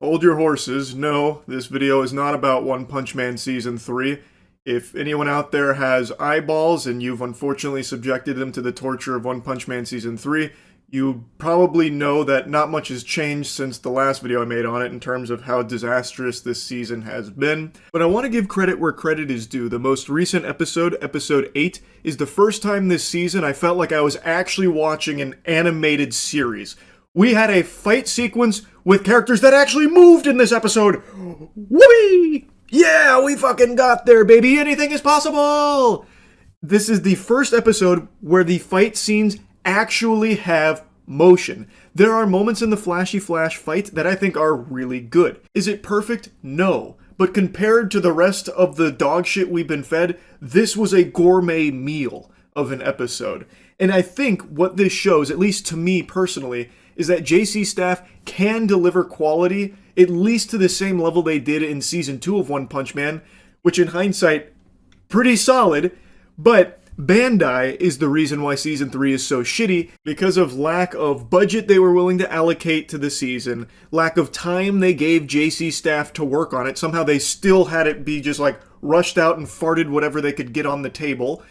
Hold your horses. No, this video is not about One Punch Man Season 3. If anyone out there has eyeballs and you've unfortunately subjected them to the torture of One Punch Man Season 3, you probably know that not much has changed since the last video I made on it in terms of how disastrous this season has been. But I want to give credit where credit is due. The most recent episode, episode 8, is the first time this season I felt like I was actually watching an animated series. We had a fight sequence with characters that actually moved in this episode. Whoopee! Yeah, we fucking got there, baby. Anything is possible! This is the first episode where the fight scenes actually have motion. There are moments in the flashy flash fight that I think are really good. Is it perfect? No. But compared to the rest of the dog shit we've been fed, this was a gourmet meal of an episode. And I think what this shows, at least to me personally, is that JC Staff can deliver quality at least to the same level they did in Season 2 of One Punch Man, which in hindsight, pretty solid, but Bandai is the reason why Season 3 is so shitty because of lack of budget they were willing to allocate to the season, lack of time they gave JC Staff to work on it. Somehow they still had it be just like rushed out and farted whatever they could get on the table.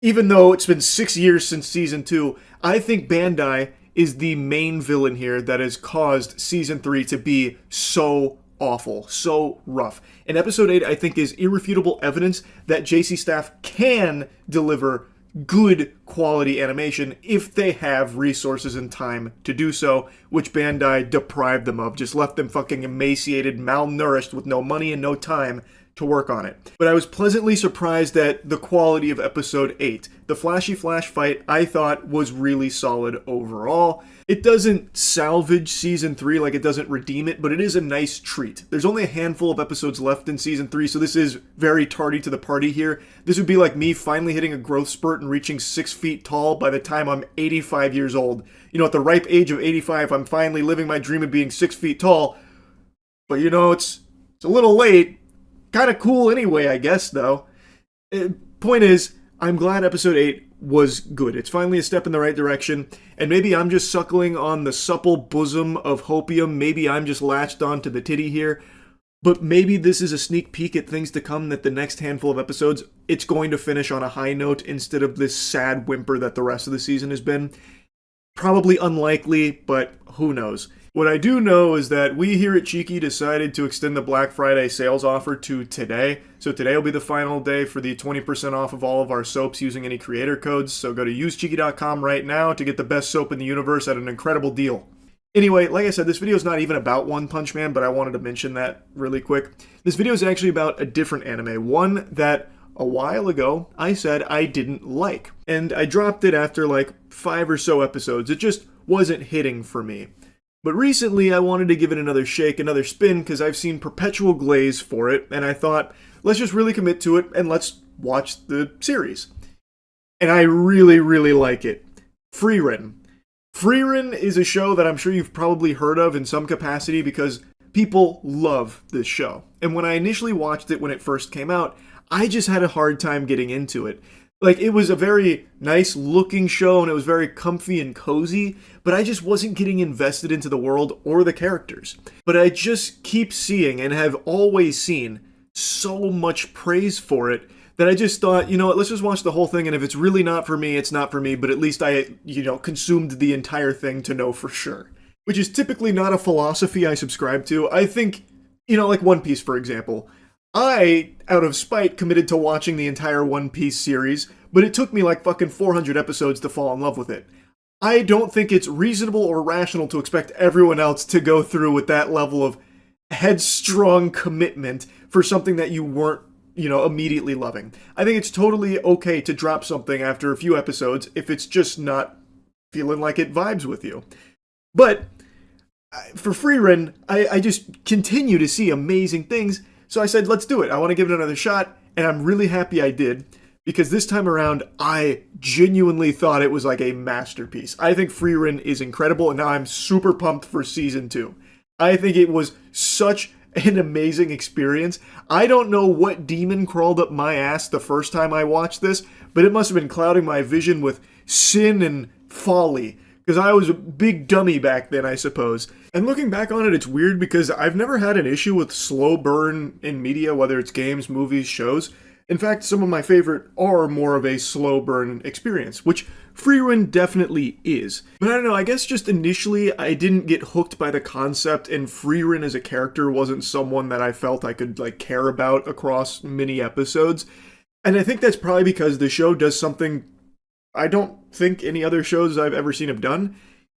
Even though it's been 6 years since Season 2, I think Bandai is the main villain here that has caused Season 3 to be so awful, so rough. And Episode 8, I think, is irrefutable evidence that JC Staff can deliver good quality animation if they have resources and time to do so, which Bandai deprived them of, just left them fucking emaciated, malnourished with no money and no time to work on it. But I was pleasantly surprised at the quality of Episode 8. The flashy flash fight, I thought, was really solid overall. It doesn't salvage Season 3, like it doesn't redeem it, but it is a nice treat. There's only a handful of episodes left in Season 3, so this is very tardy to the party here. This would be like me finally hitting a growth spurt and reaching 6 feet tall by the time I'm 85 years old. You know, at the ripe age of 85, I'm finally living my dream of being 6 feet tall. But you know, it's a little late. Kind of cool anyway, I guess, though. Point is, I'm glad Episode 8 was good. It's finally a step in the right direction, and maybe I'm just suckling on the supple bosom of hopium. Maybe I'm just latched onto the titty here. But maybe this is a sneak peek at things to come, that the next handful of episodes, it's going to finish on a high note instead of this sad whimper that the rest of the season has been. Probably unlikely, but who knows. What I do know is that we here at Cheeky decided to extend the Black Friday sales offer to today. So today will be the final day for the 20% off of all of our soaps using any creator codes. So go to usecheeky.com right now to get the best soap in the universe at an incredible deal. Anyway, like I said, this video is not even about One Punch Man, but I wanted to mention that really quick. This video is actually about a different anime, one that a while ago I said I didn't like. And I dropped it after like 5 or so episodes. It just wasn't hitting for me. But recently I wanted to give it another shake, another spin, because I've seen perpetual glaze for it, and I thought, let's just really commit to it and let's watch the series. And I really, really like it. Frieren. Frieren is a show that I'm sure you've probably heard of in some capacity because people love this show. And when I initially watched it when it first came out, I just had a hard time getting into it. Like, it was a very nice looking show and it was very comfy and cozy, but I just wasn't getting invested into the world or the characters. But I just keep seeing and have always seen so much praise for it that I just thought, you know what, let's just watch the whole thing, and if it's really not for me, it's not for me, but at least I, consumed the entire thing to know for sure. Which is typically not a philosophy I subscribe to. I think, like One Piece, for example. I, out of spite, committed to watching the entire One Piece series, but it took me like fucking 400 episodes to fall in love with it. I don't think it's reasonable or rational to expect everyone else to go through with that level of headstrong commitment for something that you weren't, immediately loving. I think it's totally okay to drop something after a few episodes if it's just not feeling like it vibes with you. But for Frieren, I just continue to see amazing things. So I said, let's do it. I want to give it another shot, and I'm really happy I did, because this time around, I genuinely thought it was like a masterpiece. I think Frieren is incredible, and now I'm super pumped for Season 2. I think it was such an amazing experience. I don't know what demon crawled up my ass the first time I watched this, but it must have been clouding my vision with sin and folly, Because I was a big dummy back then, I suppose. And looking back on it, it's weird because I've never had an issue with slow burn in media, whether it's games, movies, shows. In fact, some of my favorite are more of a slow burn experience, which Frieren definitely is. But I don't know, I guess just initially I didn't get hooked by the concept, and Frieren as a character wasn't someone that I felt I could care about across many episodes. And I think that's probably because the show does something I don't think any other shows I've ever seen have done.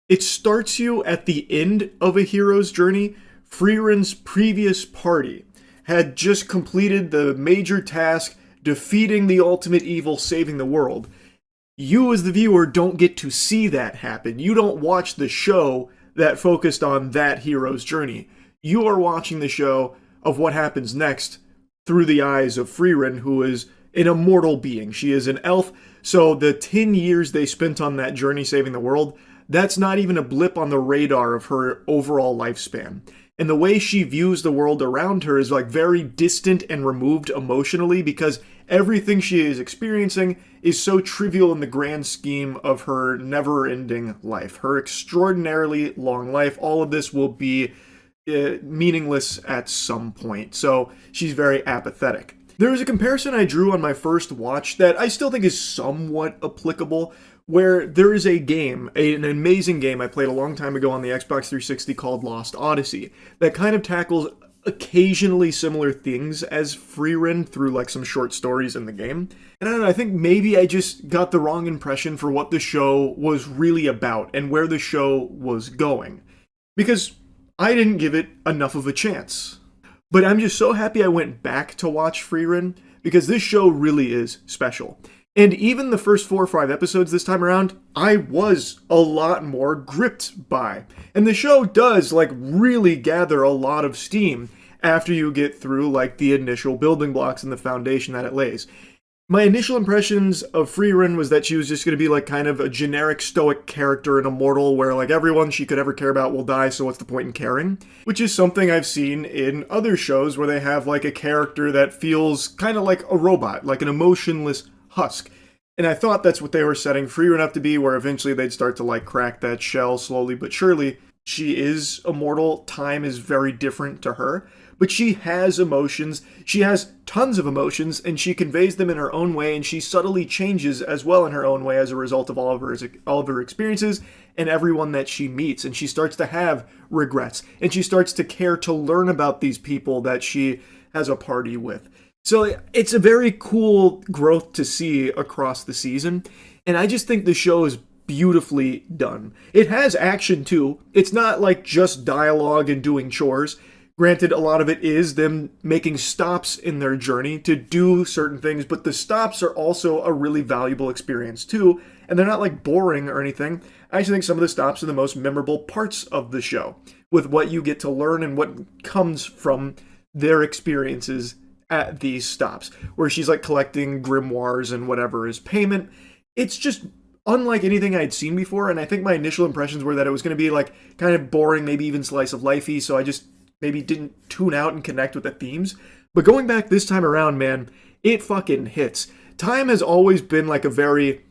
It starts you at the end of a hero's journey. Frieren's previous party had just completed the major task, defeating the ultimate evil, saving the world. You as the viewer don't get to see that happen. You don't watch the show that focused on that hero's journey. You are watching the show of what happens next through the eyes of Frieren, who is an immortal being. She is an elf, so the 10 years they spent on that journey saving the world, that's not even a blip on the radar of her overall lifespan. And the way she views the world around her is very distant and removed emotionally, because everything she is experiencing is so trivial in the grand scheme of her never-ending life. Her extraordinarily long life, all of this will be meaningless at some point. So she's very apathetic. There was a comparison I drew on my first watch that I still think is somewhat applicable, where there is a game, an amazing game I played a long time ago on the Xbox 360 called Lost Odyssey, that kind of tackles occasionally similar things as Frieren through some short stories in the game. And I don't know, I think maybe I just got the wrong impression for what the show was really about and where the show was going, because I didn't give it enough of a chance. But I'm just so happy I went back to watch Frieren, because this show really is special. And even the first 4 or 5 episodes this time around, I was a lot more gripped by. And the show does, really gather a lot of steam after you get through, the initial building blocks and the foundation that it lays. My initial impressions of Frieren was that she was just going to be kind of a generic stoic character and immortal where everyone she could ever care about will die, so what's the point in caring? Which is something I've seen in other shows where they have a character that feels kind of like a robot, like an emotionless husk. And I thought that's what they were setting Frieren up to be, where eventually they'd start to crack that shell slowly but surely. She is immortal, time is very different to her, but she has emotions, she has tons of emotions, and she conveys them in her own way, and she subtly changes as well in her own way as a result of all of her experiences and everyone that she meets, and she starts to have regrets, and she starts to care to learn about these people that she has a party with. So it's a very cool growth to see across the season, and I just think the show is beautifully done. It has action too. It's not just dialogue and doing chores. Granted, a lot of it is them making stops in their journey to do certain things, but the stops are also a really valuable experience too, and they're not boring or anything. I actually think some of the stops are the most memorable parts of the show, with what you get to learn and what comes from their experiences at these stops, where she's collecting grimoires and whatever is payment. It's just unlike anything I'd seen before, and I think my initial impressions were that it was going to be kind of boring, maybe even slice of lifey, so I just maybe didn't tune out and connect with the themes. But going back this time around, man, it fucking hits. Time has always been a very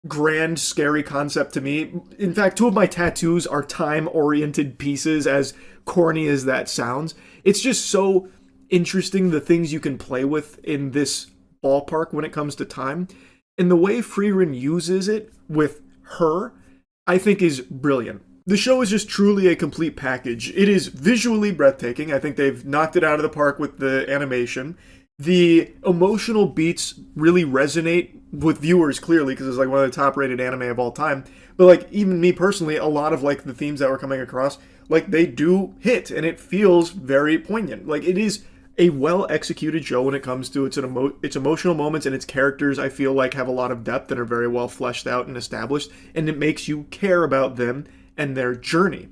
grand, scary concept to me. In fact, 2 of my tattoos are time-oriented pieces, as corny as that sounds. It's just so interesting the things you can play with in this ballpark when it comes to time. And the way Frieren uses it with her, I think is brilliant. The show is just truly a complete package. It is visually breathtaking. I think they've knocked it out of the park with the animation. The emotional beats really resonate with viewers, clearly, because it's one of the top-rated anime of all time. But even me personally, a lot of the themes that we're coming across, they do hit, and it feels very poignant. It is a well-executed show when it comes to its emotional moments, and its characters, I feel have a lot of depth and are very well fleshed out and established, and it makes you care about them and their journey.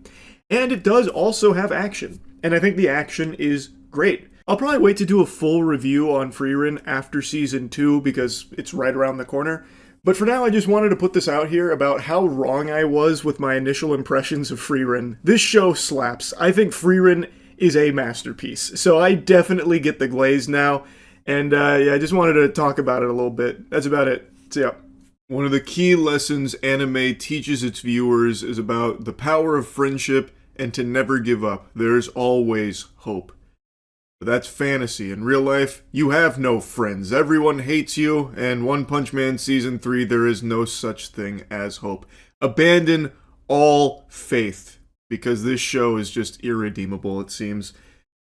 And it does also have action, and I think the action is great. I'll probably wait to do a full review on Frieren after Season 2, because it's right around the corner. But for now, I just wanted to put this out here about how wrong I was with my initial impressions of Frieren. This show slaps. I think Frieren is a masterpiece. So I definitely get the glaze now. And yeah, I just wanted to talk about it a little bit. That's about it. So yeah, One of the key lessons anime teaches its viewers is about the power of friendship and to never give up. There's always hope. But that's fantasy. In real life, you have no friends. Everyone hates you, and One Punch Man Season 3, there is no such thing as hope. Abandon all faith, because this show is just irredeemable, it seems.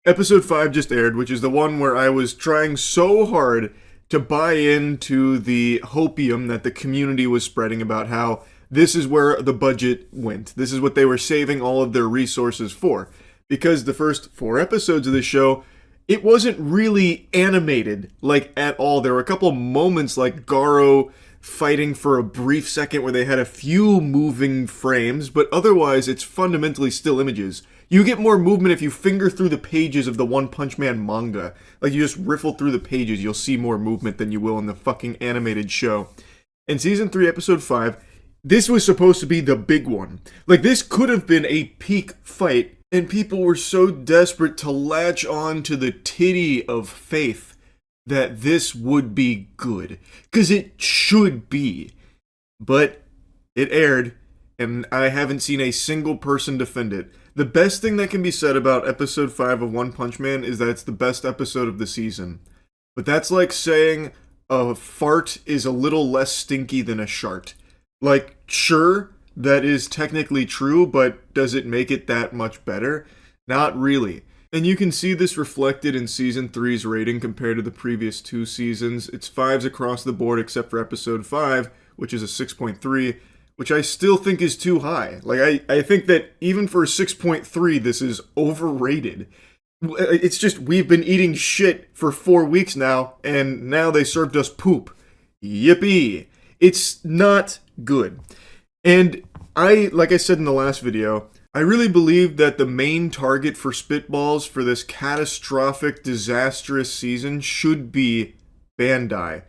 Episode 5 just aired, which is the one where I was trying so hard to buy into the hopium that the community was spreading about how this is where the budget went. This is what they were saving all of their resources for. Because the first 4 episodes of the show, it wasn't really animated, like, at all. There were a couple moments like Garo fighting for a brief second where they had a few moving frames, but otherwise it's fundamentally still images. You get more movement if you finger through the pages of the One Punch Man manga. Like, you just riffle through the pages, you'll see more movement than you will in the fucking animated show. In Season 3, Episode 5, this was supposed to be the big one. Like, this could have been a peak fight, and people were so desperate to latch on to the titty of faith that this would be good. Because it should be. But it aired, and I haven't seen a single person defend it. The best thing that can be said about Episode 5 of One Punch Man is that it's the best episode of the season. But that's like saying a fart is a little less stinky than a shart. Like, sure, that is technically true, but does it make it that much better? Not really. And you can see this reflected in Season 3's rating compared to the previous 2 seasons. It's 5s across the board except for Episode 5, which is a 6.3, which I still think is too high. Like, I think that even for a 6.3, this is overrated. It's just, we've been eating shit for 4 weeks now, and now they served us poop. Yippee! It's not good. And like I said in the last video, I really believe that the main target for Spitballs for this catastrophic, disastrous season should be Bandai.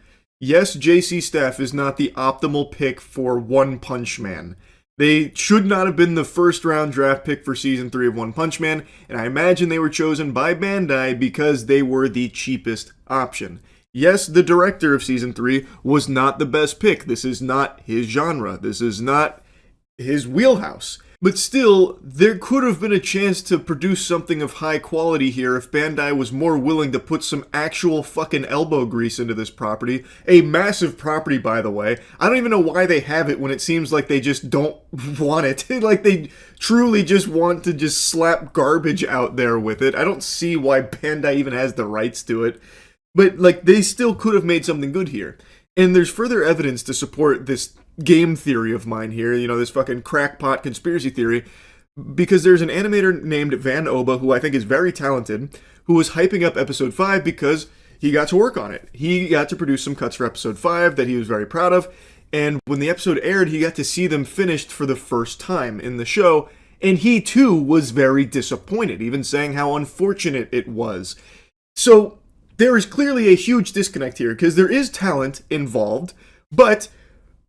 Yes, JC Staff is not the optimal pick for One Punch Man. They should not have been the first round draft pick for Season 3 of One Punch Man, and I imagine they were chosen by Bandai because they were the cheapest option. Yes, the director of Season 3 was not the best pick. This is not his genre. This is not his wheelhouse. But still, there could have been a chance to produce something of high quality here if Bandai was more willing to put some actual fucking elbow grease into this property. A massive property, by the way. I don't even know why they have it when it seems like they just don't want it. Like, they truly just want to just slap garbage out there with it. I don't see why Bandai even has the rights to it. But, like, they still could have made something good here. And there's further evidence to support this game theory of mine here, you know, this fucking crackpot conspiracy theory, because there's an animator named Van Oba, who I think is very talented, who was hyping up Episode 5 because he got to work on it. He got to produce some cuts for Episode 5 that he was very proud of, and when the episode aired, he got to see them finished for the first time in the show, and he too was very disappointed, even saying how unfortunate it was. So there is clearly a huge disconnect here, because there is talent involved, but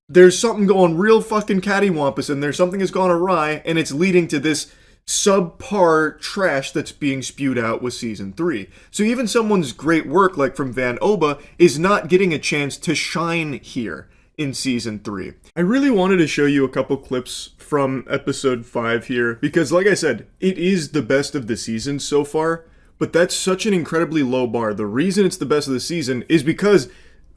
there's something going real fucking cattywampus, and there's something that's gone awry, and it's leading to this subpar trash that's being spewed out with Season 3. So even someone's great work, like from Van Oba, is not getting a chance to shine here in Season 3. I really wanted to show you a couple clips from Episode 5 here, because like I said, it is the best of the season so far, but that's such an incredibly low bar. The reason it's the best of the season is because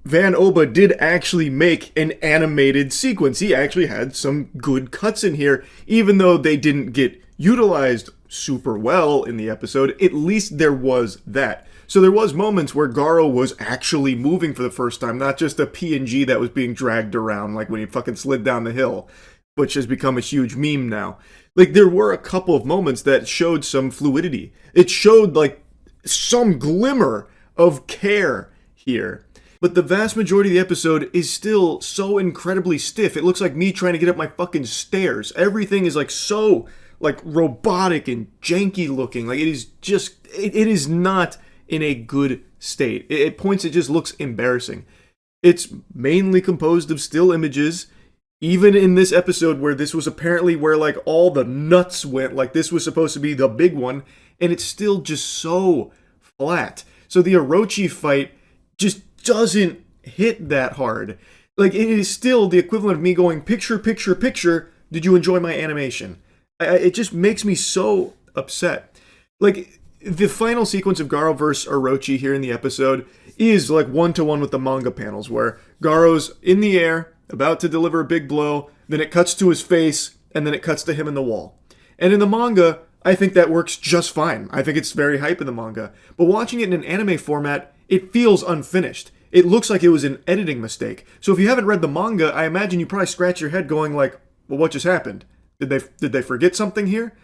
Van Oba did actually make an animated sequence. He actually had some good cuts in here, even though they didn't get utilized super well in the episode. At least there was that. So there was moments where Garo was actually moving for the first time, not just a PNG that was being dragged around like when he fucking slid down the hill, which has become a huge meme now. Like, there were a couple of moments that showed some fluidity. It showed, like, some glimmer of care here. But the vast majority of the episode is still so incredibly stiff. It looks like me trying to get up my fucking stairs. Everything is like so like robotic and janky looking. Like, it is just, it is not in a good state. At points it just looks embarrassing. It's mainly composed of still images. Even in this episode where this was apparently where like all the nuts went, like this was supposed to be the big one, and it's still just so flat. So the Orochi fight just doesn't hit that hard. Like, it is still the equivalent of me going picture, picture, picture. Did you enjoy my animation? It just makes me so upset. Like, the final sequence of Garo versus Orochi here in the episode is like one-to-one with the manga panels, where Garo's in the air, about to deliver a big blow, then it cuts to his face, and then it cuts to him in the wall. And in the manga, I think that works just fine. I think it's very hype in the manga. But watching it in an anime format, it feels unfinished. It looks like it was an editing mistake. So if you haven't read the manga, I imagine you probably scratch your head going like, well, what just happened? Did they forget something here?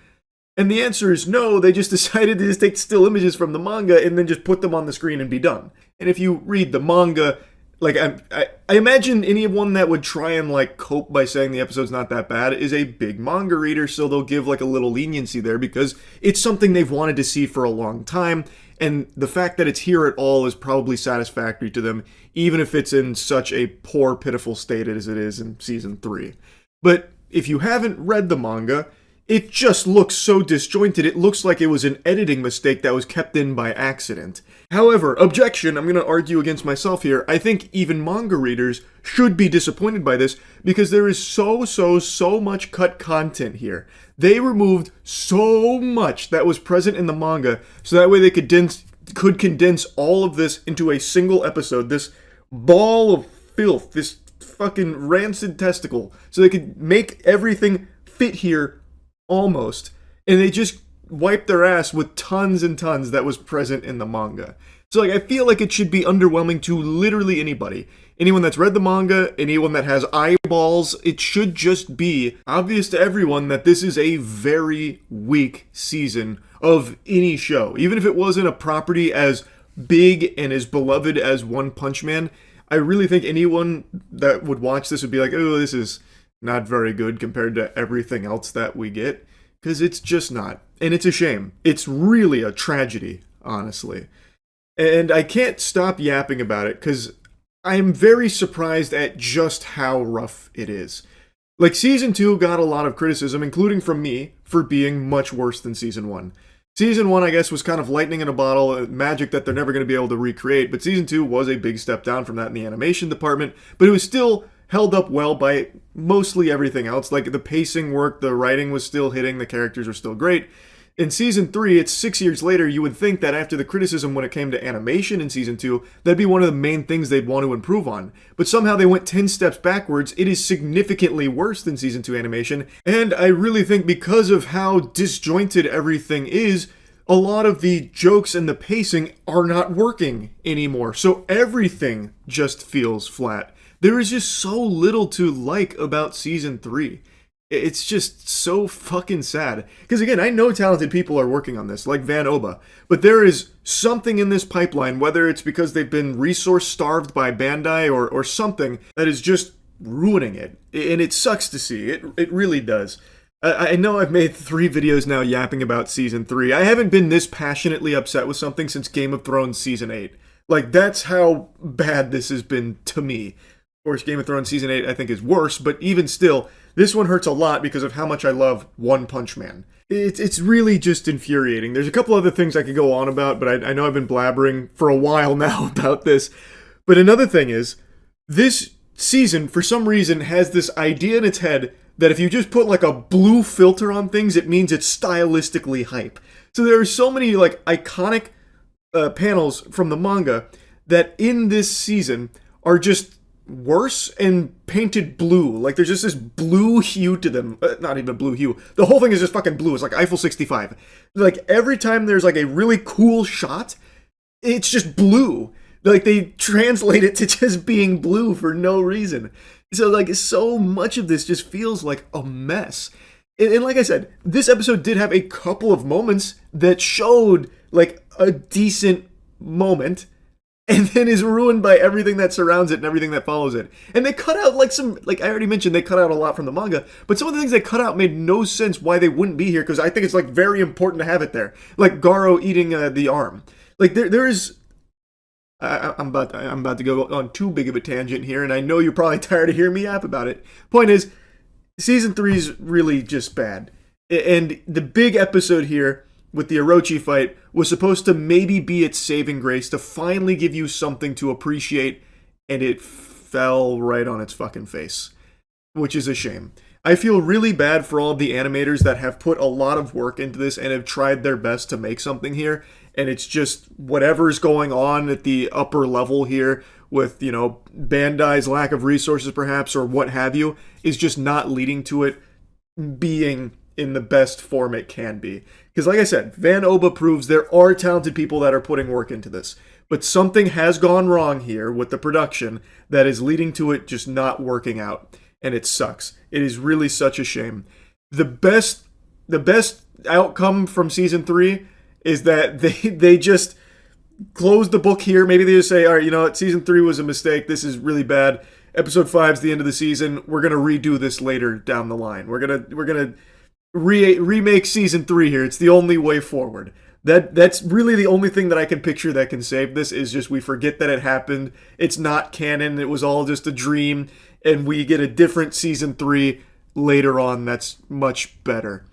And the answer is no, they just decided to just take still images from the manga and then just put them on the screen and be done. And if you read the manga, like I imagine anyone that would try and like cope by saying the episode's not that bad is a big manga reader, so they'll give like a little leniency there because it's something they've wanted to see for a long time, and the fact that it's here at all is probably satisfactory to them, even if it's in such a poor, pitiful state as it is in season 3. But if you haven't read the manga, it just looks so disjointed. It looks like it was an editing mistake that was kept in by accident. However, objection, I'm going to argue against myself here. I think even manga readers should be disappointed by this because there is so much cut content here. They removed so much that was present in the manga so that way they could condense all of this into a single episode. This ball of filth, this fucking rancid testicle, so they could make everything fit here almost, and they just wiped their ass with tons and tons that was present in the manga. So like, I feel like it should be underwhelming to literally anybody. Anyone that's read the manga, anyone that has eyeballs, it should just be obvious to everyone that this is a very weak season of any show. Even if it wasn't a property as big and as beloved as One Punch Man, I really think anyone that would watch this would be like, oh, this is not very good compared to everything else that we get, because it's just not. And it's a shame. It's really a tragedy, honestly. And I can't stop yapping about it, because I'm very surprised at just how rough it is. Like, Season 2 got a lot of criticism, including from me, for being much worse than Season 1. Season 1, I guess, was kind of lightning in a bottle, magic that they're never going to be able to recreate, but Season 2 was a big step down from that in the animation department, but it was still held up well by mostly everything else. Like, the pacing worked, the writing was still hitting, the characters were still great. In Season 3, it's 6 years later, you would think that after the criticism when it came to animation in Season 2, that'd be one of the main things they'd want to improve on. But somehow they went 10 steps backwards. It is significantly worse than Season 2 animation, and I really think because of how disjointed everything is, a lot of the jokes and the pacing are not working anymore. So everything just feels flat. There is just so little to like about Season 3. It's just so fucking sad. Because again, I know talented people are working on this, like Van Oba. But there is something in this pipeline, whether it's because they've been resource-starved by Bandai or something, that is just ruining it. And it sucks to see. It really does. I know I've made 3 videos now yapping about Season 3. I haven't been this passionately upset with something since Game of Thrones Season 8. Like, that's how bad this has been to me. Of course, Game of Thrones Season 8 I think is worse, but even still, this one hurts a lot because of how much I love One Punch Man. It's really just infuriating. There's a couple other things I could go on about, but I know I've been blabbering for a while now about this. But another thing is, this season, for some reason, has this idea in its head that if you just put like a blue filter on things, it means it's stylistically hype. So there are so many like iconic panels from the manga that in this season are just worse and painted blue. Like, there's just this blue hue to them. Not even a blue hue. The whole thing is just fucking blue. It's like Eiffel 65. Like, every time there's like a really cool shot, it's just blue. Like, they translate it to just being blue for no reason. So, like, so much of this just feels like a mess. And like I said, this episode did have a couple of moments that showed, like, a decent moment, and then is ruined by everything that surrounds it and everything that follows it. And they cut out, like, some, like I already mentioned, they cut out a lot from the manga, but some of the things they cut out made no sense why they wouldn't be here, because I think it's, like, very important to have it there. Like, Garo eating the arm. Like, there is... I'm about to go on too big of a tangent here, and I know you're probably tired of hearing me yap about it. Point is, Season 3 is really just bad. And the big episode here with the Orochi fight was supposed to maybe be its saving grace to finally give you something to appreciate, and it fell right on its fucking face, which is a shame. I feel really bad for all of the animators that have put a lot of work into this and have tried their best to make something here, and it's just whatever's going on at the upper level here with, you know, Bandai's lack of resources perhaps, or what have you, is just not leading to it being in the best form it can be. Because like I said, Van Oba proves there are talented people that are putting work into this. But something has gone wrong here with the production that is leading to it just not working out. And it sucks. It is really such a shame. The best outcome from season 3 is that they just close the book here. Maybe they just say, all right, you know what, season 3 was a mistake. This is really bad. Episode 5 is the end of the season. We're gonna redo this later down the line. We're gonna remake season 3 here. It's the only way forward. That's really the only thing that I can picture that can save this, is just we forget that it happened. It's not canon. It was all just a dream, and we get a different season 3 later on that's much better.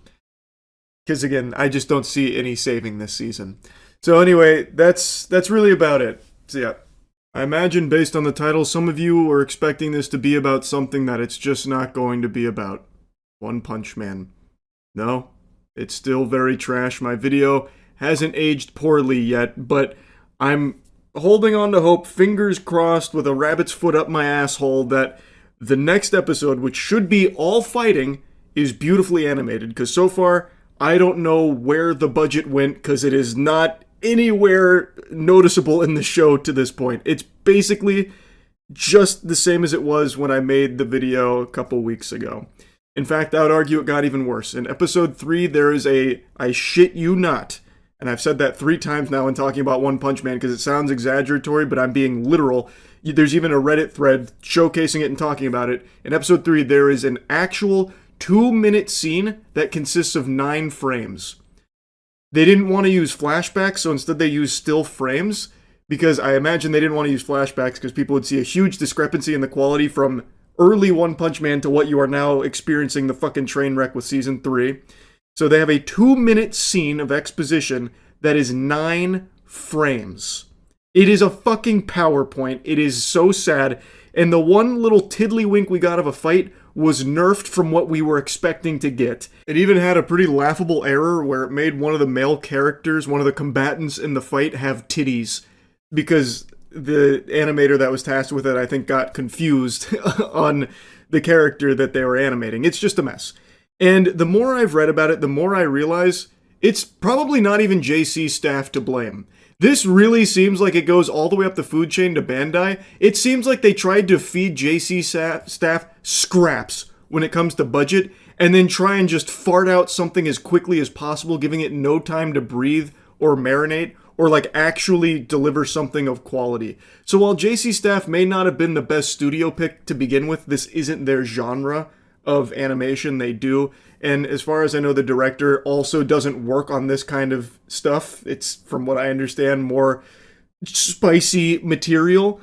Because again, I just don't see any saving this season. So anyway, that's really about it. So yeah, I imagine based on the title, some of you are expecting this to be about something that it's just not going to be about. One Punch Man. No, it's still very trash. My video hasn't aged poorly yet, but I'm holding on to hope, fingers crossed with a rabbit's foot up my asshole, that the next episode, which should be all fighting, is beautifully animated. Because so far, I don't know where the budget went, because it is not anywhere noticeable in the show to this point. It's basically just the same as it was when I made the video a couple weeks ago. In fact, I would argue it got even worse. In episode 3, there is a, I shit you not, and I've said that 3 times now in talking about One Punch Man because it sounds exaggeratory, but I'm being literal. There's even a Reddit thread showcasing it and talking about it. In episode 3, there is an actual 2-minute scene that consists of 9 frames. They didn't want to use flashbacks, so instead they used still frames, because I imagine they didn't want to use flashbacks because people would see a huge discrepancy in the quality from early One Punch Man to what you are now experiencing the fucking train wreck with season 3. So they have a 2-minute scene of exposition that is 9 frames. It is a fucking PowerPoint. It is so sad. And the one little tiddlywink we got of a fight was nerfed from what we were expecting to get. It even had a pretty laughable error where it made one of the male characters, one of the combatants in the fight, have titties. Because the animator that was tasked with it, I think, got confused on the character that they were animating. It's just a mess. And the more I've read about it, the more I realize it's probably not even JC staff to blame. This really seems like it goes all the way up the food chain to Bandai. It seems like they tried to feed JC staff scraps when it comes to budget, and then try and just fart out something as quickly as possible, giving it no time to breathe or marinate, or like actually deliver something of quality. So while JC staff may not have been the best studio pick to begin with, this isn't their genre of animation they do. And as far as I know, the director also doesn't work on this kind of stuff. It's, from what I understand, more spicy material.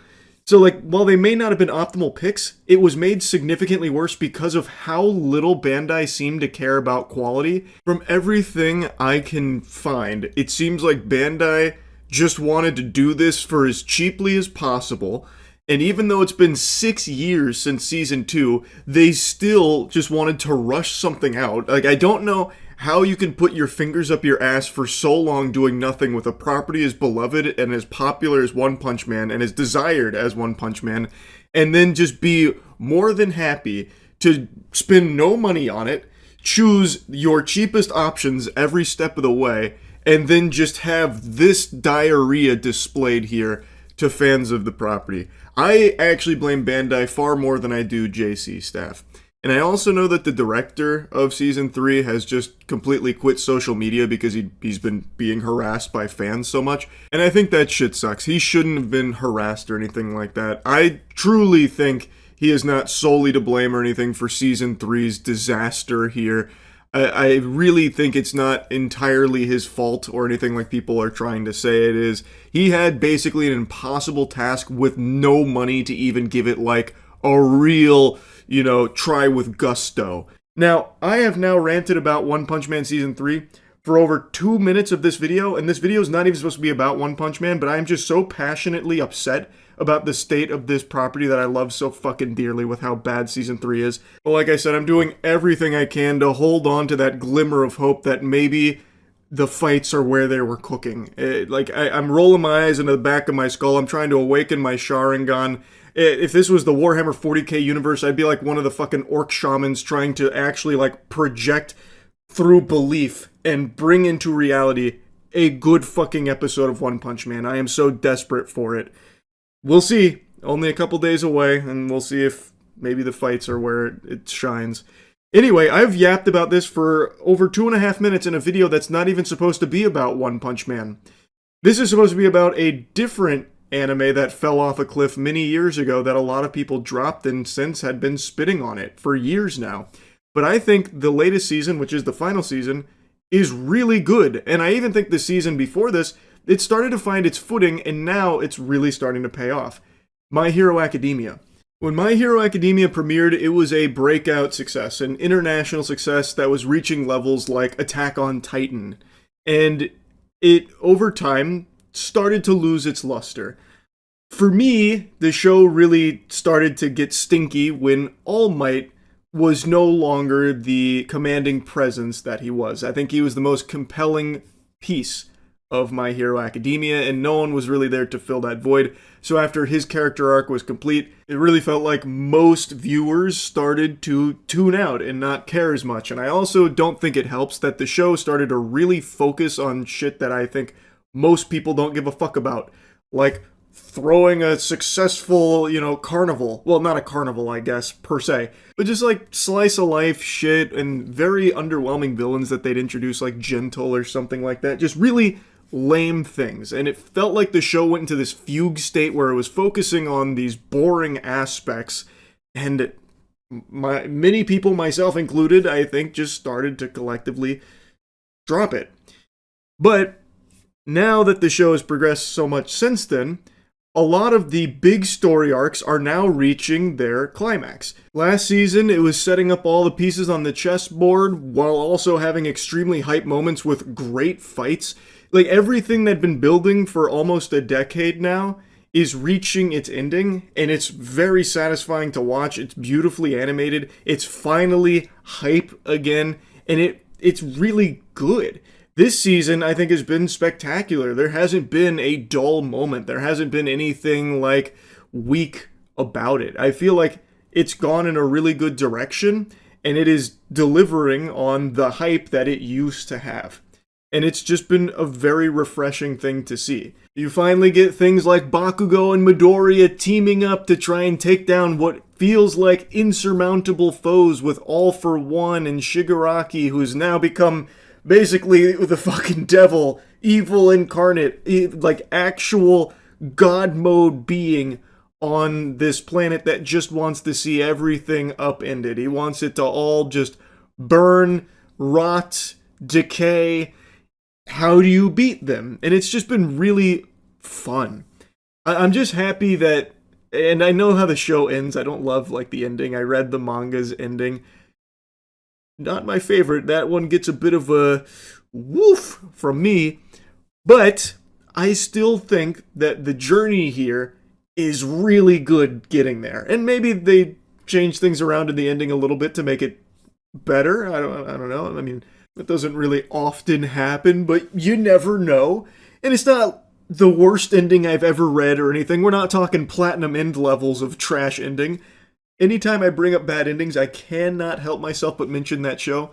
So like, while they may not have been optimal picks, it was made significantly worse because of how little Bandai seemed to care about quality. From everything I can find, it seems like Bandai just wanted to do this for as cheaply as possible. And even though it's been 6 years since season 2, they still just wanted to rush something out. Like, I don't know how you can put your fingers up your ass for so long doing nothing with a property as beloved and as popular as One Punch Man and as desired as One Punch Man, and then just be more than happy to spend no money on it, choose your cheapest options every step of the way, and then just have this diarrhea displayed here to fans of the property. I actually blame Bandai far more than I do JC staff. And I also know that the director of season 3 has just completely quit social media because he's been being harassed by fans so much. And I think that shit sucks. He shouldn't have been harassed or anything like that. I truly think he is not solely to blame or anything for season 3's disaster here. I really think it's not entirely his fault or anything like people are trying to say it is. He had basically an impossible task with no money to even give it like a real, try with gusto. Now, I have now ranted about One Punch Man Season 3 for over 2 minutes of this video, and this video is not even supposed to be about One Punch Man, but I'm just so passionately upset about the state of this property that I love so fucking dearly with how bad Season 3 is. But like I said, I'm doing everything I can to hold on to that glimmer of hope that maybe the fights are where they were cooking. I'm rolling my eyes into the back of my skull. I'm trying to awaken my Sharingan. If this was the Warhammer 40k universe, I'd be like one of the fucking orc shamans trying to actually like project through belief and bring into reality a good fucking episode of One Punch Man. I am so desperate for it. We'll see. Only a couple days away, and we'll see if maybe the fights are where it shines. Anyway, I've yapped about this for over 2.5 minutes in a video that's not even supposed to be about One Punch Man. This is supposed to be about a different anime that fell off a cliff many years ago that a lot of people dropped and since had been spitting on it for years now. But I think the latest season, which is the final season, is really good. And I even think the season before this, it started to find its footing, and now it's really starting to pay off. My Hero Academia. When My Hero Academia premiered, it was a breakout success, an international success that was reaching levels like Attack on Titan. And it, over time, started to lose its luster. For me, the show really started to get stinky when All Might was no longer the commanding presence that he was. I think he was the most compelling piece of My Hero Academia, and no one was really there to fill that void. So after his character arc was complete, it really felt like most viewers started to tune out and not care as much. And I also don't think it helps that the show started to really focus on shit that I think most people don't give a fuck about. Like throwing a successful, carnival. Well, not a carnival, I guess, per se. But just like slice of life shit and very underwhelming villains that they'd introduce, like Gentle or something like that. Just really lame things. And it felt like the show went into this fugue state where it was focusing on these boring aspects. And many people, myself included, I think, just started to collectively drop it. But now that the show has progressed so much since then, a lot of the big story arcs are now reaching their climax. Last season, it was setting up all the pieces on the chessboard while also having extremely hype moments with great fights. Like everything that'd been building for almost a decade now is reaching its ending, and it's very satisfying to watch. It's beautifully animated. It's finally hype again, and it's really good. This season, I think, has been spectacular. There hasn't been a dull moment. There hasn't been anything, weak about it. I feel like it's gone in a really good direction, and it is delivering on the hype that it used to have. And it's just been a very refreshing thing to see. You finally get things like Bakugo and Midoriya teaming up to try and take down what feels like insurmountable foes with All For One and Shigaraki, who's now become basically the fucking devil, evil incarnate, like actual god mode being on this planet that just wants to see everything upended. He wants it to all just burn, rot, decay. How do you beat them? And it's just been really fun. I'm just happy that, and I know how the show ends. I don't love the ending. I read the manga's ending. Not my favorite. That one gets a bit of a woof from me. But I still think that the journey here is really good getting there. And maybe they changed things around in the ending a little bit to make it better. I don't know. I mean, that doesn't really often happen, but you never know. And it's not the worst ending I've ever read or anything. We're not talking platinum end levels of trash ending. Anytime I bring up bad endings, I cannot help myself but mention that show.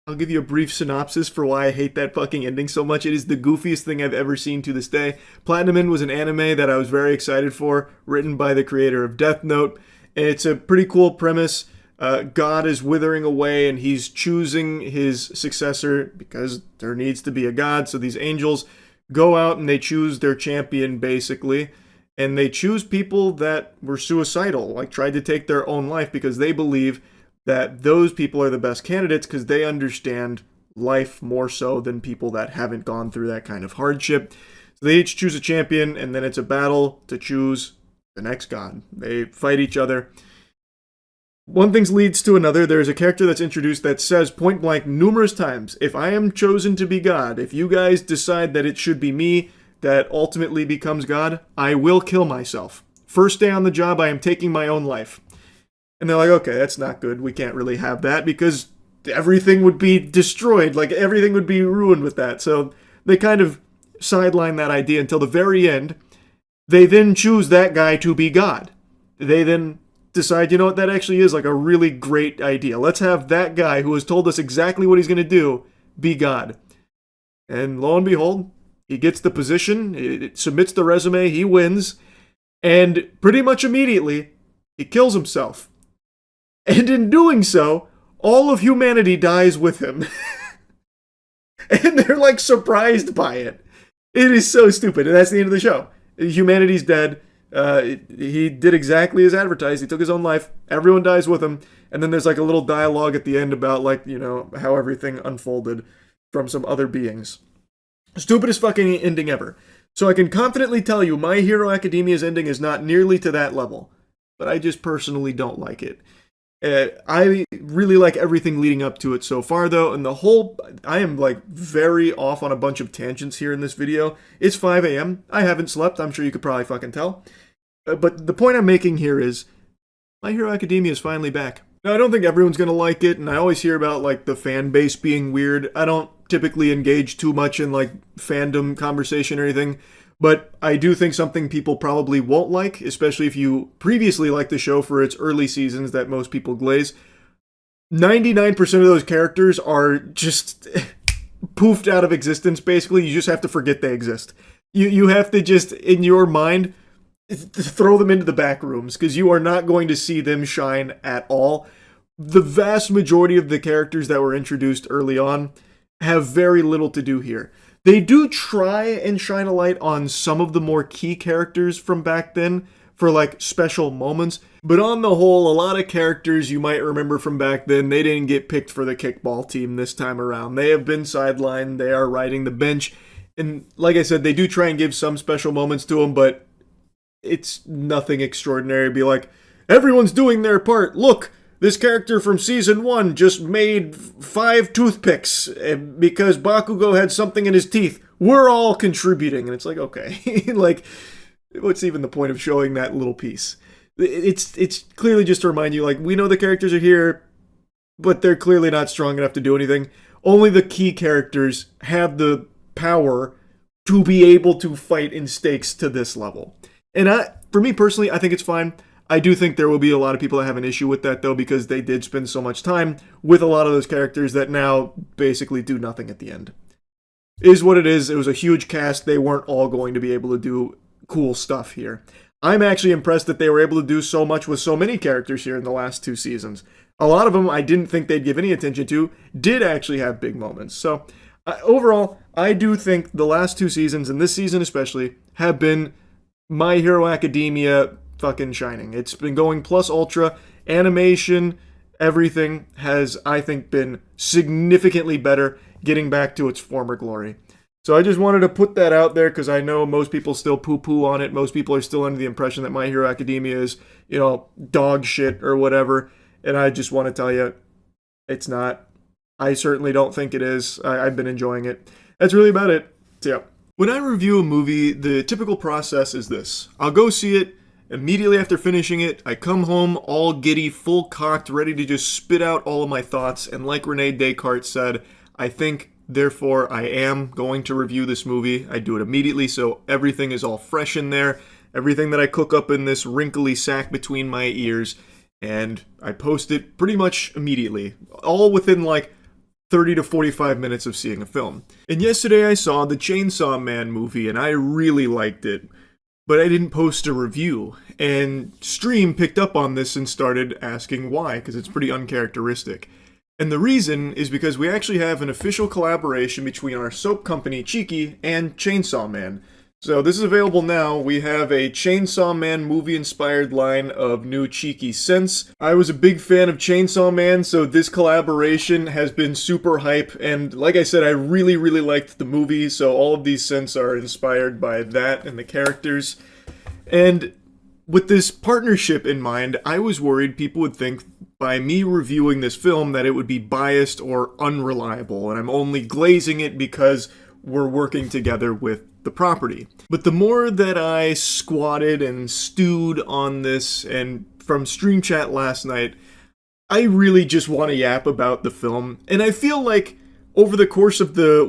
I'll give you a brief synopsis for why I hate that fucking ending so much. It is the goofiest thing I've ever seen to this day. Platinum End was an anime that I was very excited for, written by the creator of Death Note. It's a pretty cool premise. God is withering away and he's choosing his successor because there needs to be a god. So these angels go out and they choose their champion, basically. And they choose people that were suicidal, tried to take their own life because they believe that those people are the best candidates because they understand life more so than people that haven't gone through that kind of hardship. So they each choose a champion, and then it's a battle to choose the next god. They fight each other. one thing leads to another. There's a character that's introduced that says point blank numerous times, if I am chosen to be God, if you guys decide that it should be me that ultimately becomes God, I will kill myself. First day on the job, I am taking my own life. And they're like, okay, that's not good. We can't really have that because everything would be destroyed. Like, everything would be ruined with that. So they kind of sideline that idea until the very end. They then choose that guy to be God. They then decide, you know what, that actually is like a really great idea. Let's have that guy who has told us exactly what he's going to do be God. And lo and behold, he gets the position, it submits the resume, he wins, and pretty much immediately, he kills himself. And in doing so, all of humanity dies with him. And they're like surprised by it. It is so stupid, and that's the end of the show. Humanity's dead. He did exactly as advertised. He took his own life. Everyone dies with him. And then there's like a little dialogue at the end about like, you know, how everything unfolded from some other beings. Stupidest fucking ending ever. So I can confidently tell you My Hero Academia's ending is not nearly to that level. But I just personally don't like it. I really like everything leading up to it so far, though, and I am, like, very off on a bunch of tangents here in this video. It's 5 a.m. I haven't slept. I'm sure you could probably fucking tell. But the point I'm making here is, My Hero Academia is finally back. Now, I don't think everyone's gonna like it, and I always hear about, like, the fan base being weird. I don't typically engage too much in, like, fandom conversation or anything. But I do think something people probably won't like, especially if you previously liked the show for its early seasons that most people glaze. 99% of those characters are just poofed out of existence, basically. You just have to forget they exist. You have to just, in your mind, throw them into the back rooms, because you are not going to see them shine at all. The vast majority of the characters that were introduced early on have very little to do here. They do try and shine a light on some of the more key characters from back then for like special moments, but on the whole, a lot of characters you might remember from back then, they didn't get picked for the kickball team this time around. They have been sidelined, they are riding the bench, and like I said, they do try and give some special moments to them, but it's nothing extraordinary. It'd be like, everyone's doing their part, look! This character from Season 1 just made 5 toothpicks because Bakugo had something in his teeth. We're all contributing. And it's like, okay. Like, what's even the point of showing that little piece? It's clearly just to remind you, like, we know the characters are here, but they're clearly not strong enough to do anything. Only the key characters have the power to be able to fight in stakes to this level. And for me personally, I think it's fine. I do think there will be a lot of people that have an issue with that, though, because they did spend so much time with a lot of those characters that now basically do nothing at the end. It is what it is. It was a huge cast. They weren't all going to be able to do cool stuff here. I'm actually impressed that they were able to do so much with so many characters here in the last 2 seasons. A lot of them I didn't think they'd give any attention to did actually have big moments. So overall, I do think the last 2 seasons, and this season especially, have been My Hero Academia fucking shining. It's been going plus ultra. Animation, everything has, I think, been significantly better, getting back to its former glory. So I just wanted to put that out there because I know most people still poo-poo on it. Most people are still under the impression that My Hero Academia is, you know, dog shit or whatever. And I just want to tell you, it's not. I certainly don't think it is. I've been enjoying it. That's really about it. So yeah. When I review a movie, the typical process is this. I'll go see it. Immediately after finishing it, I come home all giddy, full cocked, ready to just spit out all of my thoughts. And like Rene Descartes said, I think, therefore I am going to review this movie. I do it immediately, so everything is all fresh in there. Everything that I cook up in this wrinkly sack between my ears. And I post it pretty much immediately. All within like 30 to 45 minutes of seeing a film. And yesterday I saw the Chainsaw Man movie and I really liked it. But I didn't post a review, and Stream picked up on this and started asking why, because it's pretty uncharacteristic. And the reason is because we actually have an official collaboration between our soap company, Cheeky, and Chainsaw Man. So this is available now. We have a Chainsaw Man movie-inspired line of new Cheeky scents. I was a big fan of Chainsaw Man, so this collaboration has been super hype. And like I said, I really, really liked the movie, so all of these scents are inspired by that and the characters. And with this partnership in mind, I was worried people would think by me reviewing this film that it would be biased or unreliable, and I'm only glazing it because we're working together with the property. But the more that I squatted and stewed on this, and from Stream Chat last night, I really just want to yap about the film. And I feel like over the course of the,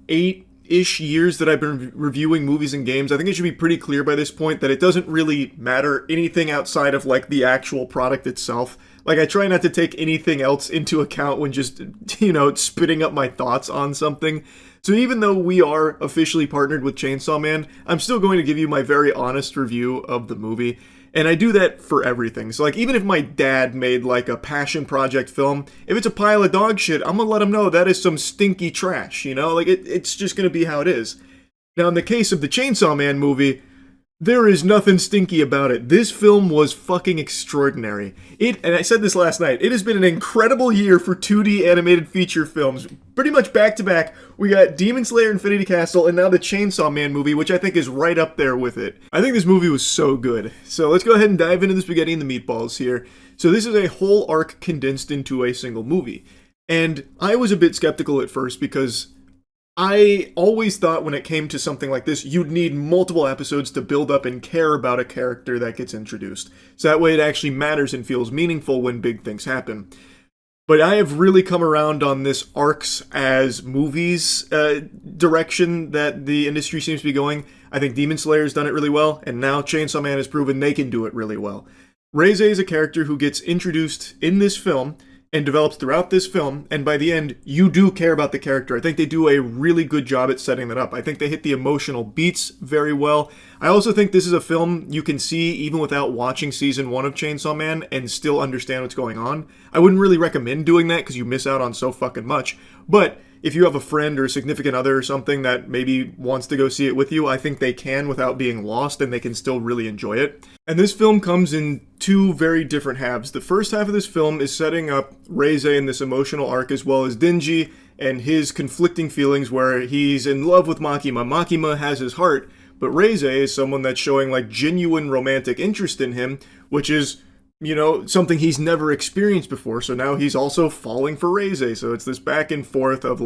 8-ish years that I've been reviewing movies and games, I think it should be pretty clear by this point that it doesn't really matter anything outside of, the actual product itself. I try not to take anything else into account when just, spitting up my thoughts on something. So even though we are officially partnered with Chainsaw Man, I'm still going to give you my very honest review of the movie. And I do that for everything. So even if my dad made a passion project film, if it's a pile of dog shit, I'm gonna let him know that is some stinky trash, it's just gonna be how it is. Now in the case of the Chainsaw Man movie, there is nothing stinky about it. This film was fucking extraordinary. And I said this last night, it has been an incredible year for 2D animated feature films. Pretty much back to back, we got Demon Slayer Infinity Castle and now the Chainsaw Man movie, which I think is right up there with it. I think this movie was so good. So let's go ahead and dive into the spaghetti and the meatballs here. So this is a whole arc condensed into a single movie. And I was a bit skeptical at first because I always thought when it came to something like this, you'd need multiple episodes to build up and care about a character that gets introduced. So that way it actually matters and feels meaningful when big things happen. But I have really come around on this arcs as movies direction that the industry seems to be going. I think Demon Slayer's done it really well, and now Chainsaw Man has proven they can do it really well. Reze is a character who gets introduced in this film and develops throughout this film, and by the end, you do care about the character. I think they do a really good job at setting that up. I think they hit the emotional beats very well. I also think this is a film you can see even without watching season 1 of Chainsaw Man and still understand what's going on. I wouldn't really recommend doing that because you miss out on so fucking much, but if you have a friend or a significant other or something that maybe wants to go see it with you, I think they can without being lost and they can still really enjoy it. And this film comes in two very different halves. The first half of this film is setting up Reze in this emotional arc as well as Denji and his conflicting feelings where he's in love with Makima. Makima has his heart, but Reze is someone that's showing genuine romantic interest in him, which is something he's never experienced before, so now he's also falling for Reze. So it's this back and forth of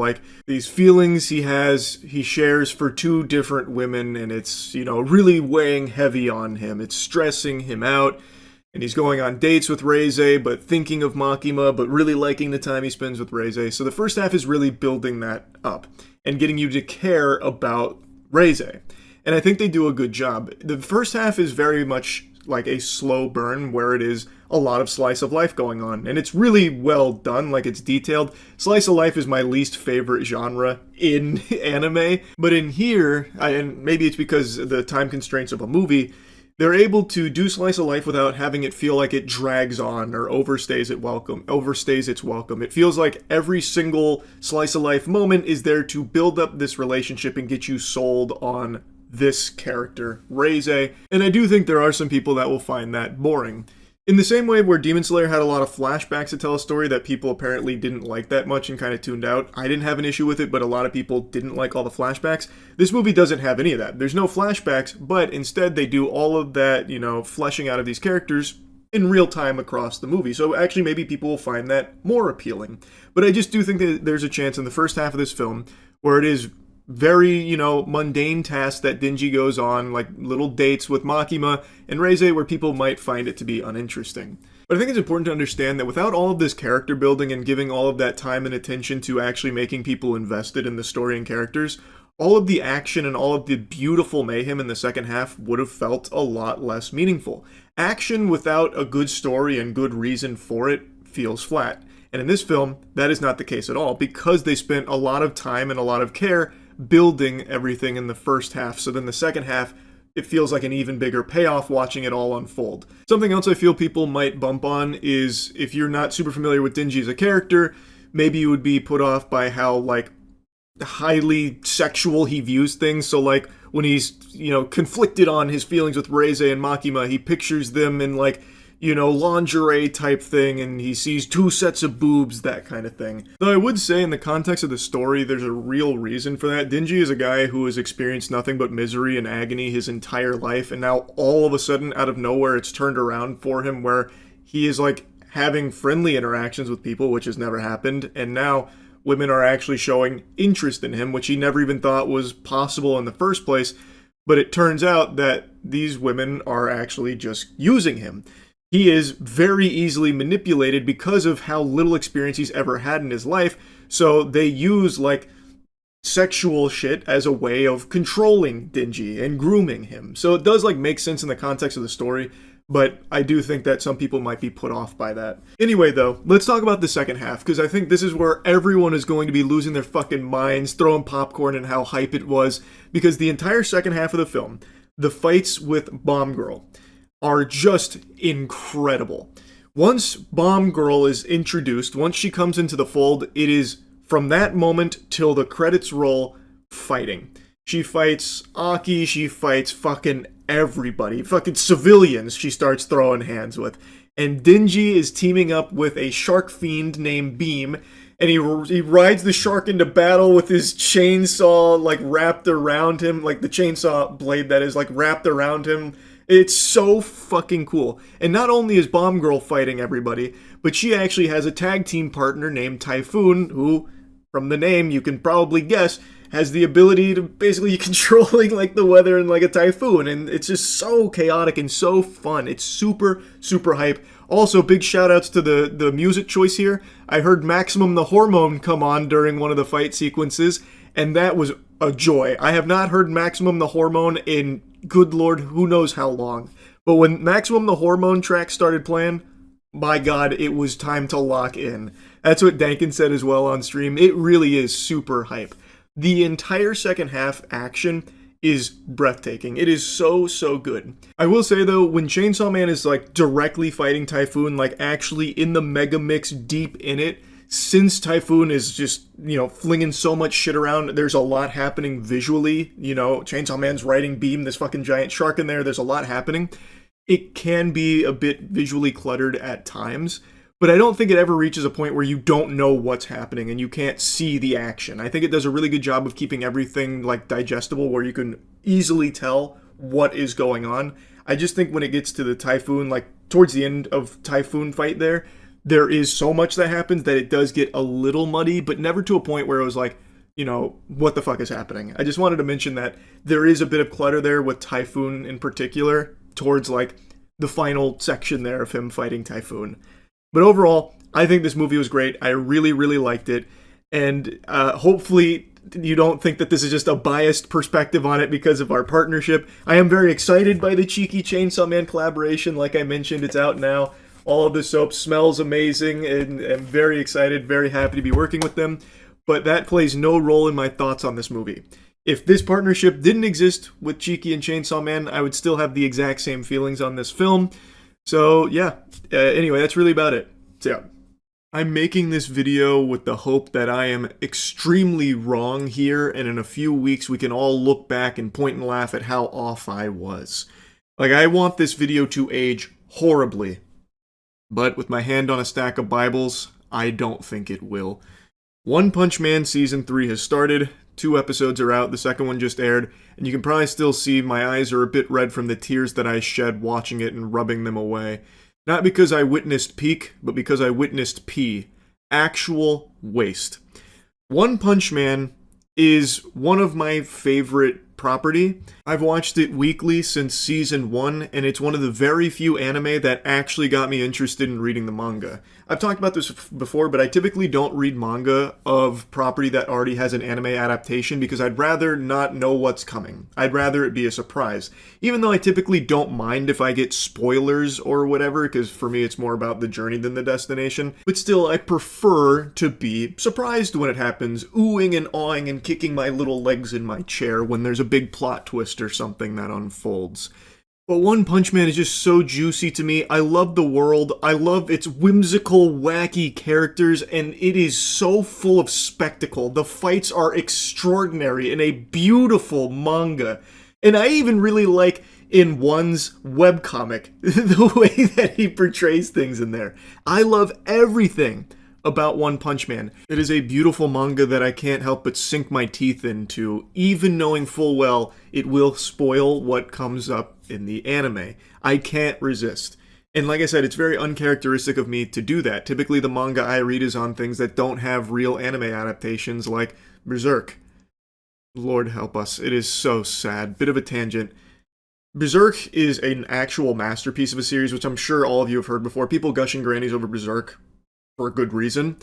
these feelings he shares for two different women, and it's, really weighing heavy on him. It's stressing him out, and he's going on dates with Reze, but thinking of Makima, but really liking the time he spends with Reze. So the first half is really building that up, and getting you to care about Reze. And I think they do a good job. The first half is very much a slow burn where it is a lot of slice of life going on, and it's really well done. It's detailed. Slice of life is my least favorite genre in anime, but in here, and maybe it's because of the time constraints of a movie, they're able to do slice of life without having it feel like it drags on or overstays its welcome. It feels like every single slice of life moment is there to build up this relationship and get you sold on this character, Reze, and I do think there are some people that will find that boring. In the same way where Demon Slayer had a lot of flashbacks to tell a story that people apparently didn't like that much and kind of tuned out, I didn't have an issue with it, but a lot of people didn't like all the flashbacks. This movie doesn't have any of that. There's no flashbacks, but instead they do all of that, fleshing out of these characters in real time across the movie. So actually maybe people will find that more appealing. But I just do think that there's a chance in the first half of this film where it is very, mundane tasks that Denji goes on, little dates with Makima and Reze, where people might find it to be uninteresting. But I think it's important to understand that without all of this character building and giving all of that time and attention to actually making people invested in the story and characters, all of the action and all of the beautiful mayhem in the second half would have felt a lot less meaningful. Action without a good story and good reason for it feels flat. And in this film, that is not the case at all, because they spent a lot of time and a lot of care building everything in the first half. So then the second half, it feels like an even bigger payoff watching it all unfold. Something else I feel people might bump on is if you're not super familiar with Denji as a character, maybe you would be put off by how highly sexual he views things. So when he's, conflicted on his feelings with Reze and Makima, he pictures them in lingerie type thing, and he sees two sets of boobs, that kind of thing. Though I would say in the context of the story, there's a real reason for that. Denji is a guy who has experienced nothing but misery and agony his entire life, and now all of a sudden, out of nowhere, it's turned around for him where he is having friendly interactions with people, which has never happened, and now women are actually showing interest in him, which he never even thought was possible in the first place. But it turns out that these women are actually just using him. He is very easily manipulated because of how little experience he's ever had in his life, so they use, like, sexual shit as a way of controlling Dingy and grooming him. So it does, like, make sense in the context of the story, but I do think that some people might be put off by that. Anyway, though, let's talk about the second half, because I think this is where everyone is going to be losing their fucking minds, throwing popcorn and how hype it was, because the entire second half of the film, the fights with Bomb Girl, are just incredible. Once Bomb Girl is introduced, once she comes into the fold, it is from that moment till the credits roll, fighting. She fights Aki, she fights fucking everybody. Fucking civilians she starts throwing hands with. And Dingy is teaming up with a shark fiend named Beam, and he rides the shark into battle with his chainsaw, like, wrapped around him, like the chainsaw blade that is, like, wrapped around him. It's so fucking cool. And not only is Bomb Girl fighting everybody, but she actually has a tag team partner named Typhoon, who, from the name you can probably guess, has the ability to basically controlling, like, the weather and like a typhoon, and it's just so chaotic and so fun. It's super, super hype. Also, big shout-outs to the music choice here. I heard Maximum the Hormone come on during one of the fight sequences, and that was a joy. I have not heard Maximum the Hormone in, good lord, who knows how long. But when Maximum the Hormone track started playing, my god, it was time to lock in. That's what Dankin said as well on stream. It really is super hype. The entire second half action is breathtaking. It is so, so good. I will say, though, when Chainsaw Man is, like, directly fighting Typhoon, like, actually in the mega mix deep in it, since Typhoon is just, you know, flinging so much shit around, there's a lot happening visually. You know, Chainsaw Man's riding Beam, this fucking giant shark in there, there's a lot happening. It can be a bit visually cluttered at times, but I don't think it ever reaches a point where you don't know what's happening and you can't see the action. I think it does a really good job of keeping everything, like, digestible, where you can easily tell what is going on. I just think when it gets to the Typhoon, like, towards the end of Typhoon fight there is so much that happens that it does get a little muddy, but never to a point where it was like, you know, what the fuck is happening? I just wanted to mention that there is a bit of clutter there with Typhoon in particular, towards, like, the final section there of him fighting Typhoon. But overall, I think this movie was great. I really, really liked it. And hopefully you don't think that this is just a biased perspective on it because of our partnership. I am very excited by the Cheeky Chainsaw Man collaboration. Like I mentioned, it's out now. All of the soap smells amazing, and I'm very excited, very happy to be working with them. But that plays no role in my thoughts on this movie. If this partnership didn't exist with Cheeky and Chainsaw Man, I would still have the exact same feelings on this film. So, yeah. Anyway, that's really about it. So, yeah. I'm making this video with the hope that I am extremely wrong here, and in a few weeks we can all look back and point and laugh at how off I was. Like, I want this video to age horribly. But with my hand on a stack of Bibles, I don't think it will. One Punch Man Season 3 has started, 2 episodes are out, the second one just aired, and you can probably still see my eyes are a bit red from the tears that I shed watching it and rubbing them away. Not because I witnessed peak, but because I witnessed pee. Actual waste. One Punch Man is one of my favorite property. I've watched it weekly since Season 1, and it's one of the very few anime that actually got me interested in reading the manga. I've talked about this before, but I typically don't read manga of property that already has an anime adaptation because I'd rather not know what's coming. I'd rather it be a surprise. Even though I typically don't mind if I get spoilers or whatever, because for me it's more about the journey than the destination. But still, I prefer to be surprised when it happens, oohing and awing and kicking my little legs in my chair when there's a big plot twist or something that unfolds. But One Punch Man is just so juicy to me. I love the world. I love its whimsical, wacky characters, and it is so full of spectacle. The fights are extraordinary in a beautiful manga. And I even really like in One's webcomic the way that he portrays things in there. I love everything about One Punch Man. It is a beautiful manga that I can't help but sink my teeth into, even knowing full well it will spoil what comes up in the anime. I can't resist. And like I said, it's very uncharacteristic of me to do that. Typically, the manga I read is on things that don't have real anime adaptations, like Berserk. Lord help us. It is so sad. Bit of a tangent. Berserk is an actual masterpiece of a series, which I'm sure all of you have heard before. People gushing grannies over Berserk for a good reason.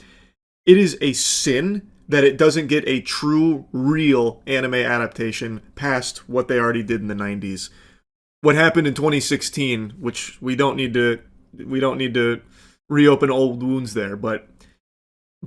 It is a sin that it doesn't get a true, real anime adaptation past what they already did in the 90s. What happened in 2016, which we don't need to reopen old wounds there, but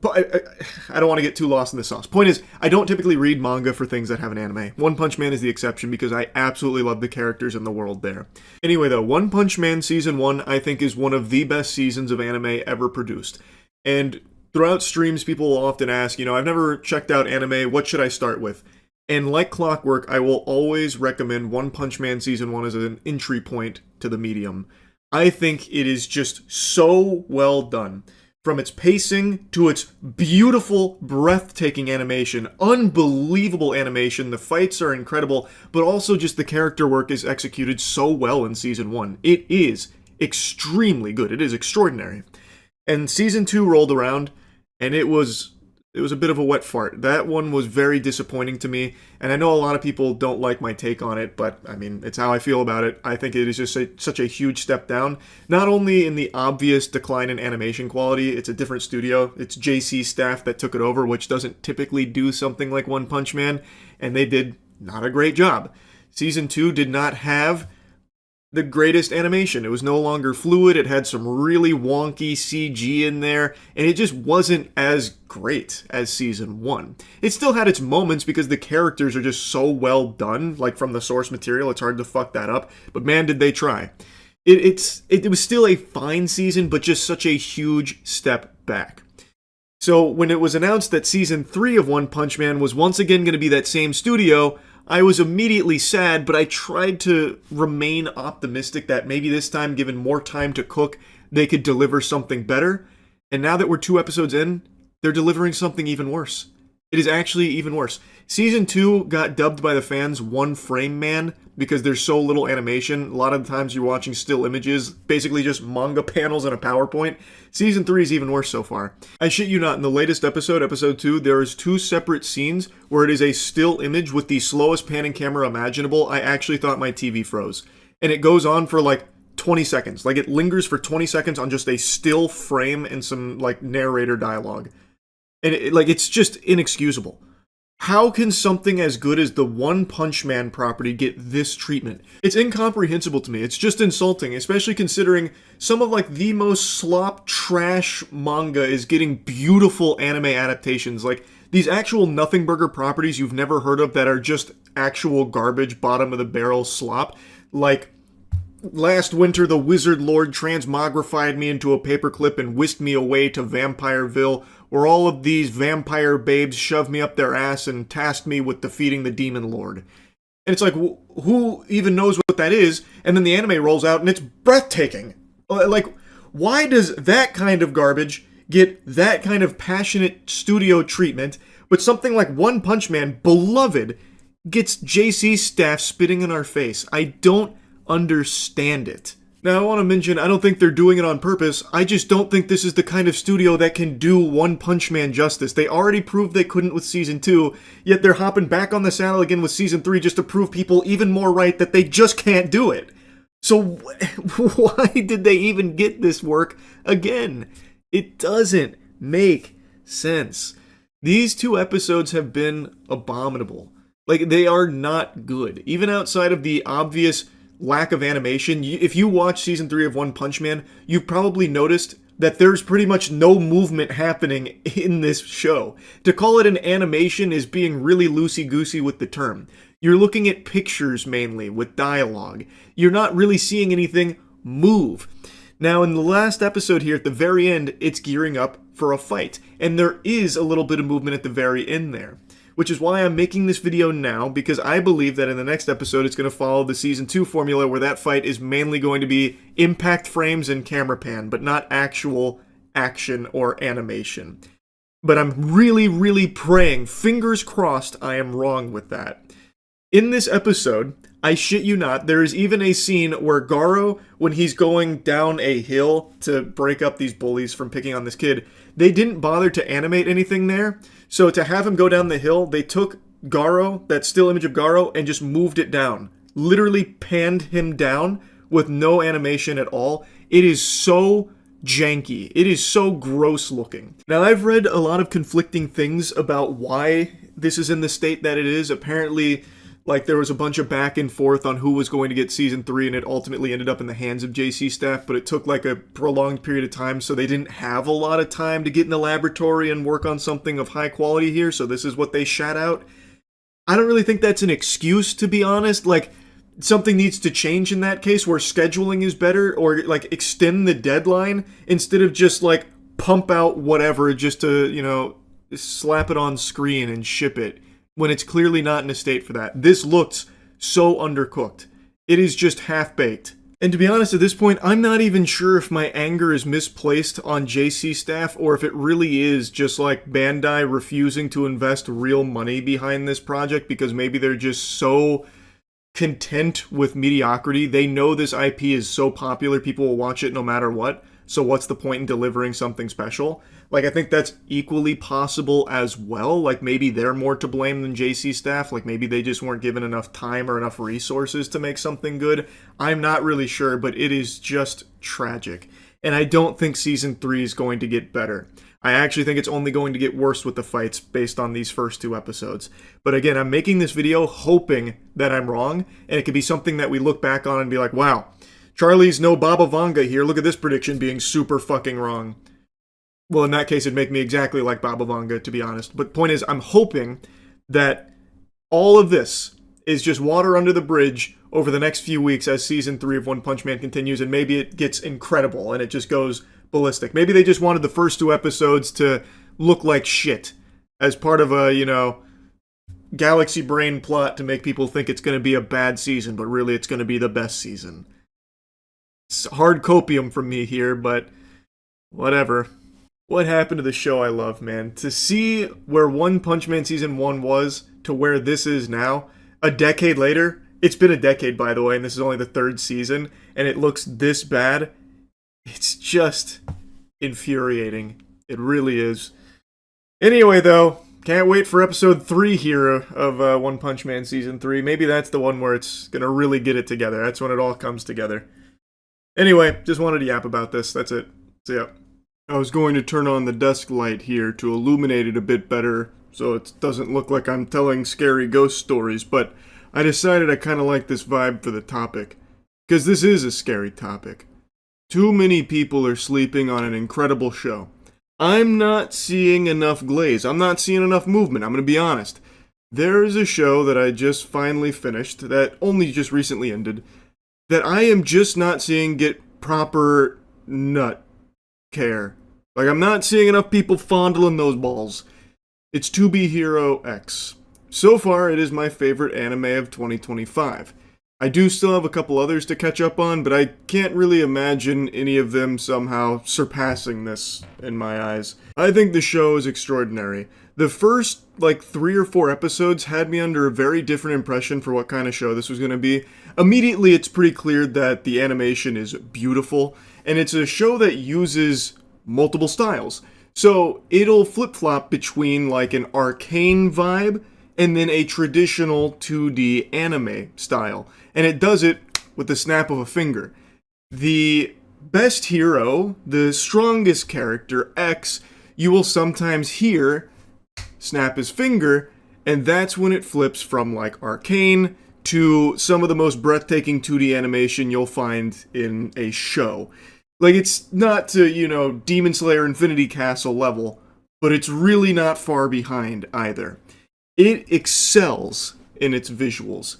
I don't want to get too lost in the sauce. Point is, I don't typically read manga for things that have an anime. One Punch Man is the exception because I absolutely love the characters and the world there. Anyway though, One Punch Man Season 1 I think is one of the best seasons of anime ever produced. And throughout streams people will often ask, I've never checked out anime, what should I start with? And like clockwork, I will always recommend One Punch Man Season 1 as an entry point to the medium. I think it is just so well done. From its pacing to its beautiful, breathtaking animation, unbelievable animation, the fights are incredible, but also just the character work is executed so well in Season 1. It is extremely good. It is extraordinary. And Season 2 rolled around, and it was a bit of a wet fart. That one was very disappointing to me, and I know a lot of people don't like my take on it, but I mean, it's how I feel about it. I think it is just such a huge step down, not only in the obvious decline in animation quality, it's a different studio, it's JC staff that took it over, which doesn't typically do something like One Punch Man, and they did not a great job. Season 2 did not have the greatest animation. It was no longer fluid, it had some really wonky CG in there, and it just wasn't as great as Season 1. It still had its moments because the characters are just so well done, like from the source material, it's hard to fuck that up, but man did they try. It was still a fine season, but just such a huge step back. So when it was announced that Season 3 of One Punch Man was once again going to be that same studio, I was immediately sad, but I tried to remain optimistic that maybe this time, given more time to cook, they could deliver something better. And now that we're 2 episodes in, they're delivering something even worse. It is actually even worse. Season 2 got dubbed by the fans One Frame Man because there's so little animation. A lot of the times you're watching still images, basically just manga panels in a PowerPoint. Season 3 is even worse so far. I shit you not, in the latest episode, episode 2, there is 2 separate scenes where it is a still image with the slowest panning camera imaginable. I actually thought my TV froze. And it goes on for like 20 seconds. Like it lingers for 20 seconds on just a still frame and some like narrator dialogue. And it's just inexcusable. How can something as good as the One Punch Man property get this treatment? It's incomprehensible to me. It's just insulting, especially considering some of like the most slop trash manga is getting beautiful anime adaptations. Like these actual nothing burger properties you've never heard of that are just actual garbage, bottom of the barrel slop. Like last winter, the Wizard Lord transmogrified me into a paperclip and whisked me away to Vampireville, where all of these vampire babes shoved me up their ass and tasked me with defeating the Demon Lord. And it's like, who even knows what that is? And then the anime rolls out and it's breathtaking. Like, why does that kind of garbage get that kind of passionate studio treatment, but something like One Punch Man, beloved, gets JC staff spitting in our face? I don't understand it. Now, I want to mention, I don't think they're doing it on purpose. I just don't think this is the kind of studio that can do One Punch Man justice. They already proved they couldn't with Season 2, yet they're hopping back on the saddle again with Season 3 just to prove people even more right that they just can't do it. So why did they even get this work again? It doesn't make sense. These 2 episodes have been abominable. Like, they are not good. Even outside of the obvious lack of animation, if you watch Season 3 of One Punch Man, you've probably noticed that there's pretty much no movement happening in this show. To call it an animation is being really loosey-goosey with the term. You're looking at pictures mainly, with dialogue. You're not really seeing anything move. Now, in the last episode here, at the very end, it's gearing up for a fight. And there is a little bit of movement at the very end there. Which is why I'm making this video now, because I believe that in the next episode it's going to follow the Season 2 formula where that fight is mainly going to be impact frames and camera pan, but not actual action or animation. But I'm really, really praying, fingers crossed, I am wrong with that. In this episode, I shit you not, there is even a scene where Garo, when he's going down a hill to break up these bullies from picking on this kid, they didn't bother to animate anything there. So to have him go down the hill, they took Garo, that still image of Garo, and just moved it down. Literally panned him down with no animation at all. It is so janky. It is so gross looking. Now, I've read a lot of conflicting things about why this is in the state that it is. Apparently, like, there was a bunch of back and forth on who was going to get season 3, and it ultimately ended up in the hands of JC staff, but it took like a prolonged period of time, so they didn't have a lot of time to get in the laboratory and work on something of high quality here, so this is what they shat out. I don't really think that's an excuse, to be honest. Like, something needs to change in that case where scheduling is better, or like extend the deadline instead of just like pump out whatever just to, you know, slap it on screen and ship it when it's clearly not in a state for that. This looks so undercooked. It is just half-baked. And to be honest, at this point, I'm not even sure if my anger is misplaced on JC staff or if it really is just like Bandai refusing to invest real money behind this project because maybe they're just so content with mediocrity. They know this IP is so popular, people will watch it no matter what. So what's the point in delivering something special? Like, I think that's equally possible as well. Like, maybe they're more to blame than JC staff. Like, maybe they just weren't given enough time or enough resources to make something good. I'm not really sure, but it is just tragic. And I don't think Season 3 is going to get better. I actually think it's only going to get worse with the fights based on these first 2 episodes. But again, I'm making this video hoping that I'm wrong, and it could be something that we look back on and be like, wow, Charlie's no Baba Vanga here. Look at this prediction being super fucking wrong. Well, in that case, it'd make me exactly like Baba Vanga, to be honest. But point is, I'm hoping that all of this is just water under the bridge over the next few weeks as Season 3 of One Punch Man continues, and maybe it gets incredible and it just goes ballistic. Maybe they just wanted the first 2 episodes to look like shit as part of a, you know, galaxy brain plot to make people think it's going to be a bad season, but really it's going to be the best season. It's hard copium from me here, but whatever. What happened to the show I love, man? To see where One Punch Man Season 1 was to where this is now, a decade later. It's been a decade, by the way, and this is only the 3rd season, and it looks this bad. It's just infuriating. It really is. Anyway, though, can't wait for episode 3 here of One Punch Man Season 3. Maybe that's the one where it's gonna really get it together. That's when it all comes together. Anyway, just wanted to yap about this. That's it. See ya. I was going to turn on the desk light here to illuminate it a bit better so it doesn't look like I'm telling scary ghost stories, but I decided I kind of like this vibe for the topic. Because this is a scary topic. Too many people are sleeping on an incredible show. I'm not seeing enough glaze. I'm not seeing enough movement, I'm going to be honest. There is a show that I just finally finished, that only just recently ended, that I am just not seeing get proper nut care. Like, I'm not seeing enough people fondling those balls. It's To Be Hero X. So far, it is my favorite anime of 2025. I do still have a couple others to catch up on, but I can't really imagine any of them somehow surpassing this in my eyes. I think the show is extraordinary. The first, 3 or 4 episodes had me under a very different impression for what kind of show this was going to be. Immediately, it's pretty clear that the animation is beautiful, and it's a show that uses multiple styles. So it'll flip-flop between an arcane vibe and then a traditional 2D anime style. And it does it with the snap of a finger. The best hero, the strongest character, X, you will sometimes hear snap his finger, and that's when it flips from arcane to some of the most breathtaking 2D animation you'll find in a show. It's not to, Demon Slayer Infinity Castle level, but it's really not far behind either. It excels in its visuals.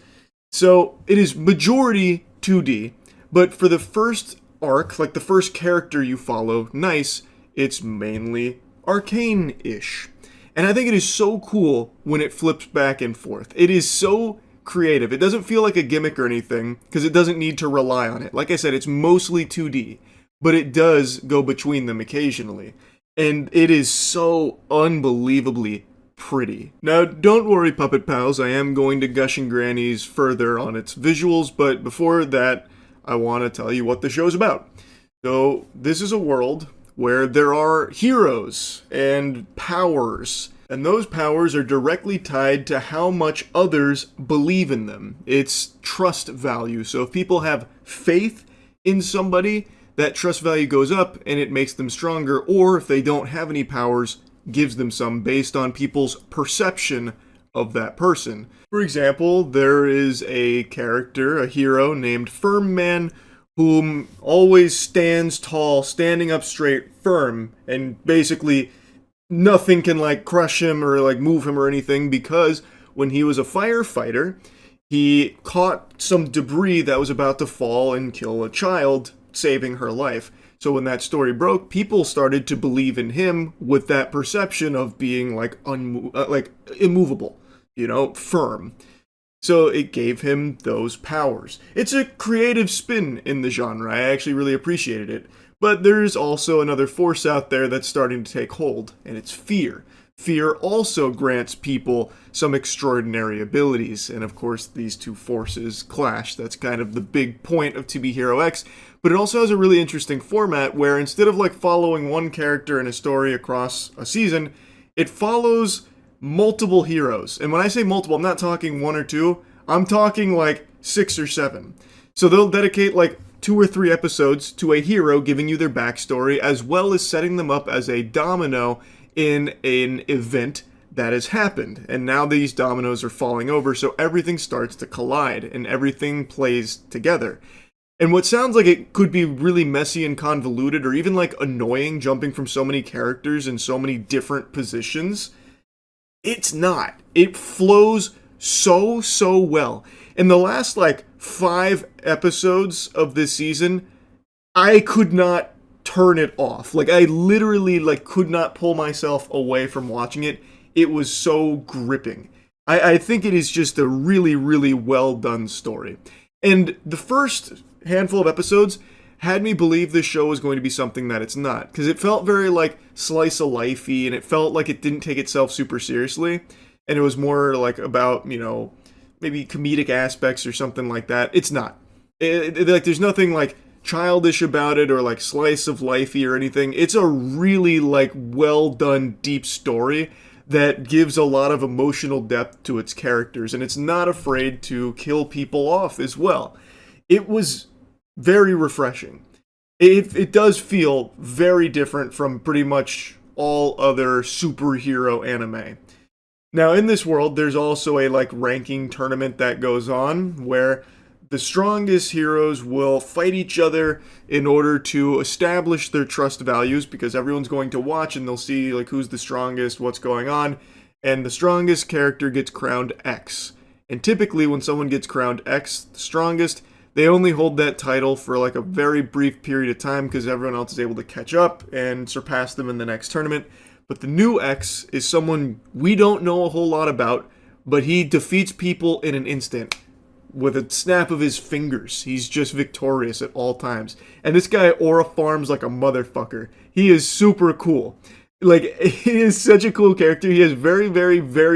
So, it is majority 2D, but for the first arc, the first character you follow, Nice, it's mainly arcane-ish. And I think it is so cool when it flips back and forth. It is so creative. It doesn't feel like a gimmick or anything, because it doesn't need to rely on it. Like I said, it's mostly 2D, but it does go between them occasionally. And it is so unbelievably pretty. Now, don't worry, Puppet Pals, I am going to gush and grannies further on its visuals, but before that, I want to tell you what the show's about. So, this is a world where there are heroes and powers, and those powers are directly tied to how much others believe in them. It's trust value. So if people have faith in somebody, that trust value goes up and it makes them stronger, or if they don't have any powers, gives them some based on people's perception of that person. For example, there is a character, a hero named Firm Man, whom always stands tall, standing up straight, firm, and basically nothing can like crush him or like move him or anything, because when he was a firefighter, he caught some debris that was about to fall and kill a child, saving her life. So when that story broke, people started to believe in him with that perception of being like immovable, firm. So it gave him those powers. It's a creative spin in the genre. I actually really appreciated it. But there's also another force out there that's starting to take hold, and it's fear. Fear also grants people some extraordinary abilities, and of course these two forces clash. That's kind of the big point of To Be Hero X, but it also has a really interesting format where instead of like following one character in a story across a season, it follows multiple heroes. And when I say multiple, I'm not talking one or two, I'm talking like 6 or 7. So they'll dedicate like 2 or 3 episodes to a hero giving you their backstory, as well as setting them up as a domino in an event that has happened. And now these dominoes are falling over, so everything starts to collide and everything plays together. And what sounds like it could be really messy and convoluted or even like annoying, jumping from so many characters in so many different positions, it's not. It flows so well. In the last like 5 episodes of this season, I could not turn it off. Like I literally like could not pull myself away from watching it. It was so gripping. I think it is just a really well done story. And the first handful of episodes had me believe this show was going to be something that it's not, because it felt very like slice of lifey, and it felt like it didn't take itself super seriously, and it was more like about maybe comedic aspects or something like that. It's not. Like there's nothing like childish about it or like slice of lifey or anything. It's a really like well done deep story that gives a lot of emotional depth to its characters, and it's not afraid to kill people off as well. It was very refreshing. It does feel very different from pretty much all other superhero anime. Now, in this world, there's also a like ranking tournament that goes on where the strongest heroes will fight each other in order to establish their trust values, because everyone's going to watch and they'll see like who's the strongest, what's going on, and the strongest character gets crowned X. And typically when someone gets crowned X, the strongest, they only hold that title for like a very brief period of time because everyone else is able to catch up and surpass them in the next tournament. But the new X is someone we don't know a whole lot about, but he defeats people in an instant with a snap of his fingers. He's just victorious at all times. And this guy aura farms like a motherfucker. He is super cool. Like, he is such a cool character. He has very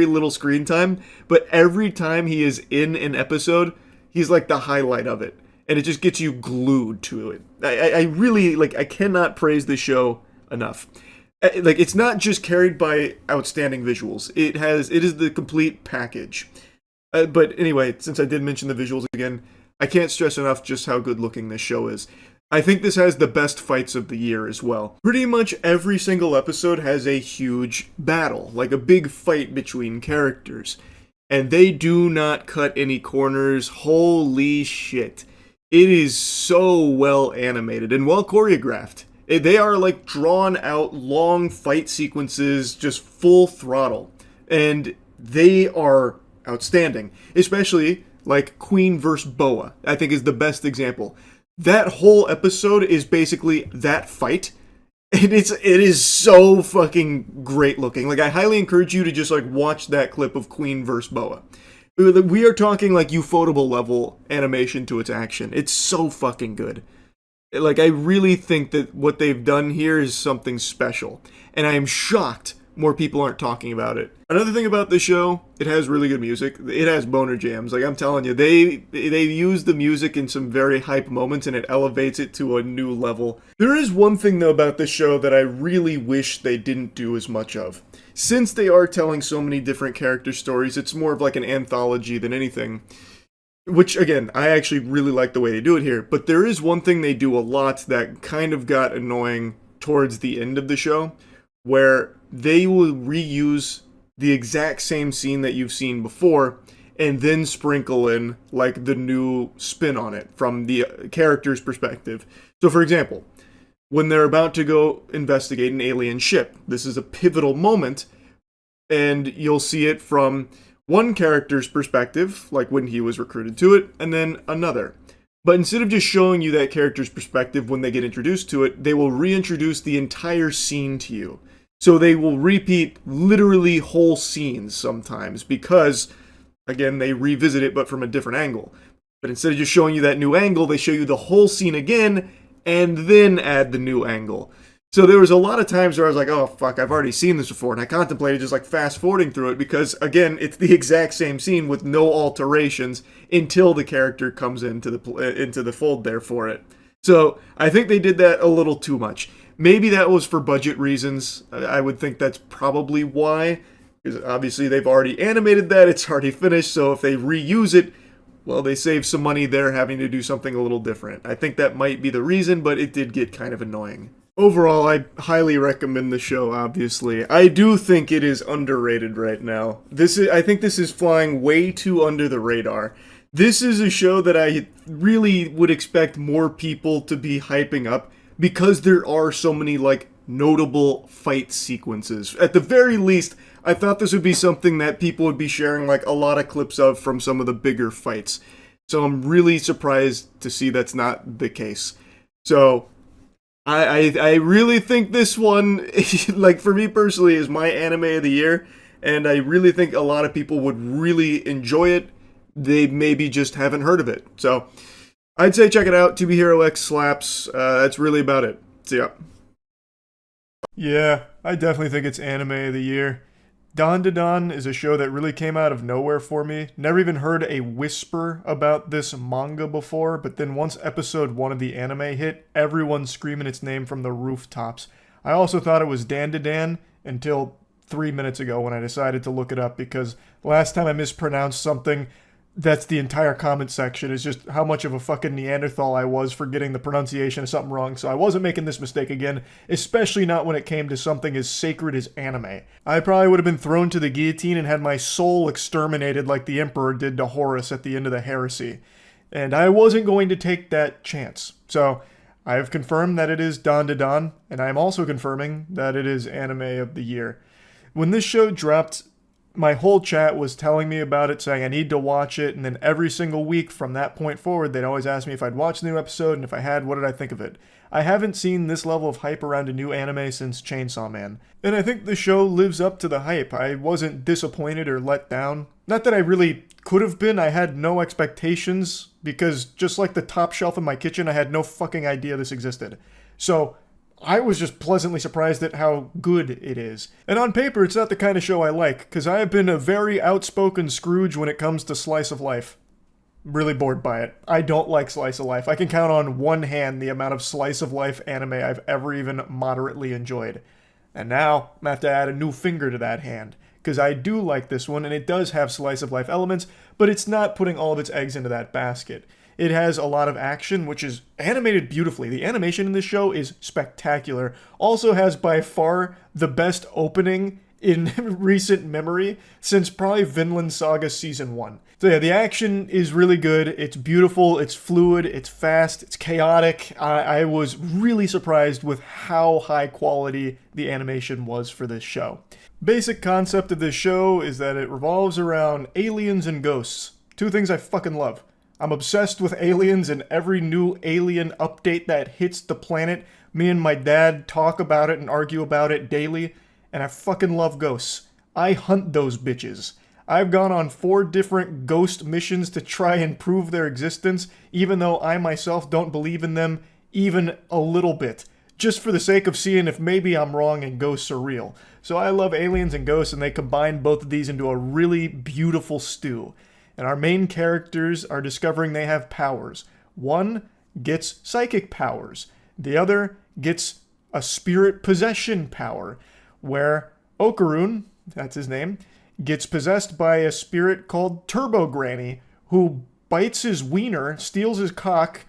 little screen time, but every time he is in an episode, he's like the highlight of it, and it just gets you glued to it. I really, like, I cannot praise this show enough. Like, it's not just carried by outstanding visuals. It is the complete package. But anyway, since I did mention the visuals again, I can't stress enough just how good looking this show is. I think this has the best fights of the year as well. Pretty much every single episode has a huge battle, like a big fight between characters. And they do not cut any corners. Holy shit. It is so well animated and well choreographed. They are like drawn out long fight sequences, just full throttle. And they are outstanding. Especially like Queen vs. Boa, I think is the best example. That whole episode is basically that fight. And it is so fucking great looking. Like, I highly encourage you to just, like, watch that clip of Queen vs. Boa. We are talking, like, Ufotable level animation to its action. It's so fucking good. Like, I really think that what they've done here is something special. And I am shocked more people aren't talking about it. Another thing about this show, it has really good music. It has boner jams. Like, I'm telling you, they use the music in some very hype moments, and it elevates it to a new level. There is one thing, though, about this show that I really wish they didn't do as much of. Since they are telling so many different character stories, it's more of like an anthology than anything. Which, again, I actually really like the way they do it here. But there is one thing they do a lot that kind of got annoying towards the end of the show, where they will reuse the exact same scene that you've seen before and then sprinkle in like the new spin on it from the character's perspective. So for example, when they're about to go investigate an alien ship, this is a pivotal moment, and you'll see it from one character's perspective, like when he was recruited to it, and then another. But instead of just showing you that character's perspective when they get introduced to it, they will reintroduce the entire scene to you. So they will repeat literally whole scenes sometimes because, again, they revisit it but from a different angle. But instead of just showing you that new angle, they show you the whole scene again and then add the new angle. So there was a lot of times where I was like, oh fuck, I've already seen this before, and I contemplated just like fast forwarding through it because, again, it's the exact same scene with no alterations until the character comes into the fold there for it. So I think they did that a little too much. Maybe that was for budget reasons. I would think that's probably why, because obviously they've already animated that, it's already finished, so if they reuse it, well, they save some money there having to do something a little different. I think that might be the reason, but it did get kind of annoying. Overall, I highly recommend the show, obviously. I do think it is underrated right now. I think this is flying way too under the radar. This is a show that I really would expect more people to be hyping up because there are so many, like, notable fight sequences. At the very least, I thought this would be something that people would be sharing, like, a lot of clips of from some of the bigger fights. So I'm really surprised to see that's not the case. So I really think this one, like, for me personally, is my anime of the year, and I really think a lot of people would really enjoy it. They maybe just haven't heard of it. So I'd say check it out. To Be Hero X slaps. That's really about it. See ya. Yeah, I definitely think it's anime of the year. Dan Da Dan is a show that really came out of nowhere for me. Never even heard a whisper about this manga before, but then once episode 1 of the anime hit, everyone's screaming its name from the rooftops. I also thought it was Dan Da Dan until 3 minutes ago when I decided to look it up, because last time I mispronounced something, that's the entire comment section, is just how much of a fucking Neanderthal I was for getting the pronunciation of something wrong, so I wasn't making this mistake again, especially not when it came to something as sacred as anime. I probably would have been thrown to the guillotine and had my soul exterminated like the Emperor did to Horus at the end of the heresy. And I wasn't going to take that chance. So I have confirmed that it is Dan Da Dan, and I am also confirming that it is anime of the year. When this show dropped, my whole chat was telling me about it, saying I need to watch it, and then every single week from that point forward, they'd always ask me if I'd watched the new episode, and if I had, what did I think of it? I haven't seen this level of hype around a new anime since Chainsaw Man. And I think the show lives up to the hype. I wasn't disappointed or let down. Not that I really could have been, I had no expectations, because just like the top shelf in my kitchen, I had no fucking idea this existed. So I was just pleasantly surprised at how good it is. And on paper, it's not the kind of show I like, because I have been a very outspoken Scrooge when it comes to slice of life. I'm really bored by it. I don't like slice of life. I can count on one hand the amount of slice of life anime I've ever even moderately enjoyed. And now, I'm going to have to add a new finger to that hand, because I do like this one, and it does have slice of life elements, but it's not putting all of its eggs into that basket. It has a lot of action, which is animated beautifully. The animation in this show is spectacular. Also has by far the best opening in recent memory since probably Vinland Saga Season 1. So yeah, the action is really good. It's beautiful, it's fluid, it's fast, it's chaotic. I was really surprised with how high quality the animation was for this show. Basic concept of this show is that it revolves around aliens and ghosts. Two things I fucking love. I'm obsessed with aliens, and every new alien update that hits the planet, me and my dad talk about it and argue about it daily, and I fucking love ghosts. I hunt those bitches. I've gone on 4 different ghost missions to try and prove their existence, even though I myself don't believe in them even a little bit, just for the sake of seeing if maybe I'm wrong and ghosts are real. So I love aliens and ghosts, and they combine both of these into a really beautiful stew. And our main characters are discovering they have powers. One gets psychic powers. The other gets a spirit possession power, where Okarun, that's his name, gets possessed by a spirit called Turbo Granny, who bites his wiener, steals his cock,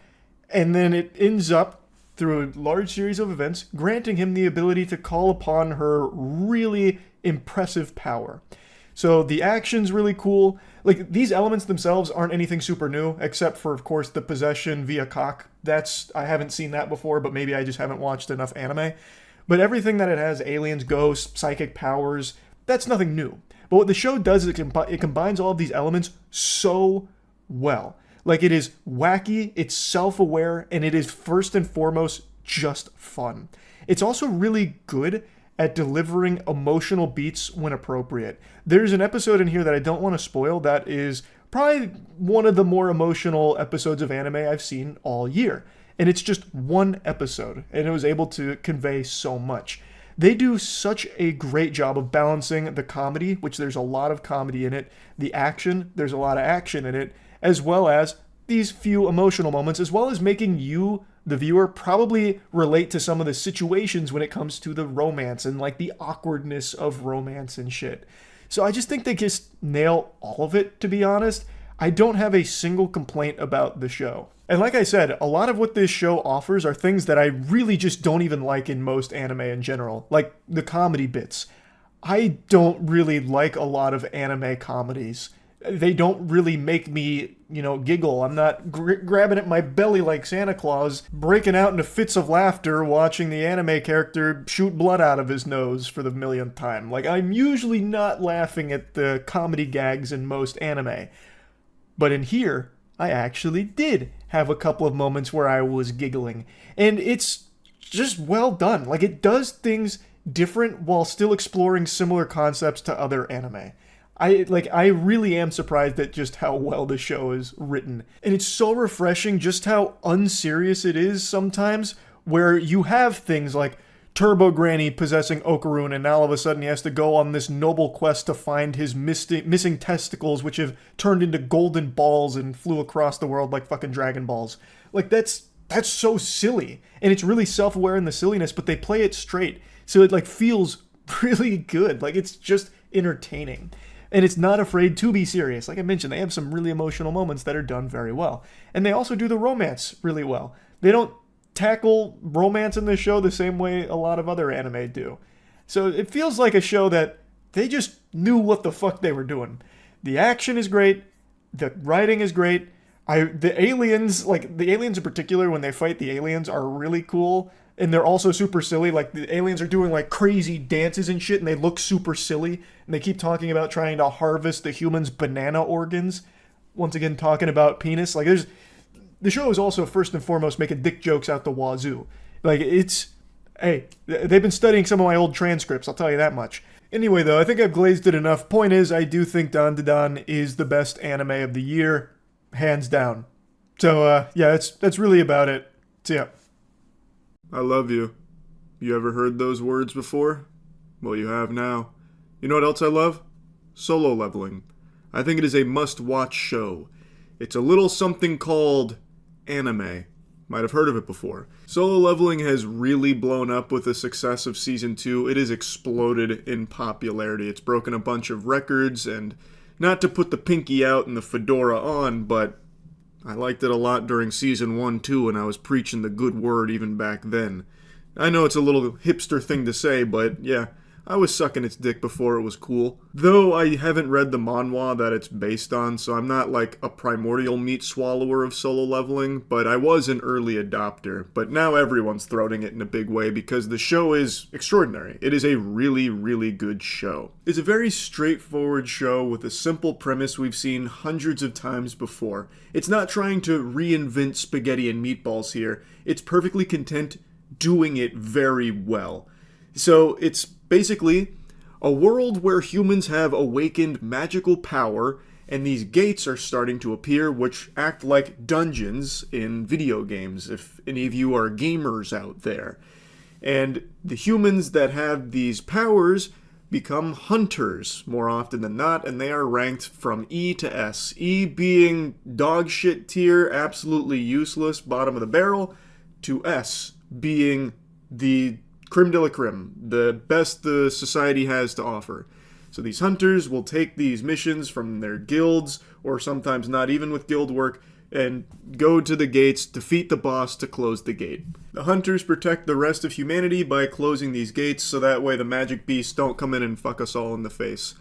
and then it ends up, through a large series of events, granting him the ability to call upon her really impressive power. So the action's really cool. Like, these elements themselves aren't anything super new, except for, of course, the possession via cock. I haven't seen that before, but maybe I just haven't watched enough anime. But everything that it has, aliens, ghosts, psychic powers, that's nothing new. But what the show does is it combines all of these elements so well. Like, it is wacky, it's self-aware, and it is first and foremost just fun. It's also really good at delivering emotional beats when appropriate. There's an episode in here that I don't want to spoil that is probably one of the more emotional episodes of anime I've seen all year. And it's just one episode, and it was able to convey so much. They do such a great job of balancing the comedy, which there's a lot of comedy in it, the action, there's a lot of action in it, as well as these few emotional moments, as well as making you, the viewer, probably relate to some of the situations when it comes to the romance and like the awkwardness of romance and shit. So I just think they just nail all of it, to be honest. I don't have a single complaint about the show. And like I said, a lot of what this show offers are things that I really just don't even like in most anime in general, like the comedy bits. I don't really like a lot of anime comedies. They don't really make me, giggle. I'm not grabbing at my belly like Santa Claus, breaking out into fits of laughter watching the anime character shoot blood out of his nose for the millionth time. Like, I'm usually not laughing at the comedy gags in most anime. But in here, I actually did have a couple of moments where I was giggling. And it's just well done. Like, it does things different while still exploring similar concepts to other anime. I really am surprised at just how well the show is written. And it's so refreshing just how unserious it is sometimes, where you have things like Turbo Granny possessing Okarun, and now all of a sudden he has to go on this noble quest to find his missing testicles, which have turned into golden balls and flew across the world like fucking Dragon Balls. Like, that's so silly. And it's really self-aware in the silliness, but they play it straight. So it, feels really good. Like, it's just entertaining. And it's not afraid to be serious. Like I mentioned, they have some really emotional moments that are done very well. And they also do the romance really well. They don't tackle romance in this show the same way a lot of other anime do. So it feels like a show that they just knew what the fuck they were doing. The action is great. The writing is great. The aliens in particular, when they fight the aliens, are really cool. And they're also super silly. Like, the aliens are doing crazy dances and shit, and they look super silly. And they keep talking about trying to harvest the humans' banana organs. Once again, talking about penis. The show is also first and foremost making dick jokes out the wazoo. Hey, they've been studying some of my old transcripts, I'll tell you that much. Anyway, though, I think I've glazed it enough. Point is, I do think Dan is the best anime of the year, hands down. So, yeah, that's really about it. So, yeah. I love you. You ever heard those words before? Well, you have now. You know what else I love? Solo Leveling. I think it is a must-watch show. It's a little something called anime. Might have heard of it before. Solo Leveling has really blown up with the success of Season 2. It has exploded in popularity. It's broken a bunch of records, and not to put the pinky out and the fedora on, but I liked it a lot during Season 1, too, and I was preaching the good word even back then. I know it's a little hipster thing to say, but yeah, I was sucking its dick before it was cool. Though I haven't read the manhwa that it's based on, so I'm not like a primordial meat swallower of Solo Leveling, but I was an early adopter. But now everyone's throwing it in a big way because the show is extraordinary. It is a really, really good show. It's a very straightforward show with a simple premise we've seen hundreds of times before. It's not trying to reinvent spaghetti and meatballs here. It's perfectly content doing it very well. So it's basically a world where humans have awakened magical power, and these gates are starting to appear which act like dungeons in video games, if any of you are gamers out there. And the humans that have these powers become hunters more often than not, and they are ranked from E to S. E being dog shit tier, absolutely useless, bottom of the barrel, to S being the creme de la creme, the best the society has to offer. So these hunters will take these missions from their guilds, or sometimes not even with guild work, and go to the gates, defeat the boss to close the gate. The hunters protect the rest of humanity by closing these gates, so that way the magic beasts don't come in and fuck us all in the face.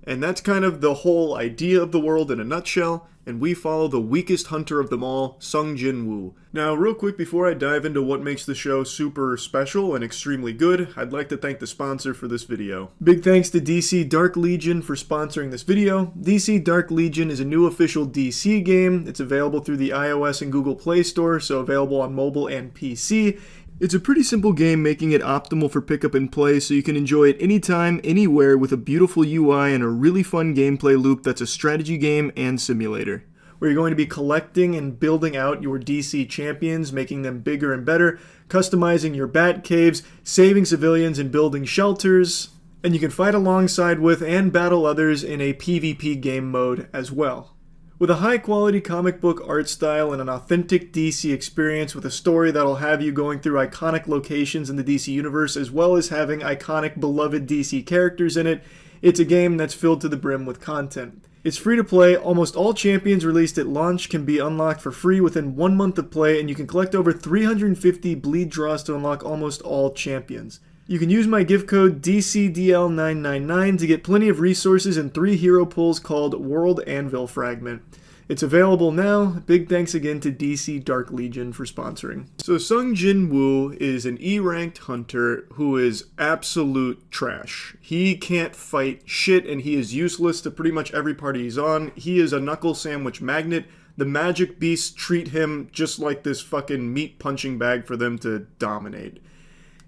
And that's kind of the whole idea of the world in a nutshell, and we follow the weakest hunter of them all, Sung Jin-woo. Now, real quick before I dive into what makes the show super special and extremely good, I'd like to thank the sponsor for this video. Big thanks to DC Dark Legion for sponsoring this video. DC Dark Legion is a new official DC game. It's available through the iOS and Google Play Store, so available on mobile and PC. It's a pretty simple game, making it optimal for pickup and play, so you can enjoy it anytime, anywhere, with a beautiful UI and a really fun gameplay loop that's a strategy game and simulator. Where you're going to be collecting and building out your DC champions, making them bigger and better, customizing your bat caves, saving civilians and building shelters, and you can fight alongside with and battle others in a PvP game mode as well. With a high-quality comic book art style and an authentic DC experience with a story that'll have you going through iconic locations in the DC universe, as well as having iconic beloved DC characters in it, it's a game that's filled to the brim with content. It's free to play, almost all champions released at launch can be unlocked for free within 1 month of play, and you can collect over 350 bleed draws to unlock almost all champions. You can use my gift code DCDL999 to get plenty of resources and 3 hero pulls called World Anvil Fragment. It's available now. Big thanks again to DC Dark Legion for sponsoring. So Sung Jin-woo is an E-ranked hunter who is absolute trash. He can't fight shit and he is useless to pretty much every party he's on. He is a knuckle sandwich magnet. The magic beasts treat him just like this fucking meat punching bag for them to dominate.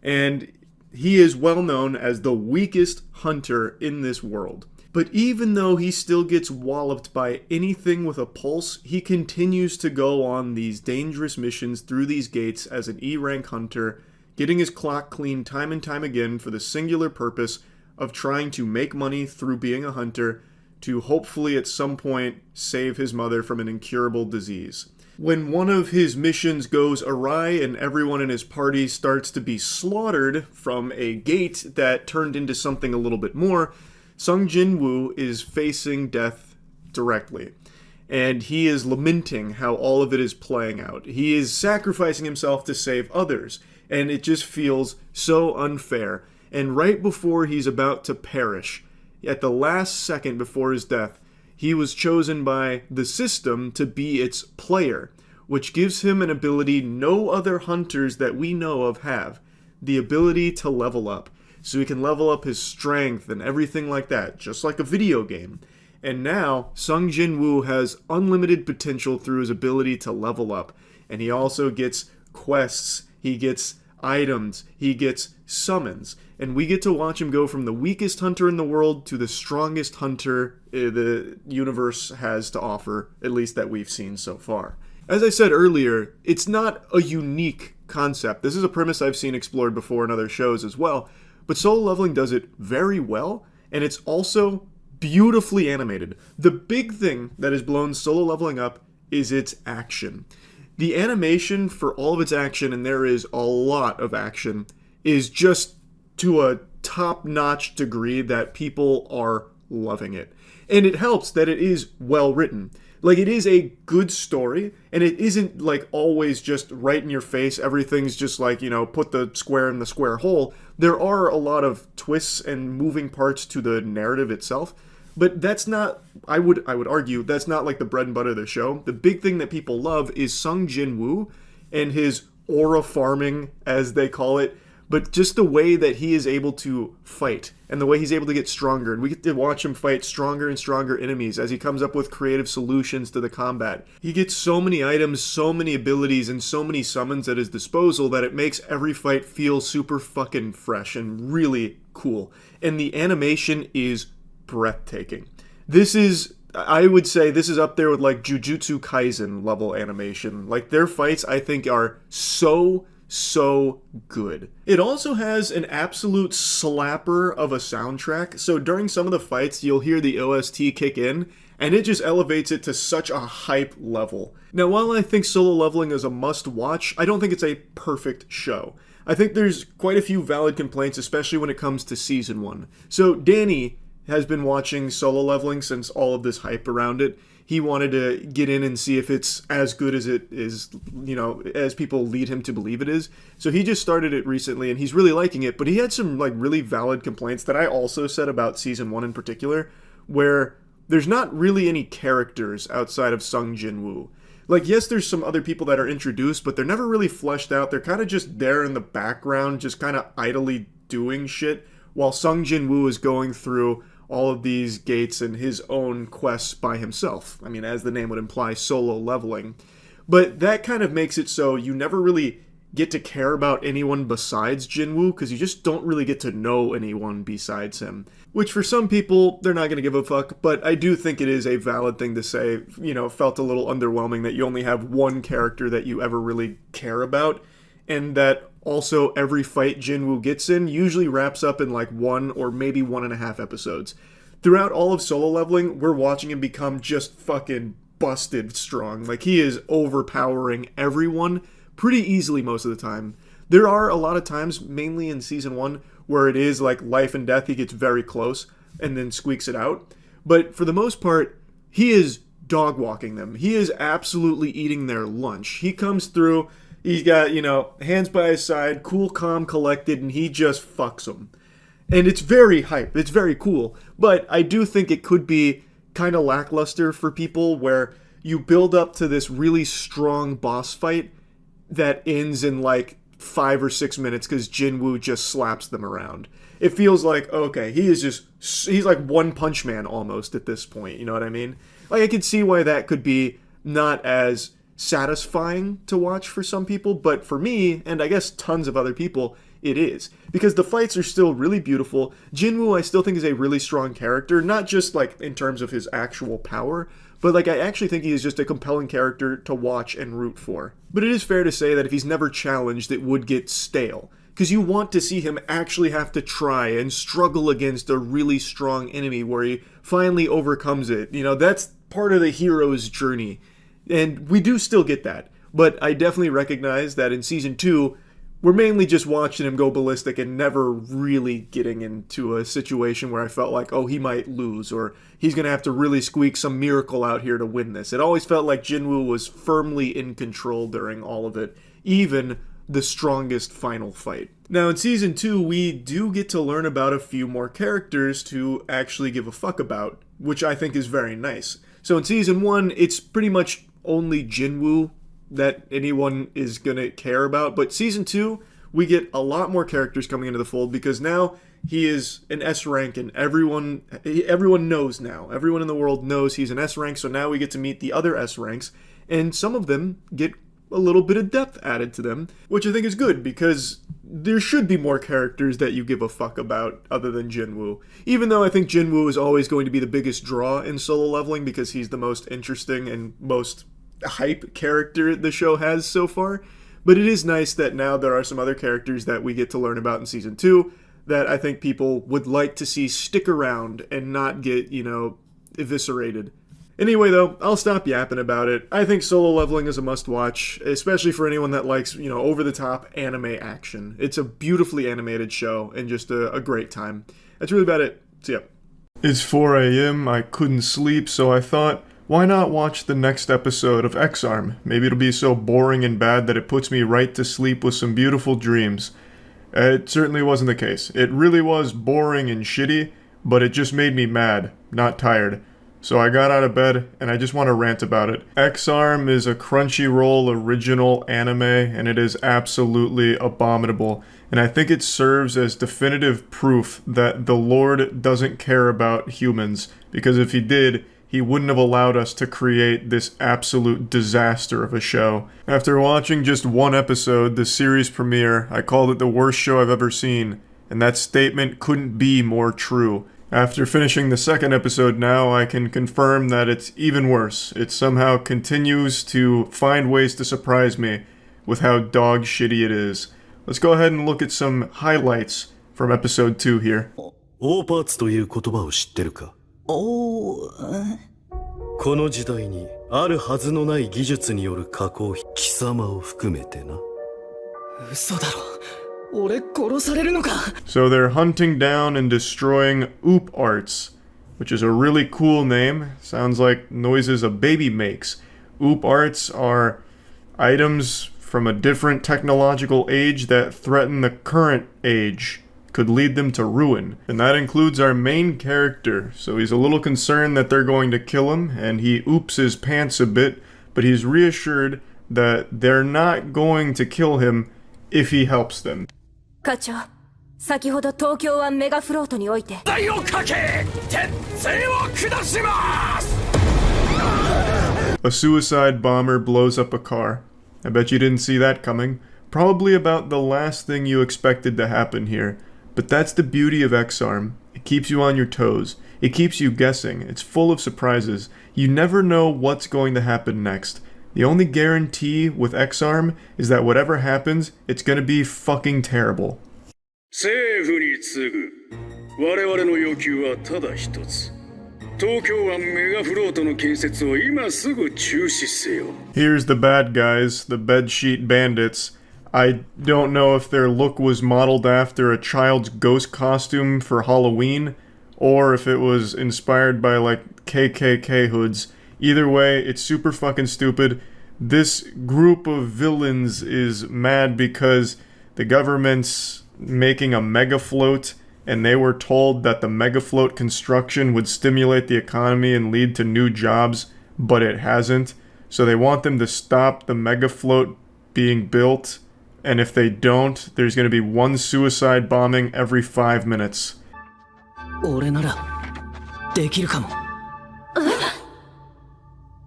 And he is well known as the weakest hunter in this world. But even though he still gets walloped by anything with a pulse, he continues to go on these dangerous missions through these gates as an E-rank hunter, getting his clock clean time and time again for the singular purpose of trying to make money through being a hunter to hopefully at some point save his mother from an incurable disease. When one of his missions goes awry and everyone in his party starts to be slaughtered from a gate that turned into something a little bit more, Sung Jin-woo is facing death directly. And he is lamenting how all of it is playing out. He is sacrificing himself to save others, and it just feels so unfair. And right before he's about to perish, at the last second before his death, he was chosen by the system to be its player, which gives him an ability no other hunters that we know of have, the ability to level up. So he can level up his strength and everything like that, just like a video game. And now, Sung Jin-woo has unlimited potential through his ability to level up. And he also gets quests, he gets items, he gets summons. And we get to watch him go from the weakest hunter in the world to the strongest hunter the universe has to offer, at least that we've seen so far. As I said earlier, it's not a unique concept. This is a premise I've seen explored before in other shows as well. But solo leveling does it very well, and it's also beautifully animated. The big thing that has blown solo leveling up is its action. The animation for all of its action, and there is a lot of action, is just to a top-notch degree that people are loving it. And it helps that it is well written. Like, it is a good story, and it isn't, like, always just right in your face. Everything's just like, you know, put the square in the square hole. There are a lot of twists and moving parts to the narrative itself, but that's not, I would argue, that's not like the bread and butter of the show. The big thing that people love is Sung Jin-woo and his aura farming, as they call it, but just the way that he is able to fight and the way he's able to get stronger. And we get to watch him fight stronger and stronger enemies as he comes up with creative solutions to the combat. He gets so many items, so many abilities, and so many summons at his disposal that it makes every fight feel super fucking fresh and really cool. And the animation is breathtaking. This is, I would say, this is up there with like Jujutsu Kaisen level animation. Like, their fights, I think, are so so good. It also has an absolute slapper of a soundtrack, so during some of the fights you'll hear the OST kick in, and it just elevates it to such a hype level. Now, while I think Solo Leveling is a must-watch, I don't think it's a perfect show. I think there's quite a few valid complaints, especially when it comes to Season 1. So, Danny has been watching Solo Leveling since all of this hype around it. He wanted to get in and see if it's as good as it is, as people lead him to believe it is. So he just started it recently, and he's really liking it, but he had some, really valid complaints that I also said about Season 1 in particular, where there's not really any characters outside of Sung Jin-woo. Yes, there's some other people that are introduced, but they're never really fleshed out. They're kind of just there in the background, just kind of idly doing shit, while Sung Jin-woo is going through all of these gates and his own quests by himself. I mean, as the name would imply, solo leveling. But that kind of makes it so you never really get to care about anyone besides Jinwoo, because you just don't really get to know anyone besides him. Which for some people, they're not going to give a fuck, but I do think it is a valid thing to say, felt a little underwhelming that you only have one character that you ever really care about, and that also every fight Jinwoo gets in usually wraps up in 1 or maybe 1.5 episodes. Throughout all of Solo Leveling, we're watching him become just fucking busted strong. He is overpowering everyone pretty easily most of the time. There are a lot of times, mainly in Season 1, where it is life and death, he gets very close and then squeaks it out. But for the most part, he is dog walking them. He is absolutely eating their lunch. He comes through, he's got, hands by his side, cool, calm, collected, and he just fucks them. And it's very hype. It's very cool. But I do think it could be kind of lackluster for people where you build up to this really strong boss fight that ends in 5 or 6 minutes because Jinwoo just slaps them around. It feels okay, he's like One Punch Man almost at this point, you know what I mean? I could see why that could be not as satisfying to watch for some people, but for me, and I guess tons of other people, it is. Because the fights are still really beautiful. Jinwoo I still think is a really strong character, not just in terms of his actual power, but I actually think he is just a compelling character to watch and root for. But it is fair to say that if he's never challenged, it would get stale. Because you want to see him actually have to try and struggle against a really strong enemy where he finally overcomes it. That's part of the hero's journey. And we do still get that. But I definitely recognize that in Season 2, we're mainly just watching him go ballistic and never really getting into a situation where I felt he might lose, or he's going to have to really squeak some miracle out here to win this. It always felt like Jinwoo was firmly in control during all of it, even the strongest final fight. Now, in Season 2, we do get to learn about a few more characters to actually give a fuck about, which I think is very nice. So in Season 1, it's pretty much only Jinwoo that anyone is going to care about. But Season 2, we get a lot more characters coming into the fold because now he is an S rank and everyone knows now. Everyone in the world knows he's an S rank, so now we get to meet the other S ranks, and some of them get a little bit of depth added to them, which I think is good because there should be more characters that you give a fuck about other than Jinwoo. Even though I think Jinwoo is always going to be the biggest draw in Solo Leveling because he's the most interesting and most hype character the show has so far. But it is nice that now there are some other characters that we get to learn about in Season 2 that I think people would like to see stick around and not get, eviscerated. Anyway, though, I'll stop yapping about it. I think Solo Leveling is a must-watch, especially for anyone that likes, over-the-top anime action. It's a beautifully animated show and just a great time. That's really about it. See ya. It's 4 a.m., I couldn't sleep, so I thought, why not watch the next episode of X-Arm? Maybe it'll be so boring and bad that it puts me right to sleep with some beautiful dreams. It certainly wasn't the case. It really was boring and shitty, but it just made me mad, not tired. So I got out of bed, and I just want to rant about it. X-Arm is a Crunchyroll original anime, and it is absolutely abominable. And I think it serves as definitive proof that the Lord doesn't care about humans, because if he did, he wouldn't have allowed us to create this absolute disaster of a show. After watching just one episode, the series premiere, I called it the worst show I've ever seen, and that statement couldn't be more true. After finishing the second episode now, I can confirm that it's even worse. It somehow continues to find ways to surprise me, with how dog shitty it is. Let's go ahead and look at some highlights from episode 2 here. オーパーツという言葉を知ってるか？この時代にあるはずのない技術による加工費、貴様を含めてな。嘘だろ。俺殺されるのか。 So they're hunting down and destroying Oop Arts, which is a really cool name. Sounds like noises a baby makes. Oop Arts are items from a different technological age that threaten the current age, could lead them to ruin. And that includes our main character, so he's a little concerned that they're going to kill him, and he oops his pants a bit, but he's reassured that they're not going to kill him if he helps them. 課長、先ほど東京湾メガフロートにおいて台をかけ、鉄槌を下します。 A suicide bomber blows up a car. I bet you didn't see that coming. Probably about the last thing you expected to happen here. But that's the beauty of X-Arm. It keeps you on your toes. It keeps you guessing. It's full of surprises. You never know what's going to happen next. The only guarantee with X-Arm is that whatever happens, it's gonna be fucking terrible. 政府に次ぐ我々の要求はただ一つ。東京湾メガフロートの建設を今すぐ中止せよ。 Here's the bad guys, the bedsheet bandits. I don't know if their look was modeled after a child's ghost costume for Halloween, or if it was inspired by, like, KKK hoods. Either way, it's super fucking stupid. This group of villains is mad because the government's making a mega float, and they were told that the mega float construction would stimulate the economy and lead to new jobs, but it hasn't. So they want them to stop the mega float being built, and if they don't, there's going to be one suicide bombing every 5 minutes. 俺ならできるかも。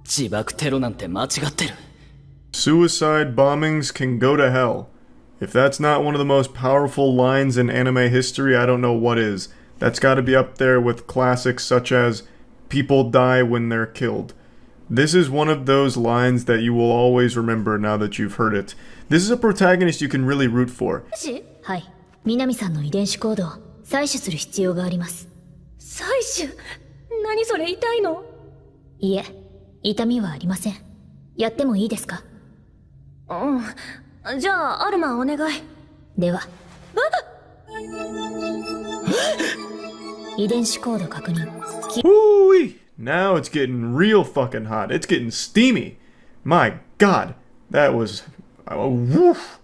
自爆テロなんて間違ってる。 Suicide bombings can go to hell. If that's not one of the most powerful lines in anime history, I don't know what is. That's got to be up there with classics such as people die when they're killed. This is one of those lines that you will always remember now that you've heard it. This is a protagonist you can really root for. はい。南さんの遺伝子コードを採取する必要があります。採取？何それ痛いの？いえ、痛みはありません。やってもいいですか？じゃあ、アルマンお願い。では。遺伝子コード確認。Woo-wee! Now it's getting real fucking hot. It's getting steamy. My god. That was... woof.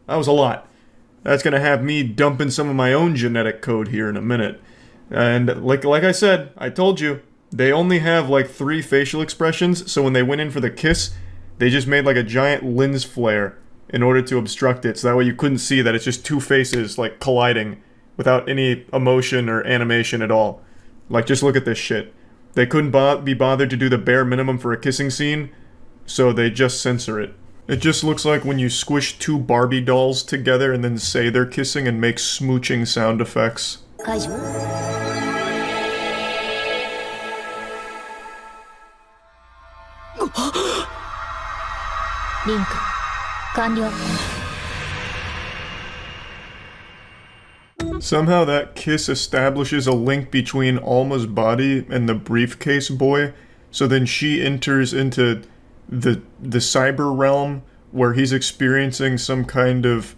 That was a lot. That's gonna have me dumping some of my own genetic code here in a minute. And like I said, I told you, they only have like 3 facial expressions, so when they went in for the kiss, they just made like a giant lens flare in order to obstruct it, so that way you couldn't see that it's just 2 faces like colliding without any emotion or animation at all. Like, just look at this shit. They couldn't be bothered to do the bare minimum for a kissing scene, so they just censor it. It just looks like when you squish 2 Barbie dolls together and then say they're kissing and make smooching sound effects. 解除。リンク完了。 Somehow that kiss establishes a link between Alma's body and the briefcase boy, so then she enters into the cyber realm where he's experiencing some kind of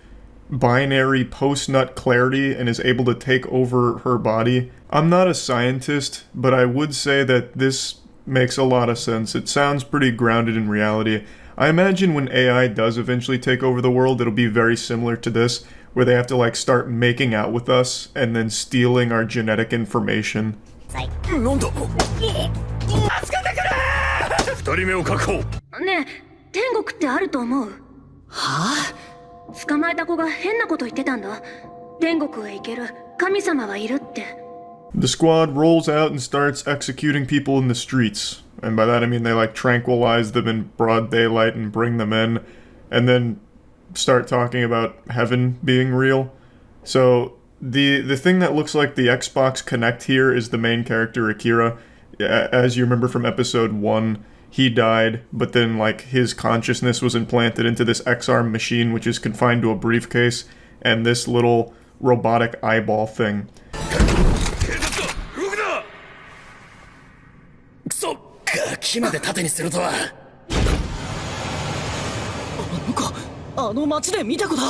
binary post-nut clarity and is able to take over her body. I'm not a scientist, but I would say that this makes a lot of sense. It sounds pretty grounded in reality. I imagine when AI does eventually take over the world, it'll be very similar to this, where they have to like start making out with us and then stealing our genetic information. なんだ。助けてくれ。二人目を確保。ねえ、天国ってあると思う？はぁ？捕まえた子が変なこと言ってたんだ。天国へ行ける神様はいるって。The squad rolls out and starts executing people in the streets. And by that I mean they like tranquilize them in broad daylight and bring them in, and then start talking about heaven being real. So the thing that looks like the Xbox Kinect here is the main character, Akira. As you remember from episode 1, he died, but then like his consciousness was implanted into this X-arm machine, which is confined to a briefcase, and this little robotic eyeball thing. くそ木まで盾にするとは。あの町で見たこと。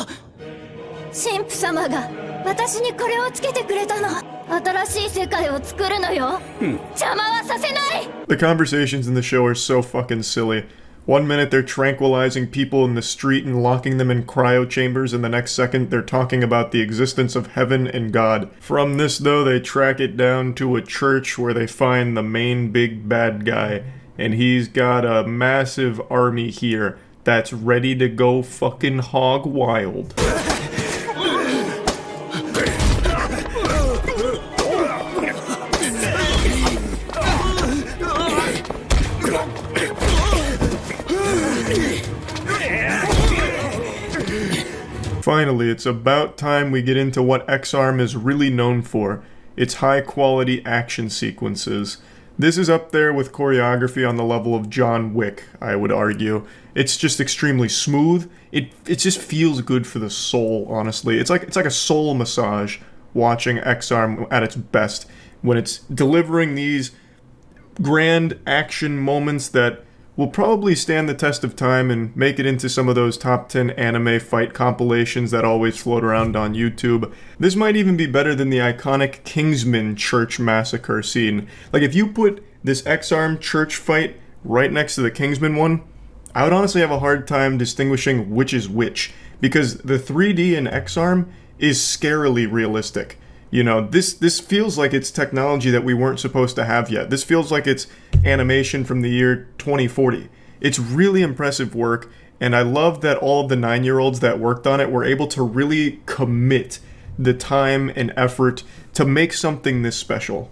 神父様が私にこれをつけてくれたの。新しい世界を作るのよ。邪魔はさせない。 The conversations in the show are so fucking silly. One minute they're tranquilizing people in the street and locking them in cryo chambers, and the next second they're talking about the existence of heaven and God. From this, though, they track it down to a church where they find the main big bad guy, and he's got a massive army here that's ready to go fucking hog wild. Finally, it's about time we get into what X-Arm is really known for, its high-quality action sequences. This is up there with choreography on the level of John Wick, I would argue. It's just extremely smooth. It just feels good for the soul, honestly. It's like a soul massage watching X-Arm at its best, when it's delivering these grand action moments that will probably stand the test of time and make it into some of those top 10 anime fight compilations that always float around on YouTube. This might even be better than the iconic Kingsman church massacre scene. Like, if you put this X-Arm church fight right next to the Kingsman one, I would honestly have a hard time distinguishing which is which, because the 3D in X-Arm is scarily realistic. You know, this feels like it's technology that we weren't supposed to have yet. This feels like it's animation from the year 2040. It's really impressive work, and I love that all of the 9-year-olds that worked on it were able to really commit the time and effort to make something this special.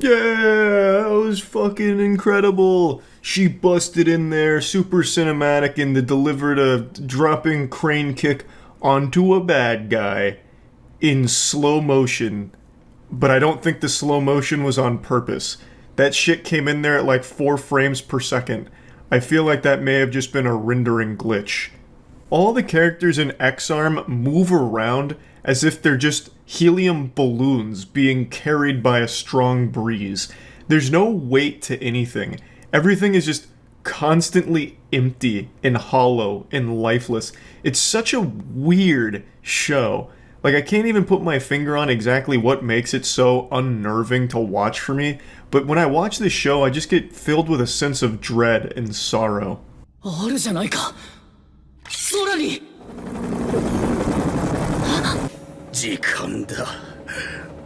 Yeah, that was fucking incredible. She busted in there, super cinematic, and delivered a dropping crane kick onto a bad guy in slow motion. But I don't think the slow motion was on purpose. That shit came in there at like 4 frames per second. I feel like that may have just been a rendering glitch. All the characters in X-Arm move around as if they're just helium balloons being carried by a strong breeze. There's no weight to anything. Everything is just constantly empty and hollow and lifeless. It's such a weird show. Like, I can't even put my finger on exactly what makes it so unnerving to watch for me, but when I watch this show, I just get filled with a sense of dread and sorrow. あるじゃないか。空に。時間だ。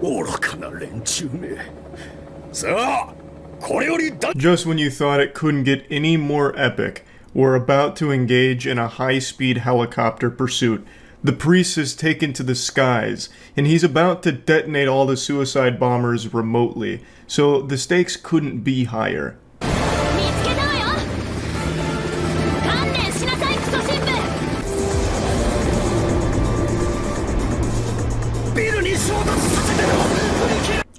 愚かな連中め。さあ、これよりだ。 Just when you thought it couldn't get any more epic, we're about to engage in a high-speed helicopter pursuit. The priest is taken to the skies, and he's about to detonate all the suicide bombers remotely, so the stakes couldn't be higher.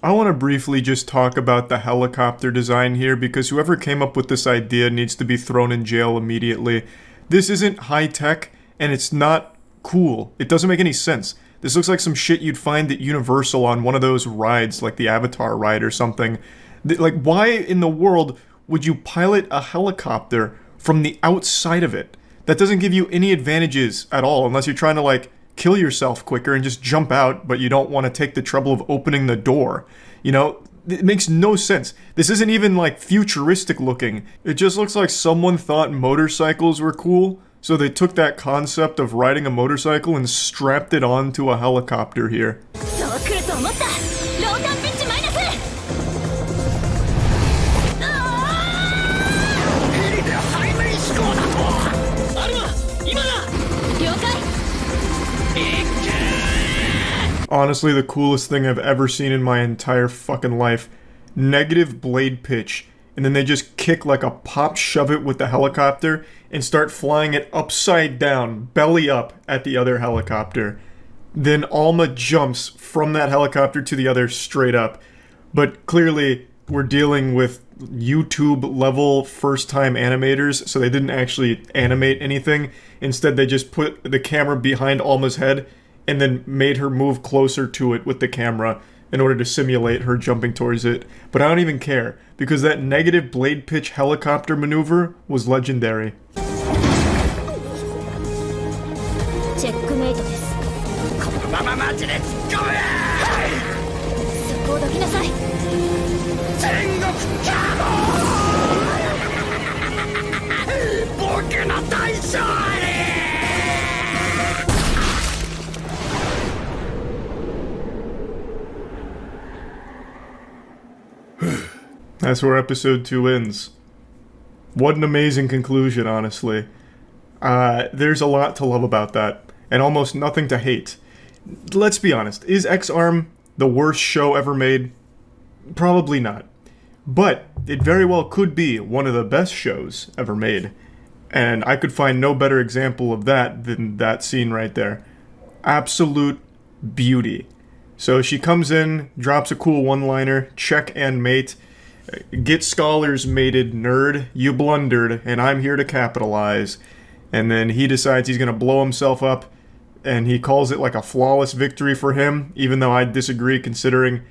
I want to briefly just talk about the helicopter design here, because whoever came up with this idea needs to be thrown in jail immediately. This isn't high-tech, and it's not cool. It doesn't make any sense. This looks like some shit you'd find at Universal on one of those rides, like the Avatar ride or something. Like, why in the world would you pilot a helicopter from the outside of it? That doesn't give you any advantages at all, unless you're trying to, like, kill yourself quicker and just jump out, but you don't want to take the trouble of opening the door. You know, it makes no sense. This isn't even, like, futuristic looking. It just looks like someone thought motorcycles were cool, so they took that concept of riding a motorcycle and strapped it onto a helicopter here. Honestly, the coolest thing I've ever seen in my entire fucking life. Negative blade pitch and then they just kick like a pop shove it with the helicopter and start flying it upside down, belly up at the other helicopter. Then Alma jumps from that helicopter to the other straight up. But clearly, we're dealing with YouTube level first time animators, so they didn't actually animate anything. Instead, they just put the camera behind Alma's head and then made her move closer to it with the camera in order to simulate her jumping towards it. But I don't even care, because that negative blade pitch helicopter maneuver was legendary. チェックメイトです。このままマジで突っ込め。そこをどきなさい。天国カモン僕の大勝利。 That's where episode 2 ends. What an amazing conclusion, honestly. There's a lot to love about that, and almost nothing to hate. Let's be honest, is X-Arm the worst show ever made? Probably not. But it very well could be one of the best shows ever made. And I could find no better example of that than that scene right there. Absolute beauty. So she comes in, drops a cool one-liner, check and mate. Get scholars mated, nerd, you blundered, and I'm here to capitalize. And then he decides he's gonna blow himself up, and he calls it like a flawless victory for him, even though I disagree, considering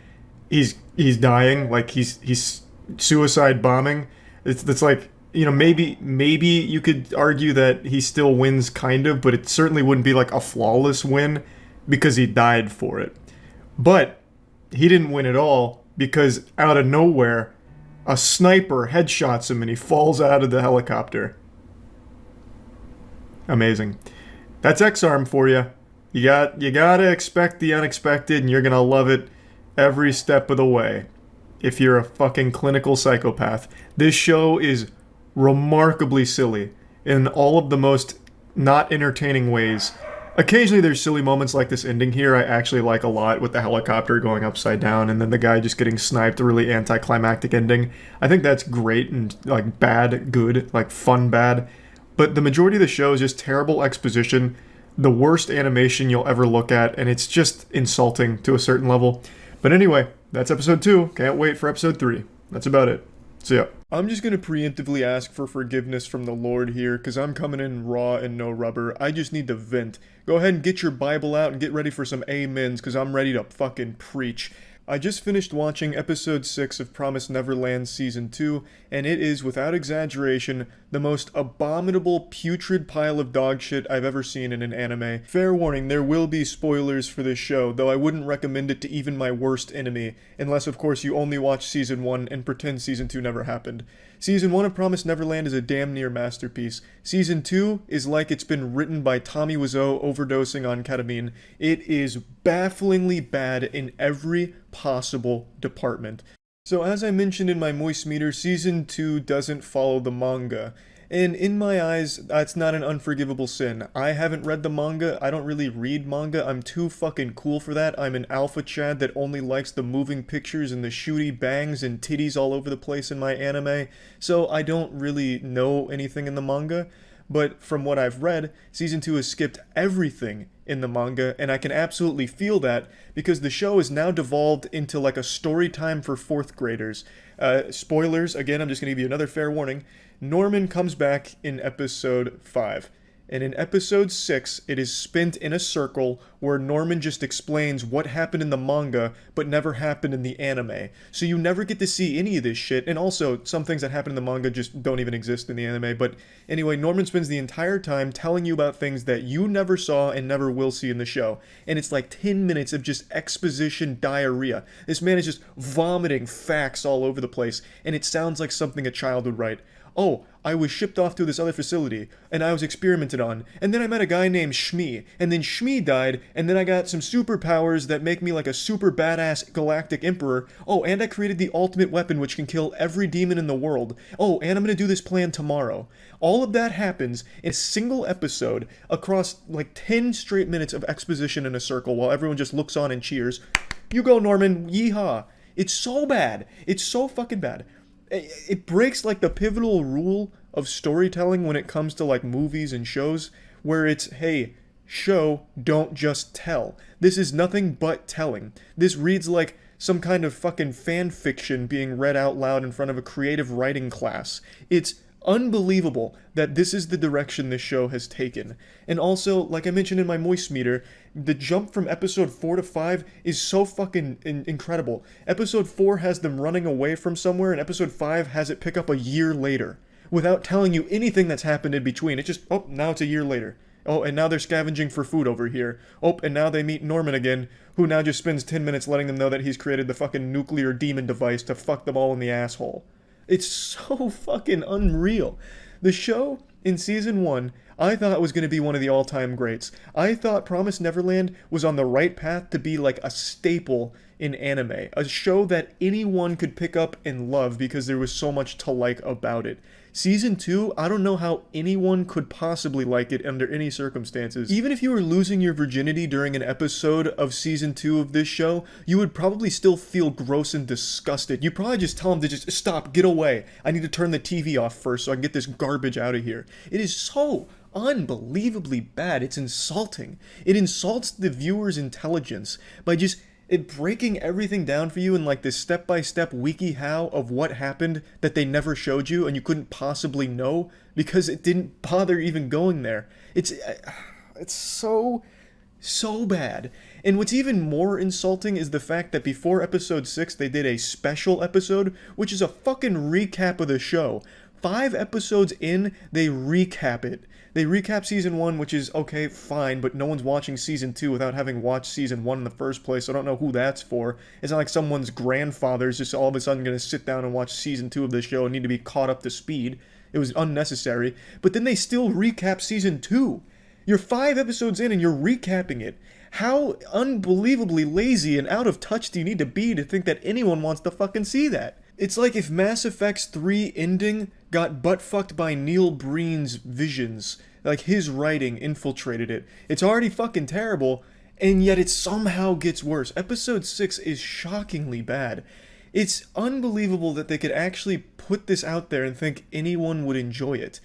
he's dying, like he's suicide bombing. It's like, you know, maybe you could argue that he still wins kind of, but it certainly wouldn't be like a flawless win because he died for it. But he didn't win at all because out of nowhere, a sniper headshots him and he falls out of the helicopter. Amazing. That's X-Arm for you. You gotta expect the unexpected, and you're gonna love it every step of the way. If you're a fucking clinical psychopath. This show is remarkably silly in all of the most not entertaining ways. Occasionally there's silly moments like this ending here I actually like a lot, with the helicopter going upside down and then the guy just getting sniped, a really anticlimactic ending. I think that's great and like bad, good, like fun bad. But the majority of the show is just terrible exposition, the worst animation you'll ever look at, and it's just insulting to a certain level. But anyway, that's episode 2. Can't wait for episode 3. That's about it. See ya. I'm just gonna preemptively ask for forgiveness from the Lord here, because I'm coming in raw and no rubber. I just need to vent. Go ahead and get your Bible out and get ready for some amens, because I'm ready to fucking preach. I just finished watching episode 6 of Promised Neverland Season 2, and it is, without exaggeration, the most abominable, putrid pile of dog shit I've ever seen in an anime. Fair warning, there will be spoilers for this show, though I wouldn't recommend it to even my worst enemy, unless of course you only watch Season 1 and pretend Season 2 never happened. Season 1 of Promised Neverland is a damn near masterpiece. Season 2 is like it's been written by Tommy Wiseau overdosing on ketamine. It is bafflingly bad in every possible department. So as I mentioned in my Moist Meter, Season 2 doesn't follow the manga. And in my eyes, that's not an unforgivable sin. I haven't read the manga, I don't really read manga, I'm too fucking cool for that. I'm an alpha chad that only likes the moving pictures and the shooty bangs and titties all over the place in my anime, so I don't really know anything in the manga. But from what I've read, Season 2 has skipped everything in the manga, and I can absolutely feel that, because the show is now devolved into like a story time for 4th graders. Spoilers, again, I'm just going to give you another fair warning. Norman comes back in episode 5. And in episode 6, it is spent in a circle where Norman just explains what happened in the manga, but never happened in the anime. So you never get to see any of this shit, and also, some things that happen in the manga just don't even exist in the anime. But anyway, Norman spends the entire time telling you about things that you never saw and never will see in the show. And it's like 10 minutes of just exposition diarrhea. This man is just vomiting facts all over the place, and it sounds like something a child would write. Oh, I was shipped off to this other facility, and I was experimented on, and then I met a guy named Shmi, and then Shmi died, and then I got some superpowers that make me like a super badass galactic emperor. Oh, and I created the ultimate weapon which can kill every demon in the world. Oh, and I'm gonna do this plan tomorrow. All of that happens in a single episode across like 10 straight minutes of exposition in a circle while everyone just looks on and cheers. You go, Norman, yeehaw. It's so bad. It's so fucking bad. it breaks like the pivotal rule of storytelling when it comes to like movies and shows, where it's, hey, show, don't just tell. This is nothing but telling. This reads like some kind of fucking fan fiction being read out loud in front of a creative writing class. It's unbelievable that this is the direction this show has taken. And also, like I mentioned in my moist meter, the jump from episode 4 to 5 is so fucking incredible. Episode 4 has them running away from somewhere, and episode 5 has it pick up a year later, without telling you anything that's happened in between. It's just, oh, now it's a year later. Oh, and now they're scavenging for food over here. Oh, and now they meet Norman again, who now just spends 10 minutes letting them know that he's created the fucking nuclear demon device to fuck them all in the asshole. It's so fucking unreal. The show, in season 1, I thought was going to be one of the all-time greats. I thought Promised Neverland was on the right path to be like a staple in anime. A show that anyone could pick up and love because there was so much to like about it. Season 2, I don't know how anyone could possibly like it under any circumstances. Even if you were losing your virginity during an episode of Season 2 of this show, you would probably still feel gross and disgusted. You'd probably just tell them to just stop, get away. I need to turn the TV off first so I can get this garbage out of here. It is so unbelievably bad. It's insulting. It insults the viewer's intelligence by just breaking everything down for you in like this step-by-step wiki-how of what happened that they never showed you and you couldn't possibly know because it didn't bother even going there. It's so bad. And what's even more insulting is the fact that before episode 6 they did a special episode, which is a fucking recap of the show. 5 episodes in, they recap it. They recap season 1, which is okay, fine, but no one's watching season 2 without having watched season 1 in the first place, so I don't know who that's for. It's not like someone's grandfather's just all of a sudden going to sit down and watch season 2 of the show and need to be caught up to speed. It was unnecessary. But then they still recap season 2. You're 5 episodes in and you're recapping it. How unbelievably lazy and out of touch do you need to be to think that anyone wants to fucking see that? It's like if Mass Effect's 3 ending got butt-fucked by Neil Breen's visions. Like, his writing infiltrated it. It's already fucking terrible, and yet it somehow gets worse. Episode 6 is shockingly bad. It's unbelievable that they could actually put this out there and think anyone would enjoy it.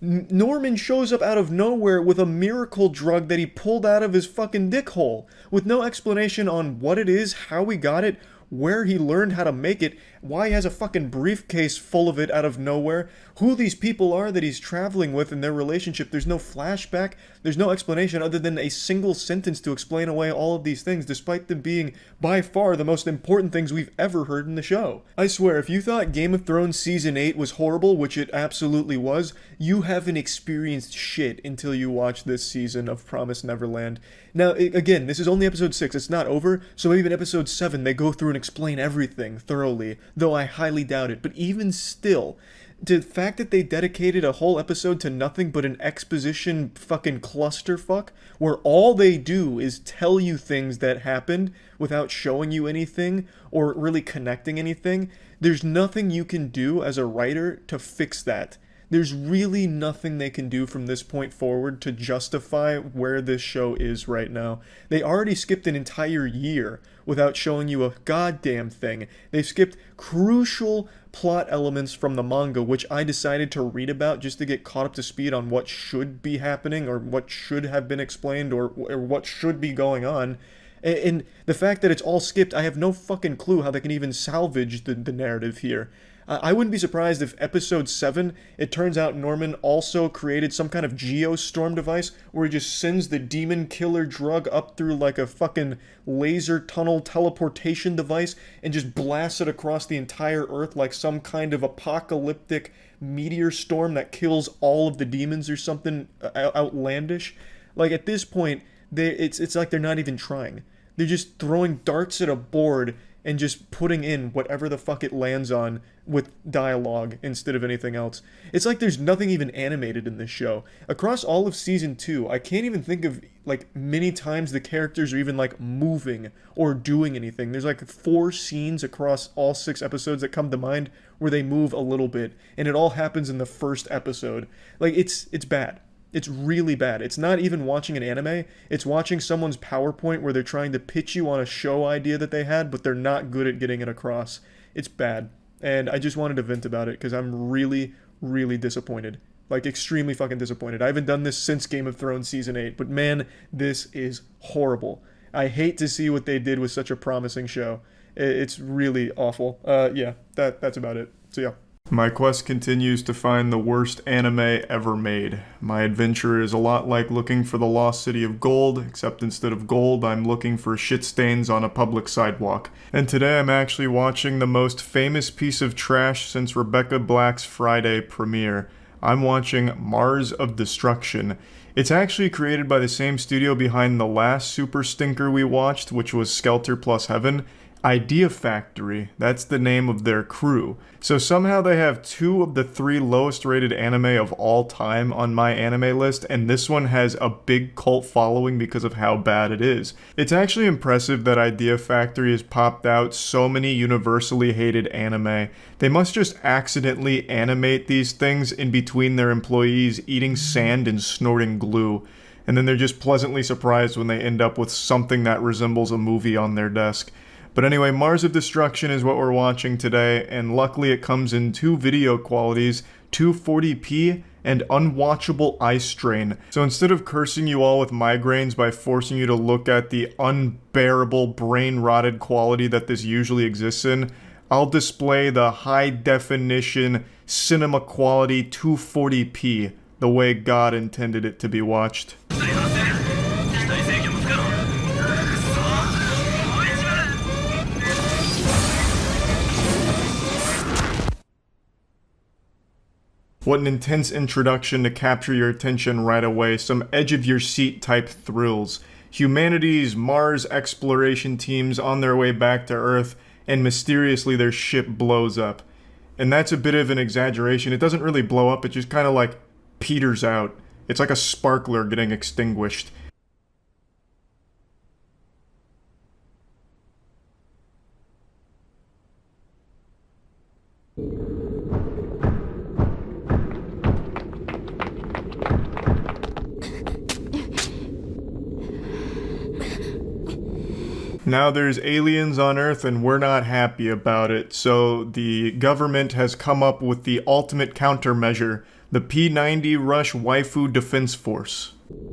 Norman shows up out of nowhere with a miracle drug that he pulled out of his fucking dick hole, with no explanation on what it is, how he got it, where he learned how to make it, why he has a fucking briefcase full of it out of nowhere, who these people are that he's traveling with in their relationship. There's no flashback, there's no explanation other than a single sentence to explain away all of these things, despite them being by far the most important things we've ever heard in the show. I swear, if you thought Game of Thrones Season 8 was horrible, which it absolutely was, you haven't experienced shit until you watch this season of Promised Neverland. Now, again, this is only episode 6, it's not over, so maybe in episode 7 they go through and explain everything thoroughly, though I highly doubt it. But even still, the fact that they dedicated a whole episode to nothing but an exposition fucking clusterfuck, where all they do is tell you things that happened without showing you anything or really connecting anything, there's nothing you can do as a writer to fix that. There's really nothing they can do from this point forward to justify where this show is right now. They already skipped an entire year without showing you a goddamn thing. They've skipped crucial plot elements from the manga, which I decided to read about just to get caught up to speed on what should be happening or what should have been explained or what should be going on. And the fact that it's all skipped, I have no fucking clue how they can even salvage the narrative here. I wouldn't be surprised if episode 7, it turns out Norman also created some kind of geostorm device where he just sends the demon killer drug up through like a fucking laser tunnel teleportation device and just blasts it across the entire Earth like some kind of apocalyptic meteor storm that kills all of the demons or something outlandish. Like, at this point, it's like they're not even trying. They're just throwing darts at a board and just putting in whatever the fuck it lands on with dialogue instead of anything else. It's like there's nothing even animated in this show. Across all of season 2, I can't even think of like many times the characters are even like moving or doing anything. There's like 4 scenes across all 6 episodes that come to mind where they move a little bit, and it all happens in the first episode. Like, it's bad. It's really bad. It's not even watching an anime. It's watching someone's PowerPoint where they're trying to pitch you on a show idea that they had, but they're not good at getting it across. It's bad. and I just wanted to vent about it because I'm really, really disappointed. Like, extremely fucking disappointed. I haven't done this since Game of Thrones Season 8, but man, this is horrible. I hate to see what they did with such a promising show. It's really awful. Yeah, that's about it. So yeah. My quest continues to find the worst anime ever made. My adventure is a lot like looking for the lost city of gold, except instead of gold, I'm looking for shit stains on a public sidewalk. And today I'm actually watching the most famous piece of trash since Rebecca Black's Friday premiere. I'm watching Mars of Destruction. It's actually created by the same studio behind the last super stinker we watched, which was Skelter Plus Heaven. Idea Factory, that's the name of their crew. So somehow they have 2 of the 3 lowest rated anime of all time on my anime list, and this one has a big cult following because of how bad it is. It's actually impressive that Idea Factory has popped out so many universally hated anime. They must just accidentally animate these things in between their employees eating sand and snorting glue. And then they're just pleasantly surprised when they end up with something that resembles a movie on their desk. But anyway, Mars of Destruction is what we're watching today, and luckily it comes in 2 video qualities, 240p and unwatchable eye strain. So instead of cursing you all with migraines by forcing you to look at the unbearable brain-rotted quality that this usually exists in, I'll display the high-definition, cinema-quality 240p, the way God intended it to be watched. What an intense introduction to capture your attention right away, some edge-of-your-seat type thrills. Humanity's Mars exploration team's on their way back to Earth, and mysteriously their ship blows up. And that's a bit of an exaggeration. It doesn't really blow up, it just kind of like peters out. It's like a sparkler getting extinguished. Now there's aliens on Earth and we're not happy about it, so the government has come up with the ultimate countermeasure, the P-90 Rush Waifu Defense Force. 3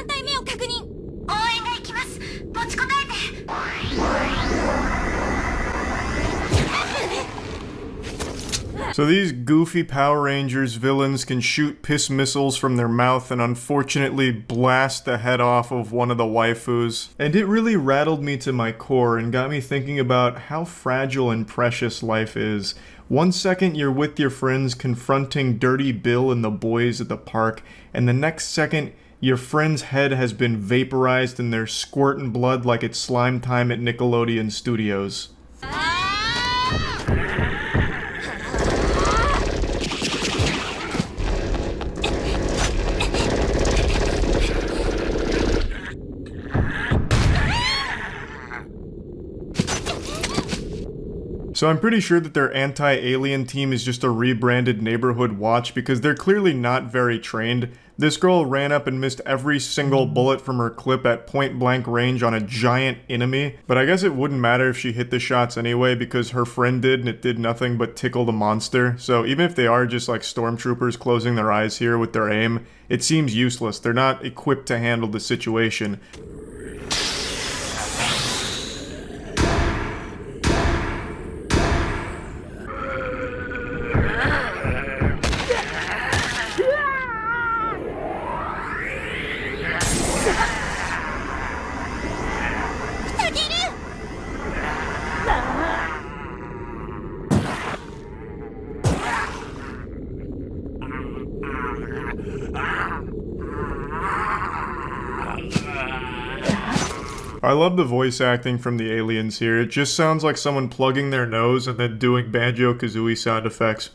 体目を確認。応援が行きます。持ちこたえて。 So these goofy Power Rangers villains can shoot piss missiles from their mouth and unfortunately blast the head off of one of the waifus. And it really rattled me to my core and got me thinking about how fragile and precious life is. One second you're with your friends confronting Dirty Bill and the boys at the park, and the next second your friend's head has been vaporized and they're squirting blood like it's slime time at Nickelodeon Studios. So I'm pretty sure that their anti-alien team is just a rebranded neighborhood watch because they're clearly not very trained. This girl ran up and missed every single bullet from her clip at point blank range on a giant enemy, but I guess it wouldn't matter if she hit the shots anyway because her friend did and it did nothing but tickle the monster. So even if they are just like stormtroopers closing their eyes here with their aim, it seems useless. They're not equipped to handle the situation. I love the voice acting from the aliens here. It just sounds like someone plugging their nose and then doing Banjo-Kazooie sound effects.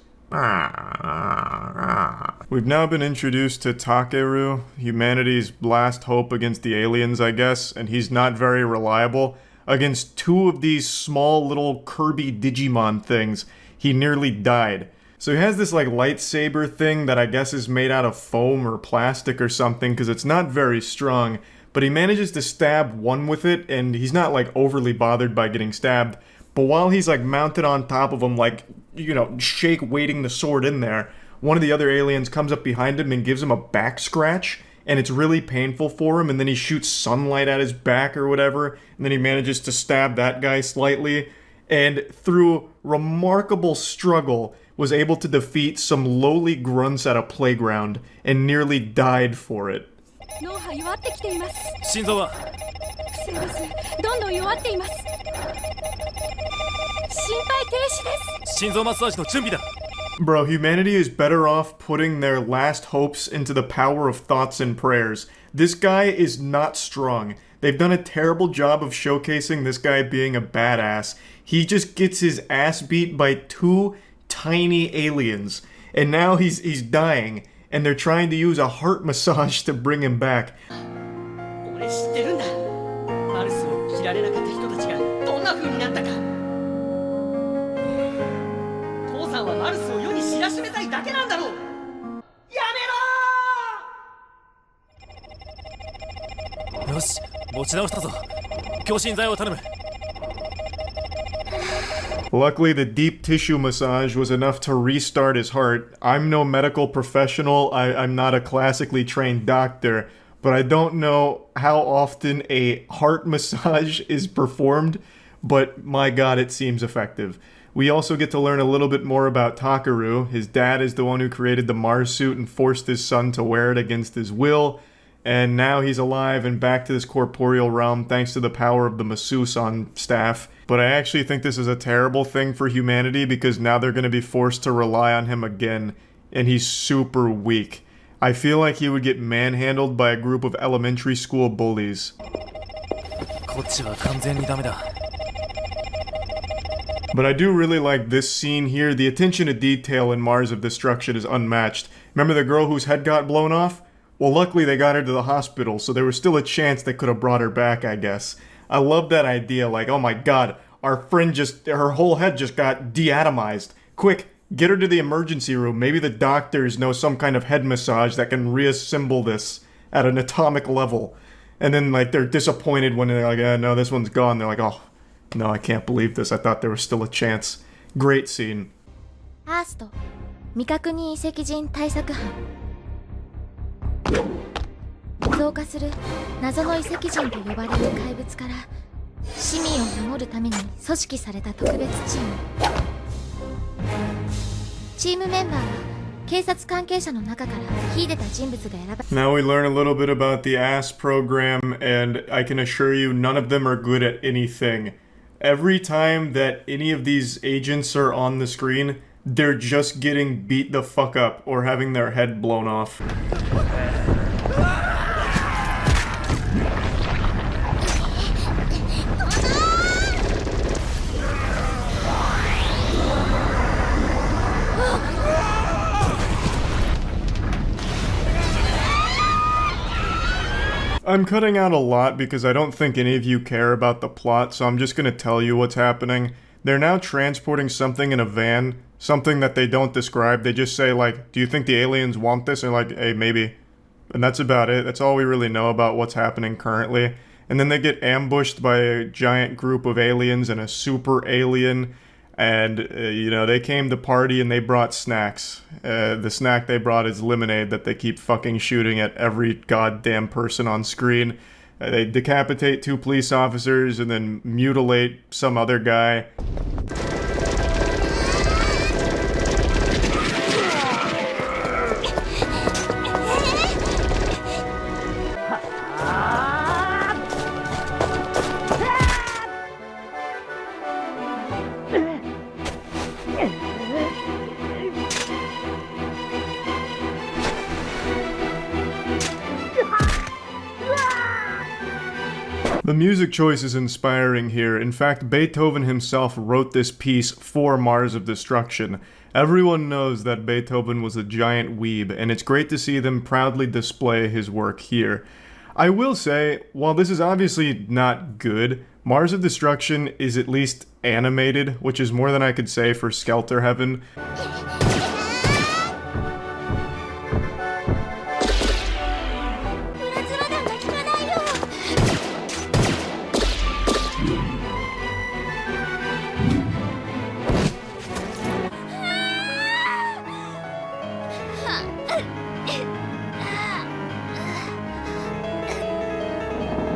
We've now been introduced to Takeru, humanity's last hope against the aliens, I guess, and he's not very reliable. Against 2 of these small little Kirby Digimon things, he nearly died. So he has this like lightsaber thing that I guess is made out of foam or plastic or something because it's not very strong. but he manages to stab one with it, and he's not like overly bothered by getting stabbed. But while he's like mounted on top of him, like, you know, shake weighting the sword in there, one of the other aliens comes up behind him and gives him a back scratch, and it's really painful for him, and then he shoots sunlight at his back or whatever, and then he manages to stab that guy slightly, and through remarkable struggle was able to defeat some lowly grunts at a playground and nearly died for it. 脳波弱ってきています。心臓は不正です。どんどん弱っています。心肺停止です。心臓マッサージの準備だ。 Bro, humanity is better off putting their last hopes into the power of thoughts and prayers. This guy is not strong. They've done a terrible job of showcasing this guy being a badass. He just gets his ass beat by two tiny aliens. And now he's dying. And they're trying to use a heart massage to bring him back. 俺知ってるんだ。マルスを切られなかった人たちがどんな風になったか。父さんはマルスを世に知らしめたいだけなんだろう。やめろ。よし、持ち直したぞ。強心剤を頼む。 Luckily, the deep tissue massage was enough to restart his heart. I'm no medical professional, I'm not a classically trained doctor, but I don't know how often a heart massage is performed, but my god, it seems effective. We also get to learn a little bit more about Takaru. His dad is the one who created the Mars suit and forced his son to wear it against his will, and now he's alive and back to this corporeal realm thanks to the power of the masseuse on staff. But I actually think this is a terrible thing for humanity because now they're going to be forced to rely on him again, and he's super weak. I feel like he would get manhandled by a group of elementary school bullies. こっちは完全にダメだ。 But I do really like this scene here. The attention to detail in Mars of Destruction is unmatched. Remember the girl whose head got blown off? Well, luckily they got her to the hospital, so there was still a chance they could have brought her back, I guess. I love that idea, like, oh my god, our friend her whole head just got deatomized. Quick, get her to the emergency room. Maybe the doctors know some kind of head massage that can reassemble this at an atomic level. And then, like, they're disappointed when they're like, no, this one's gone. They're like, oh, no, I can't believe this. I thought there was still a chance. Great scene. アースト未確認遺跡人対策班。増加する謎の遺跡人と呼ばれる怪物から市民を守るために組織された特別チーム。チームメンバーは警察関係者の中から秀でた人物が選ば。 Now we learn a little bit about the ASS program, and I can assure you none of them are good at anything. Every time that any of these agents are on the screen, they're just getting beat the fuck up or having their head blown off. I'm cutting out a lot because I don't think any of you care about the plot, so I'm just gonna tell you what's happening. They're now transporting something in a van, something that they don't describe. They just say, like, do you think the aliens want this? And like, hey, maybe. And that's about it. That's all we really know about what's happening currently. And then they get ambushed by a giant group of aliens and a super alien. And, you know, they came to party and they brought snacks. The snack they brought is lemonade that they keep fucking shooting at every goddamn person on screen. They decapitate 2 police officers and then mutilate some other guy. The music choice is inspiring here. In fact, Beethoven himself wrote this piece for Mars of Destruction. Everyone knows that Beethoven was a giant weeb, and it's great to see them proudly display his work here. I will say, while this is obviously not good, Mars of Destruction is at least animated, which is more than I could say for Skelter Heaven.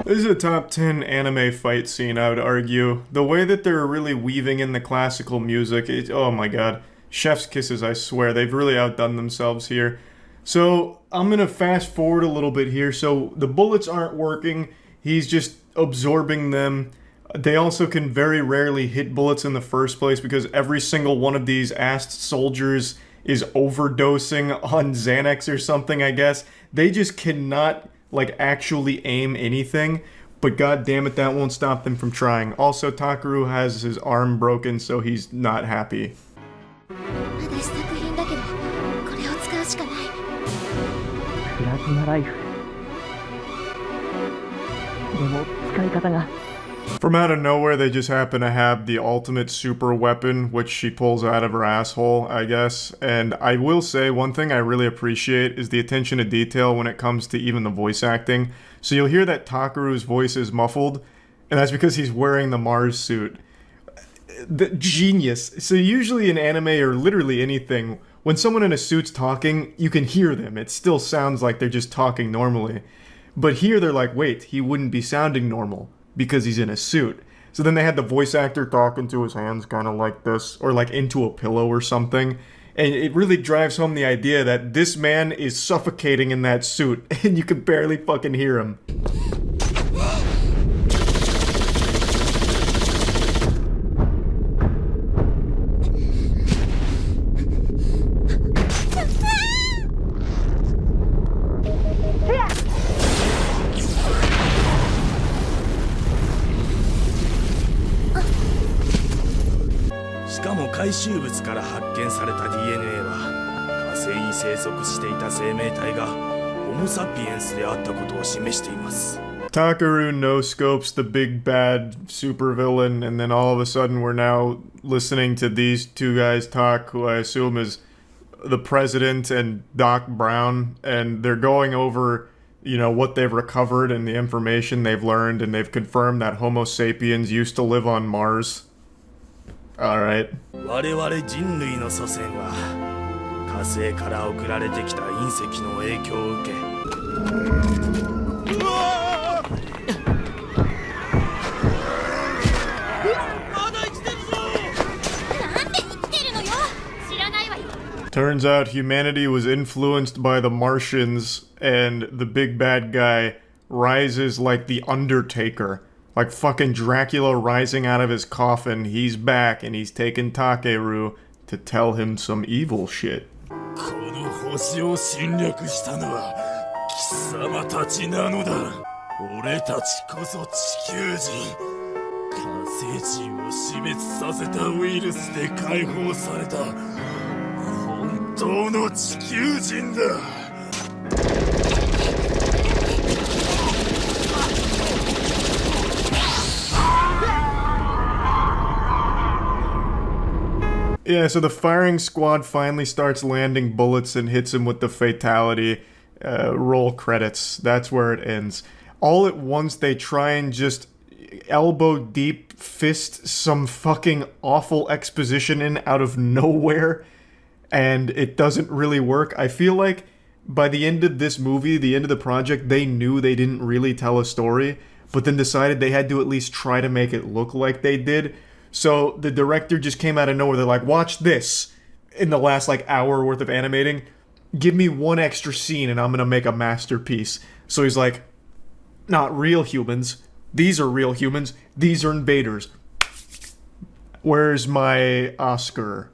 This is a top 10 anime fight scene, I would argue. The way that they're really weaving in the classical music, oh my god. Chef's kisses, I swear. They've really outdone themselves here. So, I'm gonna fast forward a little bit here. So, the bullets aren't working. He's just absorbing them. They also can very rarely hit bullets in the first place because every single one of these assed soldiers is overdosing on Xanax or something, I guess. They just cannot, like, actually aim anything. But god damn it, that won't stop them from trying. Also, Takaru has his arm broken, so he's not happy. まだ試作品だけどこれを使うしかない。プラズマライフ。でも使い方が。 From out of nowhere, they just happen to have the ultimate super weapon, which she pulls out of her asshole, I guess. And I will say, one thing I really appreciate is the attention to detail when it comes to even the voice acting. So you'll hear that Takaru's voice is muffled, and that's because he's wearing the Mars suit. The genius. So usually in anime or literally anything, when someone in a suit's talking, you can hear them. It still sounds like they're just talking normally. But here they're like, wait, he wouldn't be sounding normal because he's in a suit. So then they had the voice actor talk into his hands kind of like this, or like into a pillow or something. And it really drives home the idea that this man is suffocating in that suit, and you can barely fucking hear him. Takaru no-scopes the big bad supervillain, and then all of a sudden we're now listening to these two guys talk, who I assume is the president and Doc Brown, and they're going over, you know, what they've recovered and the information they've learned, and they've confirmed that Homo sapiens used to live on Mars. Alright. 我々人類の祖先は火星から送られてきた隕石の影響を受けまだ生きてるぞ。なんで生きてるのよ。知らないわよ。 Turns out humanity was influenced by the Martians, and the big bad guy rises like the Undertaker. Like fucking Dracula rising out of his coffin. He's back, and he's taken Takeru to tell him some evil shit. この星を侵略したのは貴様たちなのだ。俺たちこそ地球人。火星人を死滅させたウイルスで解放された本当の地球人だ。 Yeah, so the firing squad finally starts landing bullets and hits him with the fatality. Roll credits. That's where it ends. All at once, they try and just elbow deep fist some fucking awful exposition in out of nowhere, and it doesn't really work. I feel like by the end of this movie, the end of the project, they knew they didn't really tell a story, but then decided they had to at least try to make it look like they did. So the director just came out of nowhere. They're like, watch this. In the last like hour worth of animating, give me one extra scene and I'm gonna make a masterpiece. So he's like, not real humans. These are real humans. These are invaders. Where's my Oscar?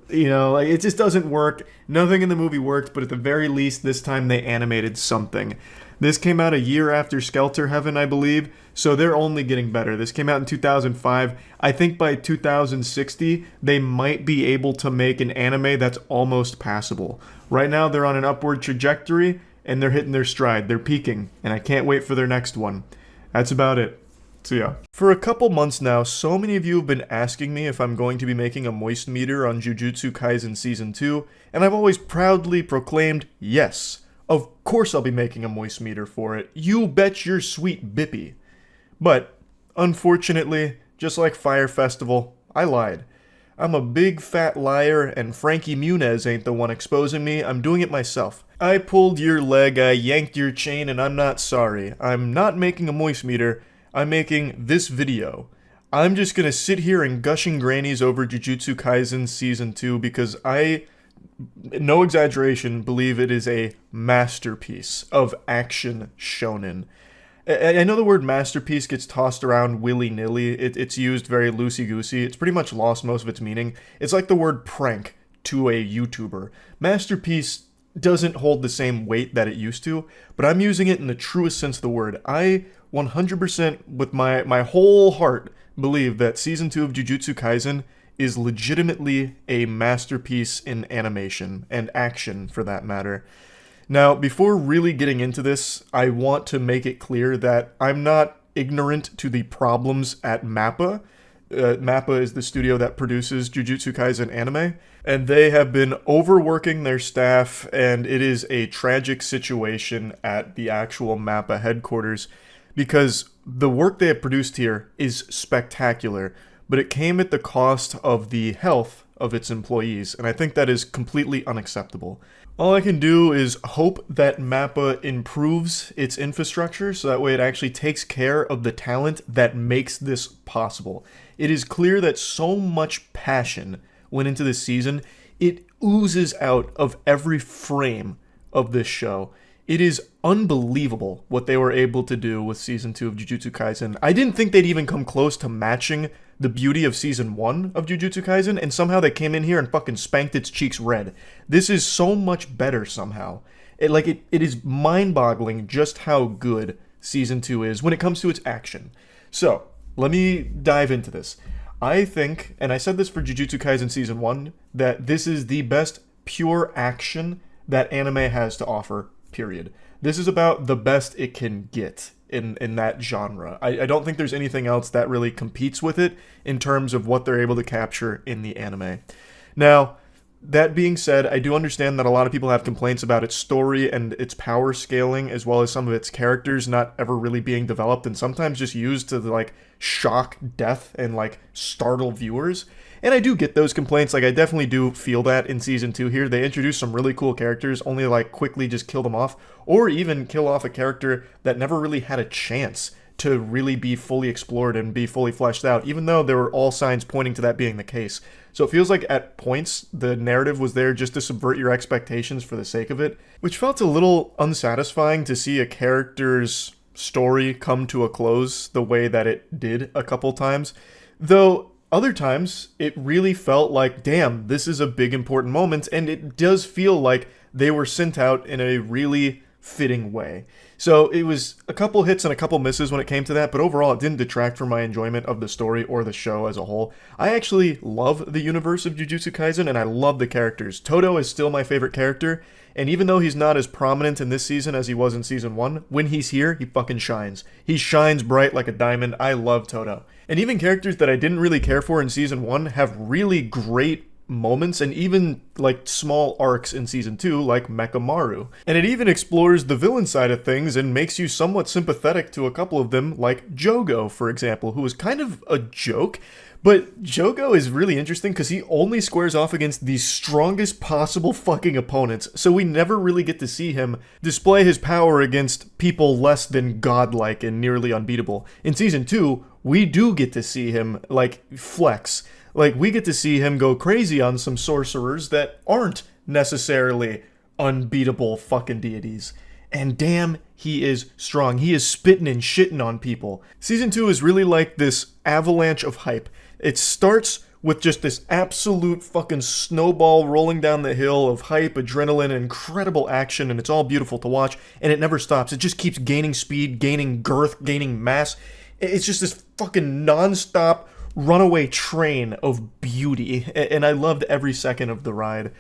You know, like, it just doesn't work. Nothing in the movie worked, but at the very least, this time they animated something. This came out a year after Skelter Heaven, I believe, so they're only getting better. This came out in 2005. I think by 2060, they might be able to make an anime that's almost passable. Right now, they're on an upward trajectory, and they're hitting their stride. They're peaking, and I can't wait for their next one. That's about it. So yeah. For a couple months now, so many of you have been asking me if I'm going to be making a moist meter on Jujutsu Kaisen Season 2, and I've always proudly proclaimed yes. Of course I'll be making a moist meter for it. You bet your sweet bippy. But, unfortunately, just like Fire Festival, I lied. I'm a big fat liar, and Frankie Muniz ain't the one exposing me. I'm doing it myself. I pulled your leg, I yanked your chain, and I'm not sorry. I'm not making a moist meter. I'm making this video. I'm just gonna sit here and gushing grannies over Jujutsu Kaisen Season 2 because I, no exaggeration, believe it is a masterpiece of action shonen. I know the word masterpiece gets tossed around willy-nilly. It's used very loosey-goosey. It's pretty much lost most of its meaning. It's like the word prank to a YouTuber. Masterpiece doesn't hold the same weight that it used to, but I'm using it in the truest sense of the word. I 100% with my whole heart believe that Season 2 of Jujutsu Kaisen is legitimately a masterpiece in animation, and action for that matter. Now, before really getting into this, I want to make it clear that I'm not ignorant to the problems at MAPPA. MAPPA is the studio that produces Jujutsu Kaisen anime, and they have been overworking their staff, and it is a tragic situation at the actual MAPPA headquarters, because the work they have produced here is spectacular, but it came at the cost of the health of its employees, and I think that is completely unacceptable. All I can do is hope that MAPPA improves its infrastructure so that way it actually takes care of the talent that makes this possible. It is clear that so much passion went into this season. It oozes out of every frame of this show. It is unbelievable what they were able to do with Season 2 of Jujutsu Kaisen. I didn't think they'd even come close to matching the beauty of Season 1 of Jujutsu Kaisen, and somehow they came in here and fucking spanked its cheeks red. This is so much better somehow. It is mind-boggling just how good Season 2 is when it comes to its action. So, let me dive into this. I think, and I said this for Jujutsu Kaisen Season 1, that this is the best pure action that anime has to offer, period. This is about the best it can get in that genre. I don't think there's anything else that really competes with it in terms of what they're able to capture in the anime. Now, that being said, I do understand that a lot of people have complaints about its story and its power scaling, as well as some of its characters not ever really being developed and sometimes just used to like shock death and like startle viewers. And I do get those complaints. Like, I definitely do feel that in Season 2 here. They introduce some really cool characters, only to like quickly just kill them off, or even kill off a character that never really had a chance to really be fully explored and be fully fleshed out, even though there were all signs pointing to that being the case. So it feels like at points the narrative was there just to subvert your expectations for the sake of it, which felt a little unsatisfying to see a character's story come to a close the way that it did a couple times. Though other times, it really felt like, damn, this is a big important moment, and it does feel like they were sent out in a really fitting way. So it was a couple hits and a couple misses when it came to that, but overall it didn't detract from my enjoyment of the story or the show as a whole. I actually love the universe of Jujutsu Kaisen, and I love the characters. Todo is still my favorite character, and even though he's not as prominent in this season as he was in Season 1, when he's here, he fucking shines. He shines bright like a diamond. I love Todo. And even characters that I didn't really care for in Season 1 have really great moments and even like small arcs in Season 2, like Mechamaru. And it even explores the villain side of things and makes you somewhat sympathetic to a couple of them, like Jogo, for example, who was kind of a joke. But Jogo is really interesting because he only squares off against the strongest possible fucking opponents, so we never really get to see him display his power against people less than godlike and nearly unbeatable. In Season 2, we do get to see him, like, flex. Like, we get to see him go crazy on some sorcerers that aren't necessarily unbeatable fucking deities. And damn, he is strong. He is spitting and shitting on people. Season 2 is really like this avalanche of hype. It starts with just this absolute fucking snowball rolling down the hill of hype, adrenaline, incredible action, and it's all beautiful to watch, and it never stops. It just keeps gaining speed, gaining girth, gaining mass. It's just this fucking non-stop runaway train of beauty, and I loved every second of the ride.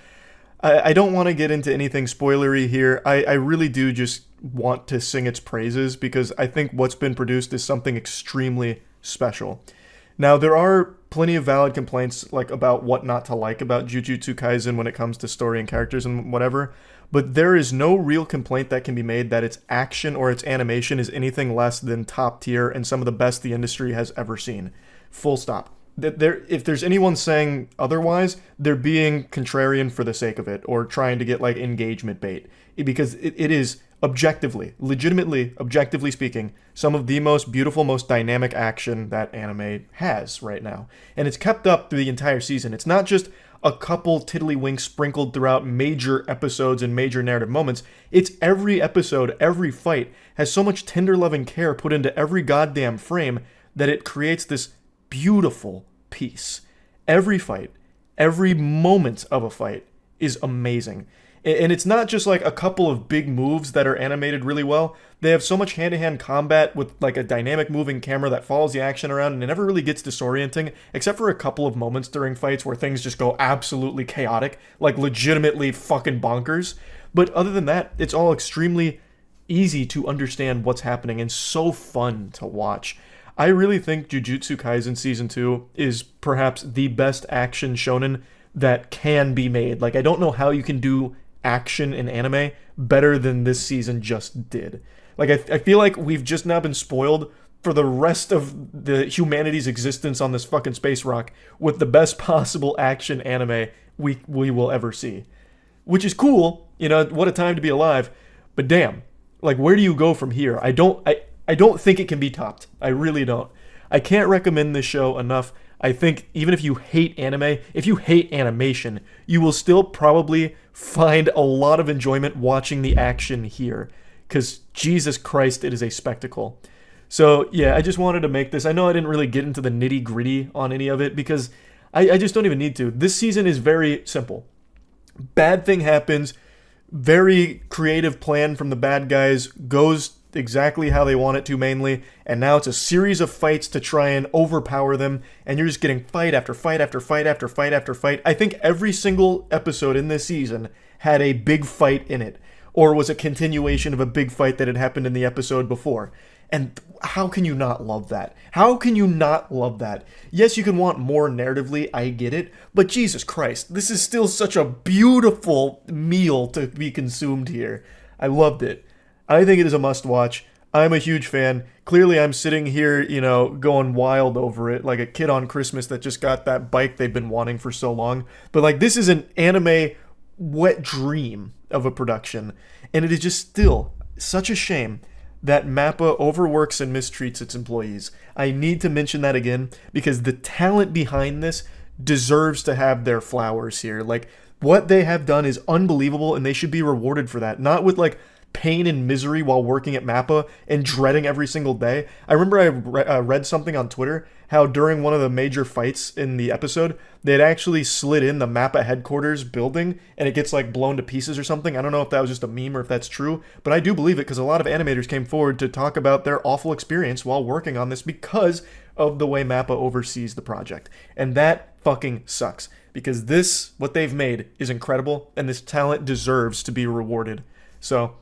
I don't want to get into anything spoilery here. I really do just want to sing its praises because I think what's been produced is something extremely special. Now, there are plenty of valid complaints like about what not to like about Jujutsu Kaisen when it comes to story and characters and whatever, but there is no real complaint that can be made that its action or its animation is anything less than top tier and some of the best the industry has ever seen. Full stop. if there's anyone saying otherwise, they're being contrarian for the sake of it, or trying to get like engagement bait, because it is legitimately objectively speaking, some of the most beautiful, most dynamic action that anime has right now. And it's kept up through the entire season. It's not just a couple tiddlywinks sprinkled throughout major episodes and major narrative moments. It's every episode, every fight has so much tender loving care put into every goddamn frame that it creates this beautiful piece. Every fight, every moment of a fight is amazing. And it's not just like a couple of big moves that are animated really well. They have so much hand-to-hand combat with like a dynamic moving camera that follows the action around, and it never really gets disorienting, except for a couple of moments during fights where things just go absolutely chaotic, like legitimately fucking bonkers. But other than that, it's all extremely easy to understand what's happening and so fun to watch. I really think Jujutsu Kaisen Season 2 is perhaps the best action shonen that can be made. Like, I don't know how you can do action in anime better than this season just did. Like, I feel like we've just now been spoiled for the rest of the humanity's existence on this fucking space rock with the best possible action anime we will ever see. Which is cool, you know, what a time to be alive, but damn, like, where do you go from here? I don't think it can be topped. I really don't. I can't recommend this show enough. I think even if you hate anime, if you hate animation, you will still probably find a lot of enjoyment watching the action here. Because Jesus Christ, it is a spectacle. So yeah, I just wanted to make this. I know I didn't really get into the nitty gritty on any of it because I just don't even need to. This season is very simple. Bad thing happens. Very creative plan from the bad guys. Goes exactly how they want it to mainly, and now it's a series of fights to try and overpower them, and you're just getting fight after fight after fight after fight after fight. I think every single episode in this season had a big fight in it, or was a continuation of a big fight that had happened in the episode before. And how can you not love that? How can you not love that? Yes, you can want more narratively, I get it, but Jesus Christ, this is still such a beautiful meal to be consumed here. I loved it. I think it is a must-watch. I'm a huge fan. Clearly, I'm sitting here, you know, going wild over it, like a kid on Christmas that just got that bike they've been wanting for so long. But, like, this is an anime wet dream of a production. And it is just still such a shame that MAPPA overworks and mistreats its employees. I need to mention that again, because the talent behind this deserves to have their flowers here. Like, what they have done is unbelievable, and they should be rewarded for that. Not with, like, pain and misery while working at MAPPA and dreading every single day. I remember I read something on Twitter how during one of the major fights in the episode, they'd actually slid in the MAPPA headquarters building and it gets like blown to pieces or something. I don't know if that was just a meme or if that's true, but I do believe it because a lot of animators came forward to talk about their awful experience while working on this because of the way MAPPA oversees the project. And that fucking sucks because this, what they've made, is incredible and this talent deserves to be rewarded. So,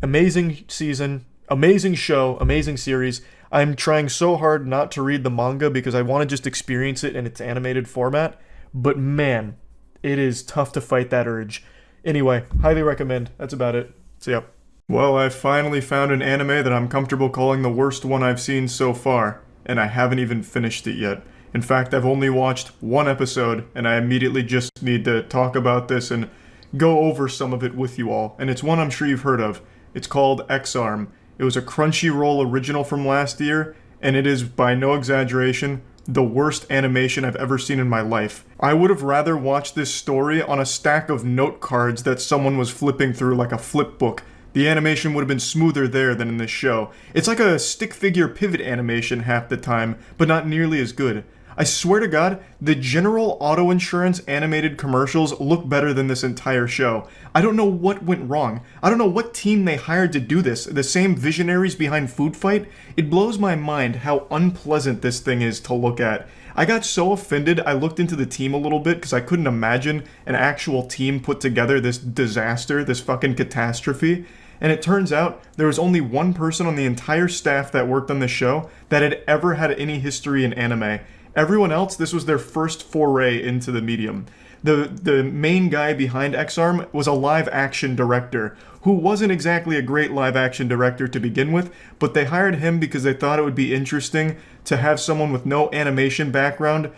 amazing season, amazing show, amazing series. I'm trying so hard not to read the manga because I want to just experience it in its animated format. But man, it is tough to fight that urge. Anyway, highly recommend. That's about it. See ya. Well, I finally found an anime that I'm comfortable calling the worst one I've seen so far, and I haven't even finished it yet. In fact, I've only watched one episode, and I immediately just need to talk about this and go over some of it with you all, and it's one I'm sure you've heard of. It's called X-Arm. It was a Crunchyroll original from last year, and it is, by no exaggeration, the worst animation I've ever seen in my life. I would have rather watched this story on a stack of note cards that someone was flipping through like a flip book. The animation would have been smoother there than in this show. It's like a stick figure pivot animation half the time, but not nearly as good. I swear to God, the General Auto Insurance animated commercials look better than this entire show. I don't know what went wrong. I don't know what team they hired to do this. The same visionaries behind Food Fight? It blows my mind how unpleasant this thing is to look at. I got so offended, I looked into the team a little bit because I couldn't imagine an actual team put together this disaster, this fucking catastrophe. And it turns out there was only one person on the entire staff that worked on the show that had ever had any history in anime. Everyone else, this was their first foray into the medium. The main guy behind X-Arm was a live-action director, who wasn't exactly a great live-action director to begin with, but they hired him because they thought it would be interesting to have someone with no animation background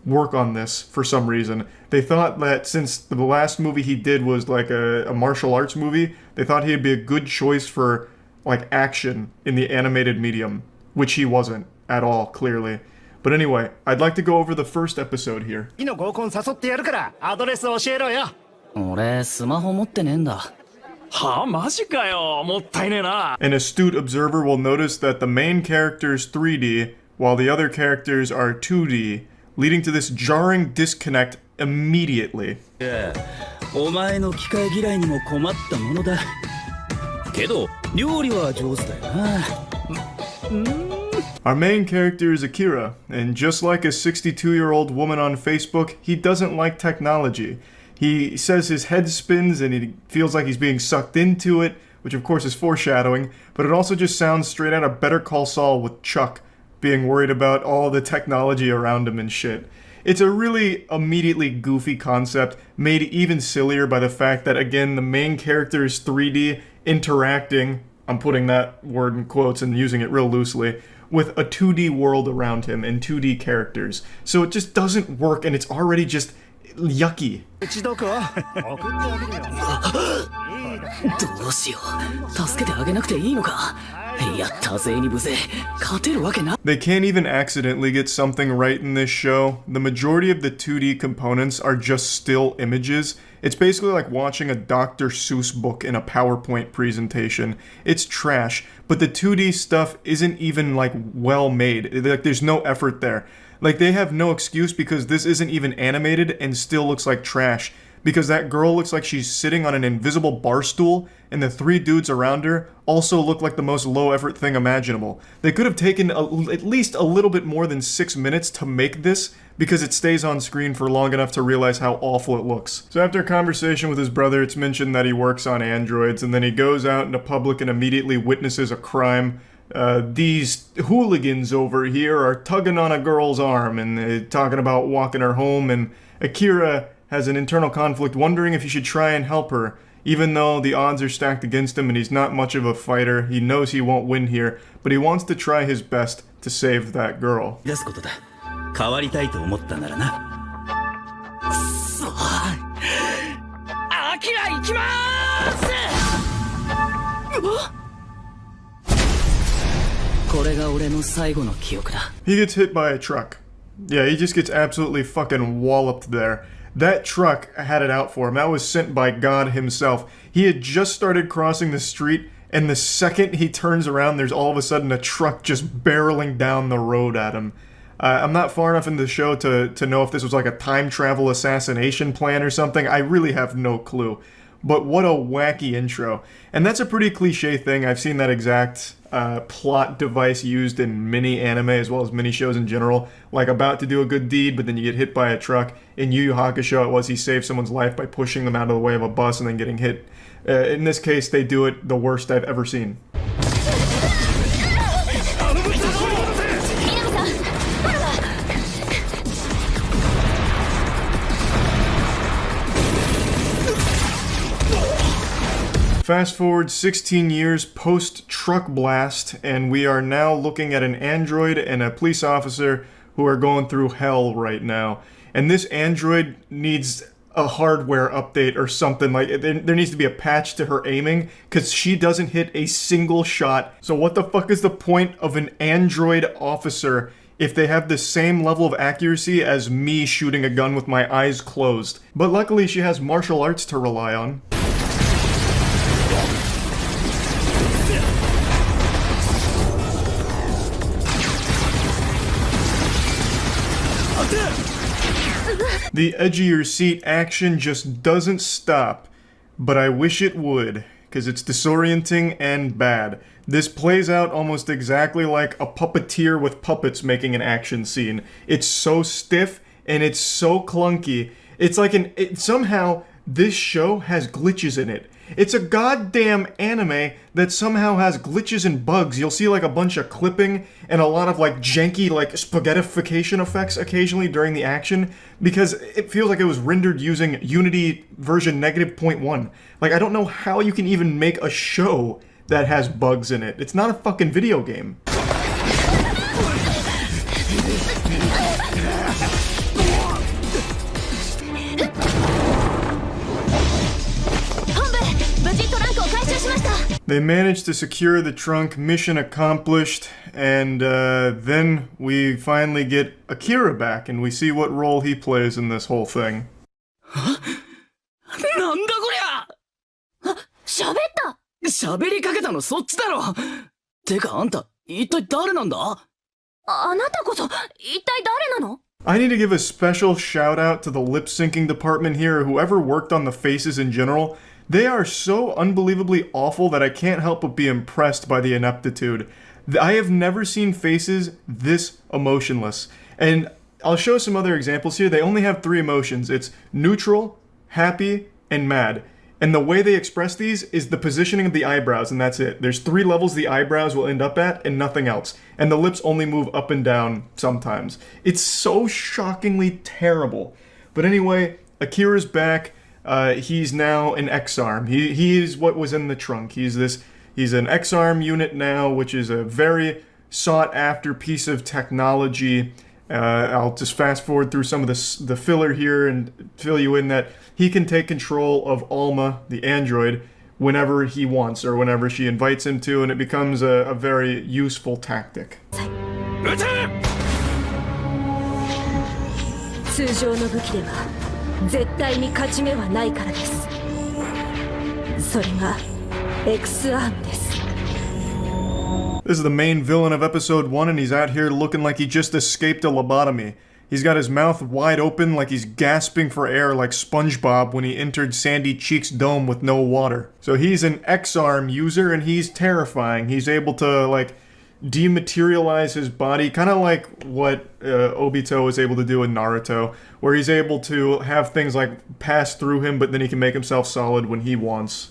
work on this for some reason. They thought that since the last movie he did was like a martial arts movie, they thought he'd be a good choice for like action in the animated medium, which he wasn't at all, clearly. But anyway, I'd like to go over the first episode here. 次の合コン誘ってやるからアドレス教えろよ。俺スマホ持ってねえんだ。はあ、マジかよ。もったいねえな。 An astute observer will notice that the main character is 3D, while the other characters are 2D, leading to this jarring disconnect immediately. お前の機械嫌いにも困ったものだけど料理は上手だよな。 Our main character is Akira, and just like a 62-year-old woman on Facebook, he doesn't like technology. He says his head spins and he feels like he's being sucked into it, which of course is foreshadowing, but it also just sounds straight out of Better Call Saul with Chuck being worried about all the technology around him and shit. It's a really immediately goofy concept, made even sillier by the fact that, again, the main character is 3D interacting, I'm putting that word in quotes and using it real loosely, with a 2D world around him and 2D characters. So it just doesn't work, and it's already just yucky. 一度か送ってあげるよ。どうしよう。助けてあげなくていいのか。やったぜ、ニブゼ。勝てるわけな。 They can't even accidentally get something right in this show. The majority of the 2D components are just still images. It's basically like watching a Dr. Seuss book in a PowerPoint presentation. It's trash, but the 2D stuff isn't even like well made. Like there's no effort there. Like they have no excuse because this isn't even animated and still looks like trash. Because that girl looks like she's sitting on an invisible bar stool, and the three dudes around her also look like the most low-effort thing imaginable. They could have taken at least a little bit more than 6 minutes to make this, because it stays on screen for long enough to realize how awful it looks. So after a conversation with his brother, it's mentioned that he works on androids, and then he goes out into public and immediately witnesses a crime. These hooligans over here are tugging on a girl's arm, and they're talking about walking her home, and Akira has an internal conflict wondering if he should try and help her. Even though the odds are stacked against him and he's not much of a fighter, he knows he won't win here, but he wants to try his best to save that girl. 出すことだ。変わりたいと思ったならな。そう。アキラ行きまーす。これが俺の最後の記憶だ。 He gets hit by a truck. Yeah, he just gets absolutely fucking walloped there. That truck had it out for him. That was sent by God himself. He had just started crossing the street, and the second he turns around, there's all of a sudden a truck just barreling down the road at him. I'm not far enough in the show to know if this was like a time travel assassination plan or something. I really have no clue. But what a wacky intro. And that's a pretty cliche thing. I've seen that exact plot device used in many anime as well as many shows in general. Like about to do a good deed, but then you get hit by a truck. In Yu Yu Hakusho, it was he saved someone's life by pushing them out of the way of a bus and then getting hit. In this case, they do it the worst I've ever seen. Fast forward 16 years post-truck blast, and we are now looking at an android and a police officer who are going through hell right now. And this android needs a hardware update or something. Like, there needs to be a patch to her aiming, because she doesn't hit a single shot. So what the fuck is the point of an android officer if they have the same level of accuracy as me shooting a gun with my eyes closed? But luckily she has martial arts to rely on. The edge of your seat action just doesn't stop, but I wish it would, because it's disorienting and bad. This plays out almost exactly like a puppeteer with puppets making an action scene. It's so stiff and it's so clunky. It's like somehow this show has glitches in it. It's a goddamn anime that somehow has glitches and bugs. You'll see like a bunch of clipping and a lot of like janky like spaghettification effects occasionally during the action because it feels like it was rendered using Unity version -0.1. Like I don't know how you can even make a show that has bugs in it. It's not a fucking video game. They managed to secure the trunk, mission accomplished, and then we finally get Akira back, and we see what role he plays in this whole thing. なんだこりゃ喋った。喋りかけたのそっちだろ。てかあんた、一体誰なんだ？あなたこそ、一体誰なの？ I need to give a special shout out to the lip syncing department here, or whoever worked on the faces in general. They are so unbelievably awful that I can't help but be impressed by the ineptitude. I have never seen faces this emotionless. And I'll show some other examples here. They only have 3 emotions. It's neutral, happy, and mad. And the way they express these is the positioning of the eyebrows, and that's it. There's 3 levels the eyebrows will end up at, and nothing else. And the lips only move up and down sometimes. It's so shockingly terrible. But anyway, Akira's back. He's now an X-Arm. He is what was in the trunk. He's an X-Arm unit now, which is a very sought-after piece of technology. I'll just fast forward through some of the filler here and fill you in that he can take control of Alma, the android, whenever he wants or whenever she invites him to, and it becomes a very useful tactic. 通常の武器では絶対に勝ち目はないからです。それが X アームです。 This is the main villain of episode 1, and he's out here looking like he just escaped a lobotomy. He's got his mouth wide open like he's gasping for air like SpongeBob when he entered Sandy Cheek's dome with no water. So he's an X-Arm user, and he's terrifying. He's able to, like, dematerialize his body, kind of like what Obito was able to do in Naruto, where he's able to have things, like, pass through him, but then he can make himself solid when he wants.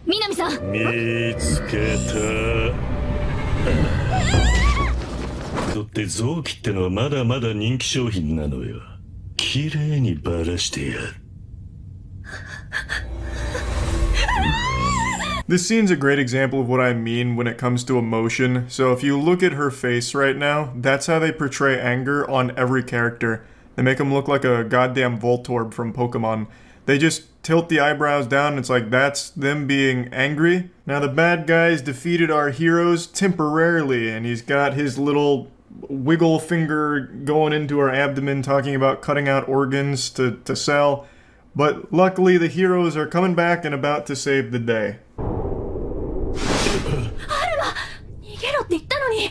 南さん。見つけた。だって臓器ってのはまだまだ人気商品なのよ。綺麗にバラしてやる。This scene's a great example of what I mean when it comes to emotion. So if you look at her face right now, that's how they portray anger on every character. They make them look like a goddamn Voltorb from Pokemon. They just tilt the eyebrows down, and it's like that's them being angry. Now the bad guys defeated our heroes temporarily, and he's got his little wiggle finger going into our abdomen talking about cutting out organs to sell. But luckily the heroes are coming back and about to save the day. 逃げろって言ったのに。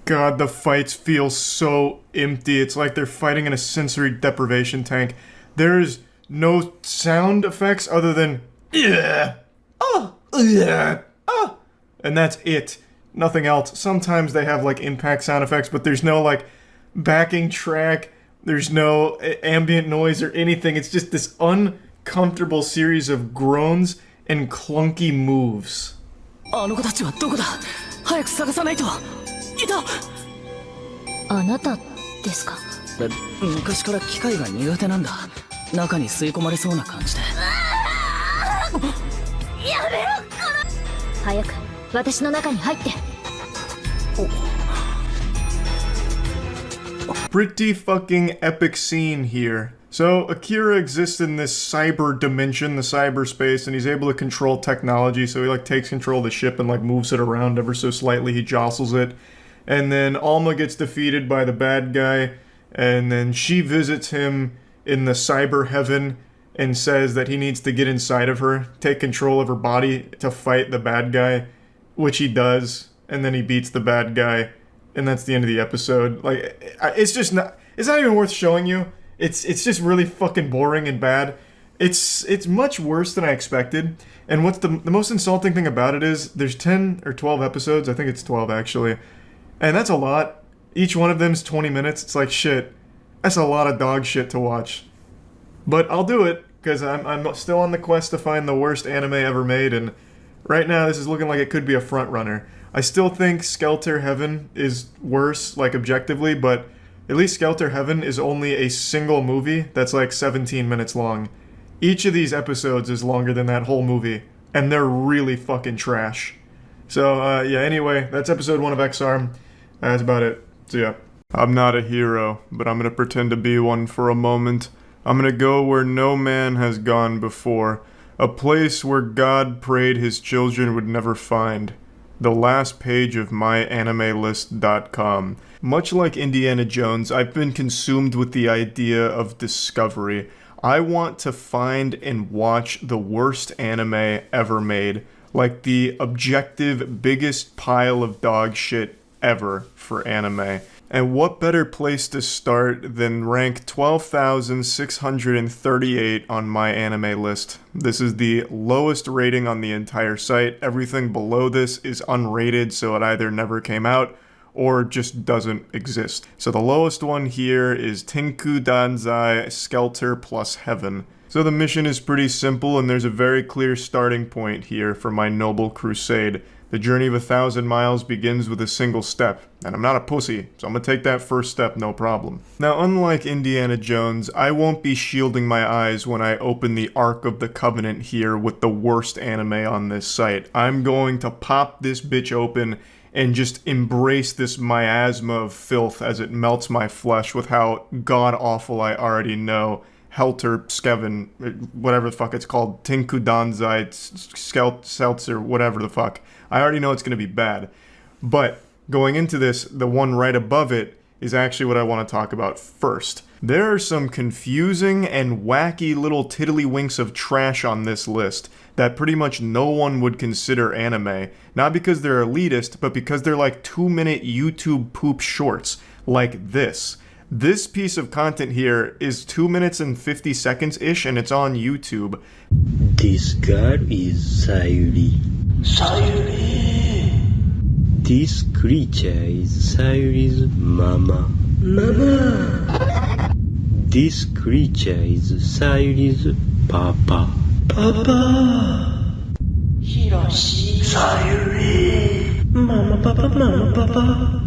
God, the fights feel so empty. It's like they're fighting in a sensory deprivation tank. There's no sound effects other than yeah, oh, yeah, oh, and that's it. Nothing else. Sometimes they have like impact sound effects, but there's no like backing track. There's no ambient noise or anything. It's just this uncomfortable series of groans and clunky moves. あの子たちはどこだ？早く探さないと。いた。あなたですか？昔から機械が苦手なんだ。中に吸い込まれそうな感じで。やめろ、早く私の中に入って。 Pretty fucking epic scene here. So, Akira exists in this cyber dimension, the cyberspace, and he's able to control technology, so he, like, takes control of the ship and, like, moves it around ever so slightly, he jostles it. And then Alma gets defeated by the bad guy, and then she visits him in the cyber heaven and says that he needs to get inside of her, take control of her body to fight the bad guy, which he does, and then he beats the bad guy, and that's the end of the episode. Like, it's just not, it's not even worth showing you. It's just really fucking boring and bad. It's much worse than I expected. And what's the most insulting thing about it is there's 10 or 12 episodes. I think it's 12 actually. And that's a lot. Each one of them's 20 minutes. It's like shit. That's a lot of dog shit to watch. But I'll do it because I'm still on the quest to find the worst anime ever made, and right now this is looking like it could be a front runner. I still think Skelter Heaven is worse, like objectively, but at least Skelter Heaven is only a single movie that's like 17 minutes long. Each of these episodes is longer than that whole movie, and they're really fucking trash. So, yeah, anyway, that's episode 1 of X-Arm. That's about it. See ya. I'm not a hero, but I'm gonna pretend to be one for a moment. I'm gonna go where no man has gone before. A place where God prayed his children would never find. The last page of myanimelist.com. Much like Indiana Jones, I've been consumed with the idea of discovery. I want to find and watch the worst anime ever made, like the objective biggest pile of dog shit ever for anime. And what better place to start than rank 12,638 on my anime list. This is the lowest rating on the entire site. Everything below this is unrated, so it either never came out or just doesn't exist. So the lowest one here is Tinku Danzai Skelter plus Heaven. So the mission is pretty simple, and there's a very clear starting point here for my noble crusade. The journey of 1,000 miles begins with a single step, and I'm not a pussy, so I'm gonna take that first step no problem. Now, unlike Indiana Jones, I won't be shielding my eyes when I open the Ark of the Covenant here with the worst anime on this site. I'm going to pop this bitch open and just embrace this miasma of filth as it melts my flesh with how god-awful I already know Helter Skeven, whatever the fuck it's called, Tinku Danzai, Seltzer, whatever the fuck. I already know it's going to be bad. But going into this, the one right above it is actually what I want to talk about first. There are some confusing and wacky little tiddlywinks of trash on this list that pretty much no one would consider anime. Not because they're elitist, but because they're like 2-minute YouTube poop shorts, like this. This piece of content here is 2 minutes and 50 seconds-ish, and it's on YouTube. This girl is Sayuri. Sayuri! This creature is Sayuri's mama. Mama! This creature is Sayuri's papa. Papa! Hiroshi! Sayuri! Mama, papa, mama, papa.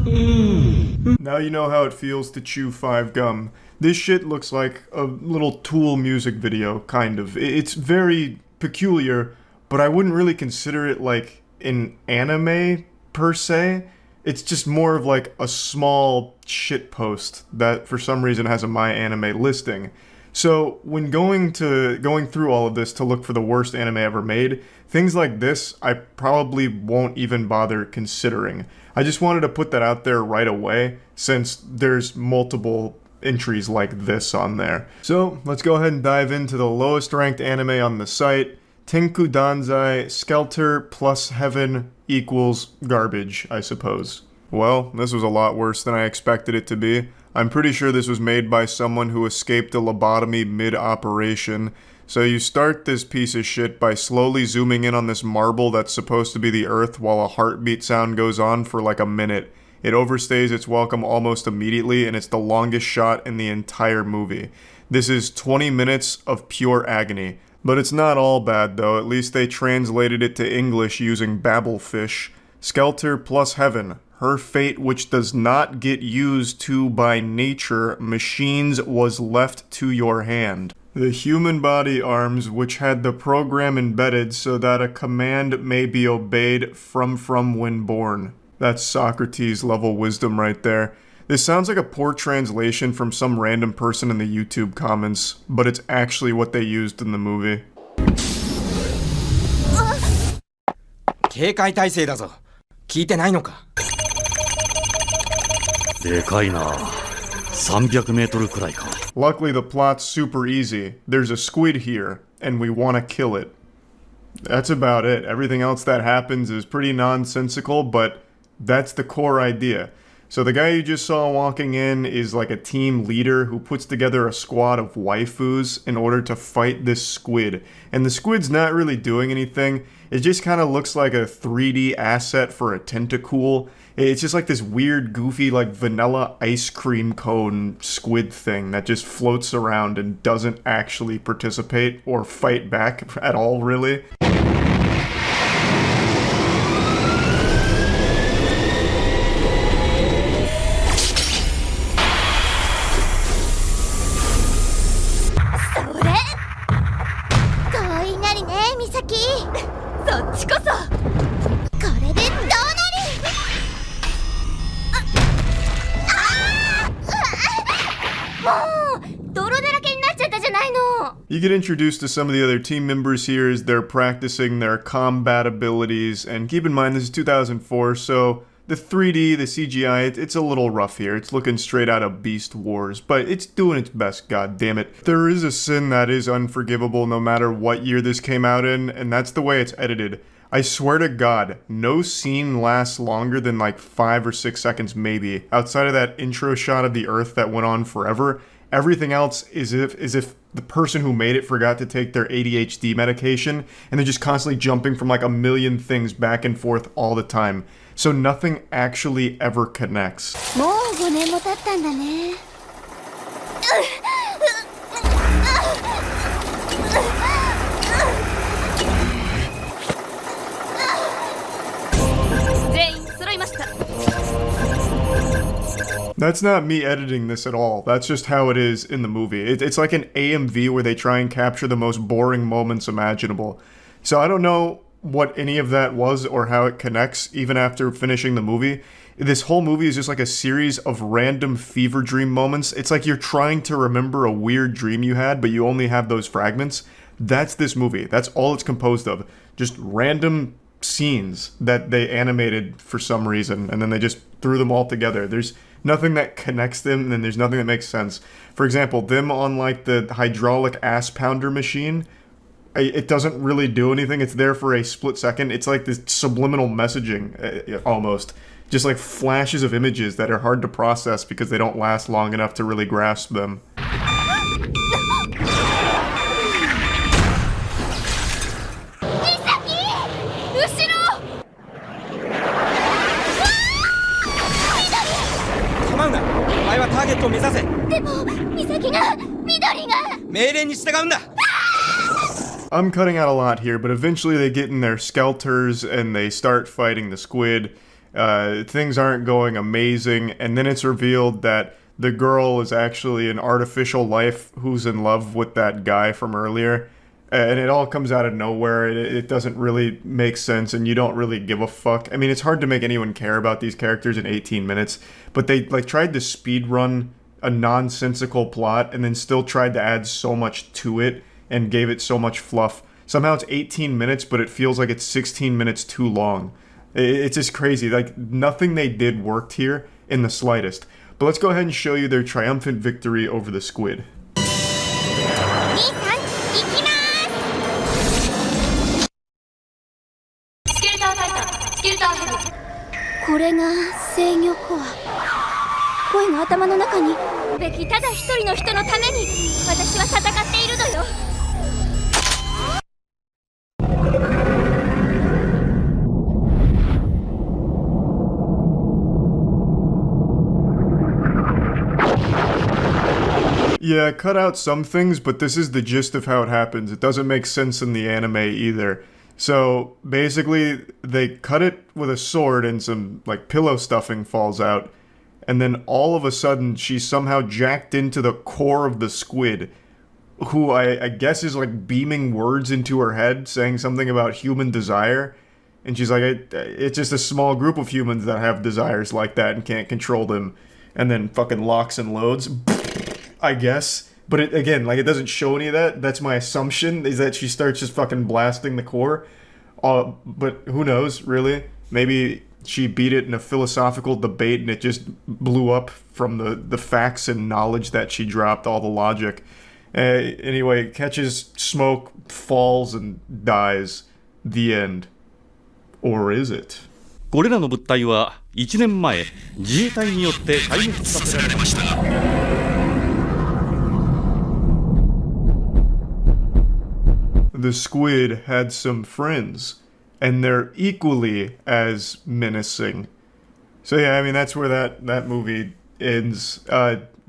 Now you know how it feels to chew 5 gum. This shit looks like a little Tool music video, kind of. It's very peculiar, but I wouldn't really consider it like an anime, per se. It's just more of like a small shit post that for some reason has a My Anime listing. So when going through all of this to look for the worst anime ever made, things like this I probably won't even bother considering. I just wanted to put that out there right away since there's multiple entries like this on there. So let's go ahead and dive into the lowest ranked anime on the site. Tinku Danzai Skelter plus Heaven equals garbage, I suppose. Well, this was a lot worse than I expected it to be. I'm pretty sure this was made by someone who escaped a lobotomy mid-operation. So you start this piece of shit by slowly zooming in on this marble that's supposed to be the Earth while a heartbeat sound goes on for like a minute. It overstays its welcome almost immediately, and it's the longest shot in the entire movie. This is 20 minutes of pure agony. But it's not all bad though, at least they translated it to English using Babelfish. Skelter plus Heaven. Her fate, which does not get used to by nature, machines, was left to your hand. The human body arms, which had the program embedded so that a command may be obeyed from when born. That's Socrates level wisdom right there. This sounds like a poor translation from some random person in the YouTube comments, but it's actually what they used in the movie. 警戒態勢だぞ。聞いてないのか。でかいな。300メートルくらいか。 Luckily, the plot's super easy. There's a squid here, and we want to kill it. That's about it. Everything else that happens is pretty nonsensical, but that's the core idea. So the guy you just saw walking in is like a team leader who puts together a squad of waifus in order to fight this squid. And the squid's not really doing anything. It just kind of looks like a 3D asset for a tentacool. It's just like this weird, goofy, like vanilla ice cream cone squid thing that just floats around and doesn't actually participate or fight back at all, really. 泥だらけになっちゃったじゃないの。 You get introduced to some of the other team members here as they're practicing their combat abilities, and keep in mind this is 2004, so the 3D, the CGI, it's a little rough here. It's looking straight out of Beast Wars, but it's doing its best, god damn it. There is a sin that is unforgivable no matter what year this came out in, and that's the way it's edited. I swear to God, no scene lasts longer than like 5 or 6 seconds maybe. Outside of that intro shot of the Earth that went on forever, everything else is as if the person who made it forgot to take their ADHD medication, and they're just constantly jumping from like a million things back and forth all the time. So nothing actually ever connects. もう5年も経ったんだね。全員揃いました。 That's not me editing this at all. That's just how it is in the movie. It's like an AMV where they try and capture the most boring moments imaginable. So I don't know what any of that was or how it connects even after finishing the movie. This whole movie is just like a series of random fever dream moments. It's like you're trying to remember a weird dream you had, but you only have those fragments. That's this movie. That's all it's composed of. Just random scenes that they animated for some reason, and then they just threw them all together. There's nothing that connects them, and then there's nothing that makes sense. For example, them on like the hydraulic ass pounder machine, it doesn't really do anything. It's there for a split second. It's like this subliminal messaging, almost. Just like flashes of images that are hard to process because they don't last long enough to really grasp them. I'm cutting out a lot here, but eventually they get in their skelters and they start fighting the squid. Things aren't going amazing, and then it's revealed that the girl is actually an artificial life who's in love with that guy from earlier. And it all comes out of nowhere. It doesn't really make sense, and you don't really give a fuck. I mean, it's hard to make anyone care about these characters in 18 minutes, but they like tried to speed run a nonsensical plot and then still tried to add so much to it and gave it so much fluff. Somehow it's 18 minutes, but it feels like it's 16 minutes too long. It's just crazy. Like, nothing they did worked here in the slightest. But let's go ahead and show you their triumphant victory over the squid. これが制御コア。声が頭の中に。べきただ一人の人のために私は戦っているのよ。 Yeah, cut out some things, but this is the gist of how it happens. It doesn't make sense in the anime either. So, basically, they cut it with a sword and some, like, pillow stuffing falls out. And then all of a sudden, she's somehow jacked into the core of the squid, who I guess is, like, beaming words into her head, saying something about human desire. And she's like, it's just a small group of humans that have desires like that and can't control them. And then fucking locks and loads. I guess. But it, again, like, it doesn't show any of that. That's my assumption, is that she starts just fucking blasting the core. But who knows, really? Maybe she beat it in a philosophical debate and it just blew up from the facts and knowledge that she dropped, all the logic. Anyway, catches smoke, falls, and dies. The end. Or is it? これらの物体は1年前自衛隊によって壊滅させられました。 The squid had some friends, and they're equally as menacing. So yeah, I mean, that's where that movie ends.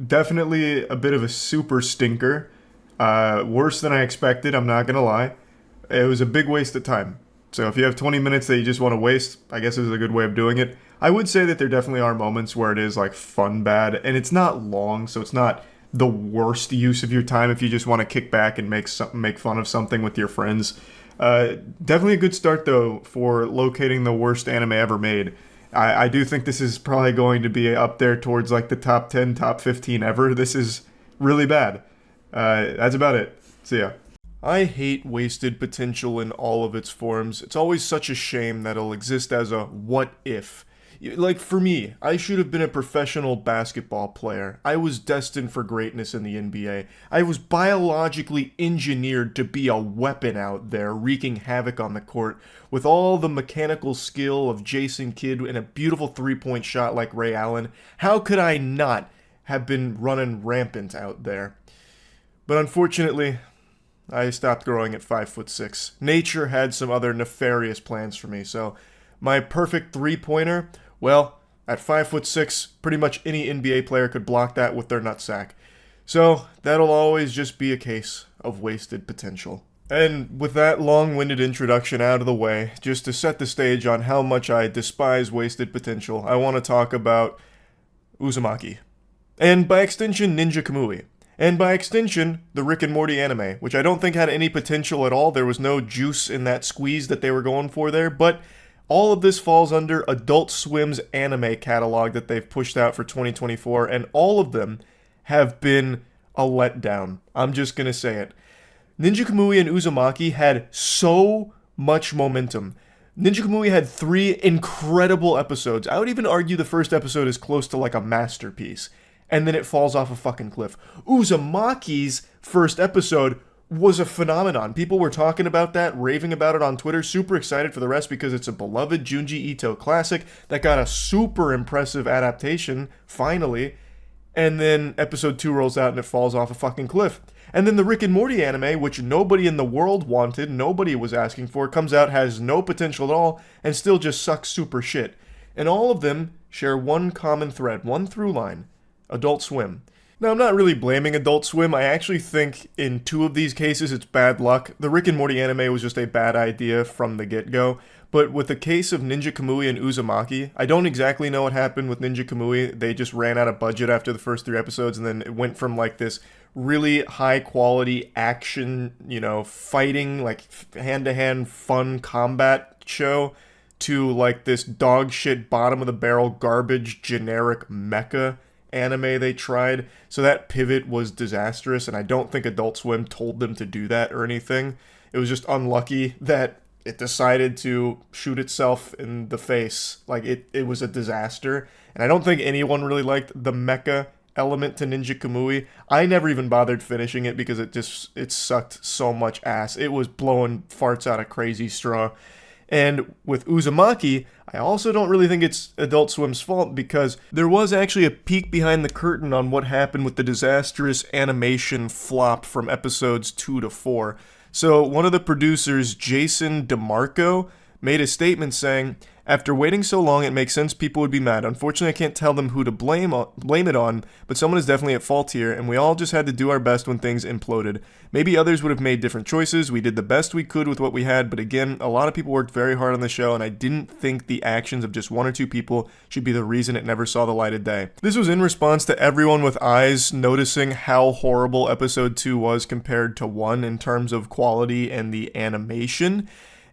Definitely a bit of a super stinker. Worse than I expected, I'm not gonna lie. It was a big waste of time. So if you have 20 minutes that you just want to waste, I guess this is a good way of doing it. I would say that there definitely are moments where it is like fun bad, and it's not long, so it's not the worst use of your time if you just want to kick back and make fun of something with your friends. Definitely a good start though for locating the worst anime ever made. I do think this is probably going to be up there towards like the top 10, top 15 ever. This is really bad. That's about it. See ya. I hate wasted potential in all of its forms. It's always such a shame that it'll exist as a what if. Like, for me, I should have been a professional basketball player. I was destined for greatness in the NBA. I was biologically engineered to be a weapon out there, wreaking havoc on the court, with all the mechanical skill of Jason Kidd and a beautiful three-point shot like Ray Allen. How could I not have been running rampant out there? But unfortunately, I stopped growing at 5'6". Nature had some other nefarious plans for me, so my perfect three-pointer, well, at 5'6", pretty much any NBA player could block that with their nutsack. So that'll always just be a case of wasted potential. And with that long-winded introduction out of the way, just to set the stage on how much I despise wasted potential, I want to talk about Uzumaki. And by extension, Ninja Kamui. And by extension, the Rick and Morty anime, which I don't think had any potential at all. There was no juice in that squeeze that they were going for there, but all of this falls under Adult Swim's anime catalog that they've pushed out for 2024, and all of them have been a letdown. I'm just gonna say it. Ninja Kamui and Uzumaki had so much momentum. Ninja Kamui had 3 incredible episodes. I would even argue the first episode is close to like a masterpiece. And then it falls off a fucking cliff. Uzumaki's first episode was a phenomenon. People were talking about that, raving about it on Twitter, super excited for the rest because it's a beloved Junji Ito classic that got a super impressive adaptation, finally. And then episode 2 rolls out and it falls off a fucking cliff. And then the Rick and Morty anime, which nobody in the world wanted, nobody was asking for, comes out, has no potential at all, and still just sucks super shit. And all of them share one common thread, one through line. Adult Swim. Now, I'm not really blaming Adult Swim. I actually think in 2 of these cases it's bad luck. The Rick and Morty anime was just a bad idea from the get-go. But with the case of Ninja Kamui and Uzumaki, I don't exactly know what happened with Ninja Kamui. They just ran out of budget after the first 3 episodes, and then it went from like this really high-quality action, fighting, like hand-to-hand fun combat show to like this dog shit, bottom-of-the-barrel garbage generic mecha anime they tried. So that pivot was disastrous, and I don't think Adult Swim told them to do that or anything. It was just unlucky that it decided to shoot itself in the face. Like, it was a disaster, and I don't think anyone really liked the mecha element to Ninja Kamui. I never even bothered finishing it because it sucked so much ass. It was blowing farts out of crazy straw. And with Uzumaki, I also don't really think it's Adult Swim's fault because there was actually a peek behind the curtain on what happened with the disastrous animation flop from episodes 2 to 4. So one of the producers, Jason DeMarco, made a statement saying, "After waiting so long, it makes sense people would be mad. Unfortunately, I can't tell them who to blame it on, but someone is definitely at fault here, and we all just had to do our best when things imploded. Maybe others would have made different choices. We did the best we could with what we had, but again, a lot of people worked very hard on the show, and I didn't think the actions of just 1 or 2 people should be the reason it never saw the light of day." This was in response to everyone with eyes noticing how horrible episode 2 was compared to 1 in terms of quality and the animation.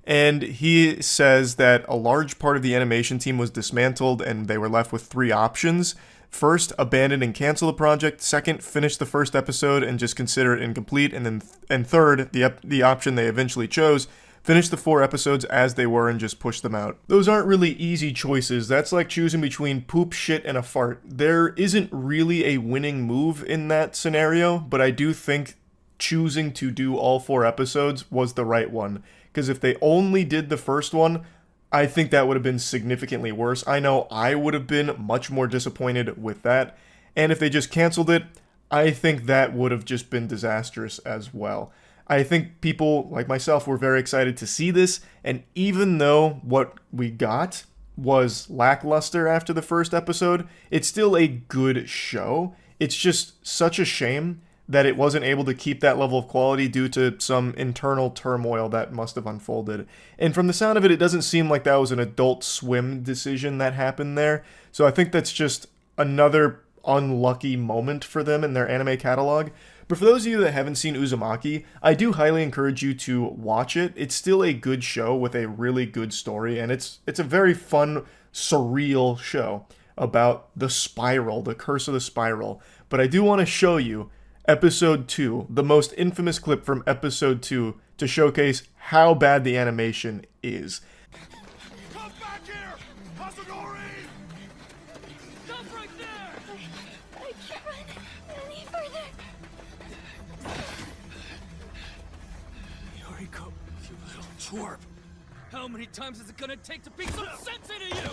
And he says that a large part of the animation team was dismantled and they were left with 3 options. First, abandon and cancel the project. Second, finish the first episode and just consider it incomplete. And third, the option they eventually chose, finish the 4 episodes as they were and just push them out. Those aren't really easy choices. That's like choosing between poop, shit, and a fart. There isn't really a winning move in that scenario, but I do think choosing to do all 4 episodes was the right one. Because if they only did the first one, I think that would have been significantly worse. I know I would have been much more disappointed with that. And if they just canceled it, I think that would have just been disastrous as well. I think people like myself were very excited to see this, and even though what we got was lackluster after the first episode, it's still a good show. It's just such a shame that it wasn't able to keep that level of quality due to some internal turmoil that must have unfolded. And from the sound of it, it doesn't seem like that was an Adult Swim decision that happened there. So I think that's just another unlucky moment for them in their anime catalog. But for those of you that haven't seen Uzumaki, I do highly encourage you to watch it. It's still a good show with a really good story, and it's a very fun, surreal show about the spiral, the curse of the spiral. But I do want to show you, Episode 2, the most infamous clip from Episode 2 to showcase how bad the animation is. Come back here! Hasadori! Stop right there! I can't run any further. Yoriko, you little twerp! How many times is it gonna take to beat some sense into you?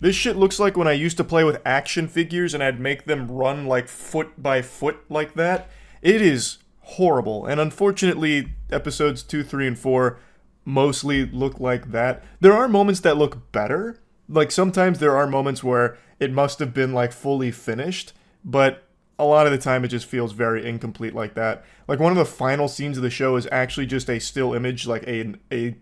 This shit looks like when I used to play with action figures and I'd make them run like foot by foot like that. It is horrible, and unfortunately, episodes 2, 3, and 4 mostly look like that. There are moments that look better. Like, sometimes there are moments where it must have been, like, fully finished, but a lot of the time it just feels very incomplete like that. Like, one of the final scenes of the show is actually just a still image, like a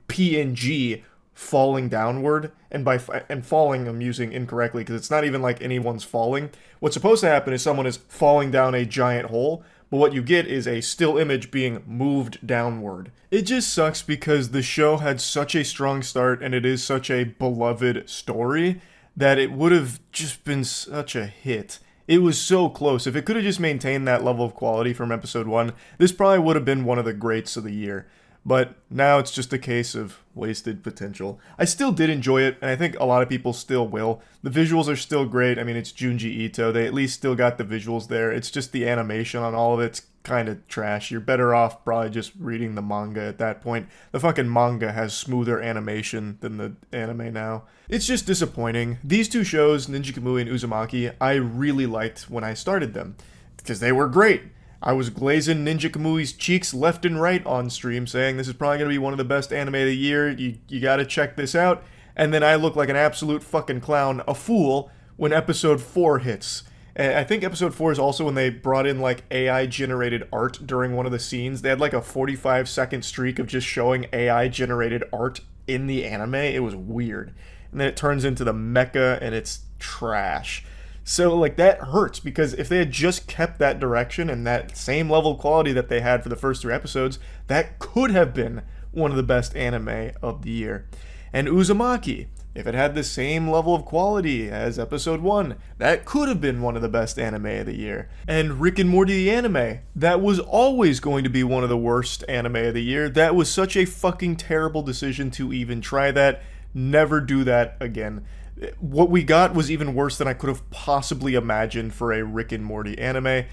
PNG falling downward, and falling I'm using incorrectly because it's not even like anyone's falling. What's supposed to happen is someone is falling down a giant hole, but what you get is a still image being moved downward. It just sucks because the show had such a strong start and it is such a beloved story that it would have just been such a hit. It was so close. If it could have just maintained that level of quality from episode 1, this probably would have been one of the greats of the year. But now it's just a case of wasted potential. I still did enjoy it, and I think a lot of people still will. The visuals are still great. I mean, it's Junji Ito. They at least still got the visuals there. It's just the animation on all of it's kind of trash. You're better off probably just reading the manga at that point. The fucking manga has smoother animation than the anime now. It's just disappointing. These two shows, Ninja Kamui and Uzumaki, I really liked when I started them because they were great. I was glazing Ninja Kamui's cheeks left and right on stream, saying this is probably going to be one of the best anime of the year, you gotta check this out, and then I look like an absolute fucking clown, a fool, when episode 4 hits. And I think episode 4 is also when they brought in like AI-generated art during one of the scenes. They had like a 45-second streak of just showing AI-generated art in the anime. It was weird. And then it turns into the mecha, and it's trash. So, like, that hurts, because if they had just kept that direction and that same level of quality that they had for the first 3 episodes, that could have been one of the best anime of the year. And Uzumaki, if it had the same level of quality as episode 1, that could have been one of the best anime of the year. And Rick and Morty the anime, that was always going to be one of the worst anime of the year. That was such a fucking terrible decision to even try that. Never do that again. What we got was even worse than I could have possibly imagined for a Rick and Morty anime.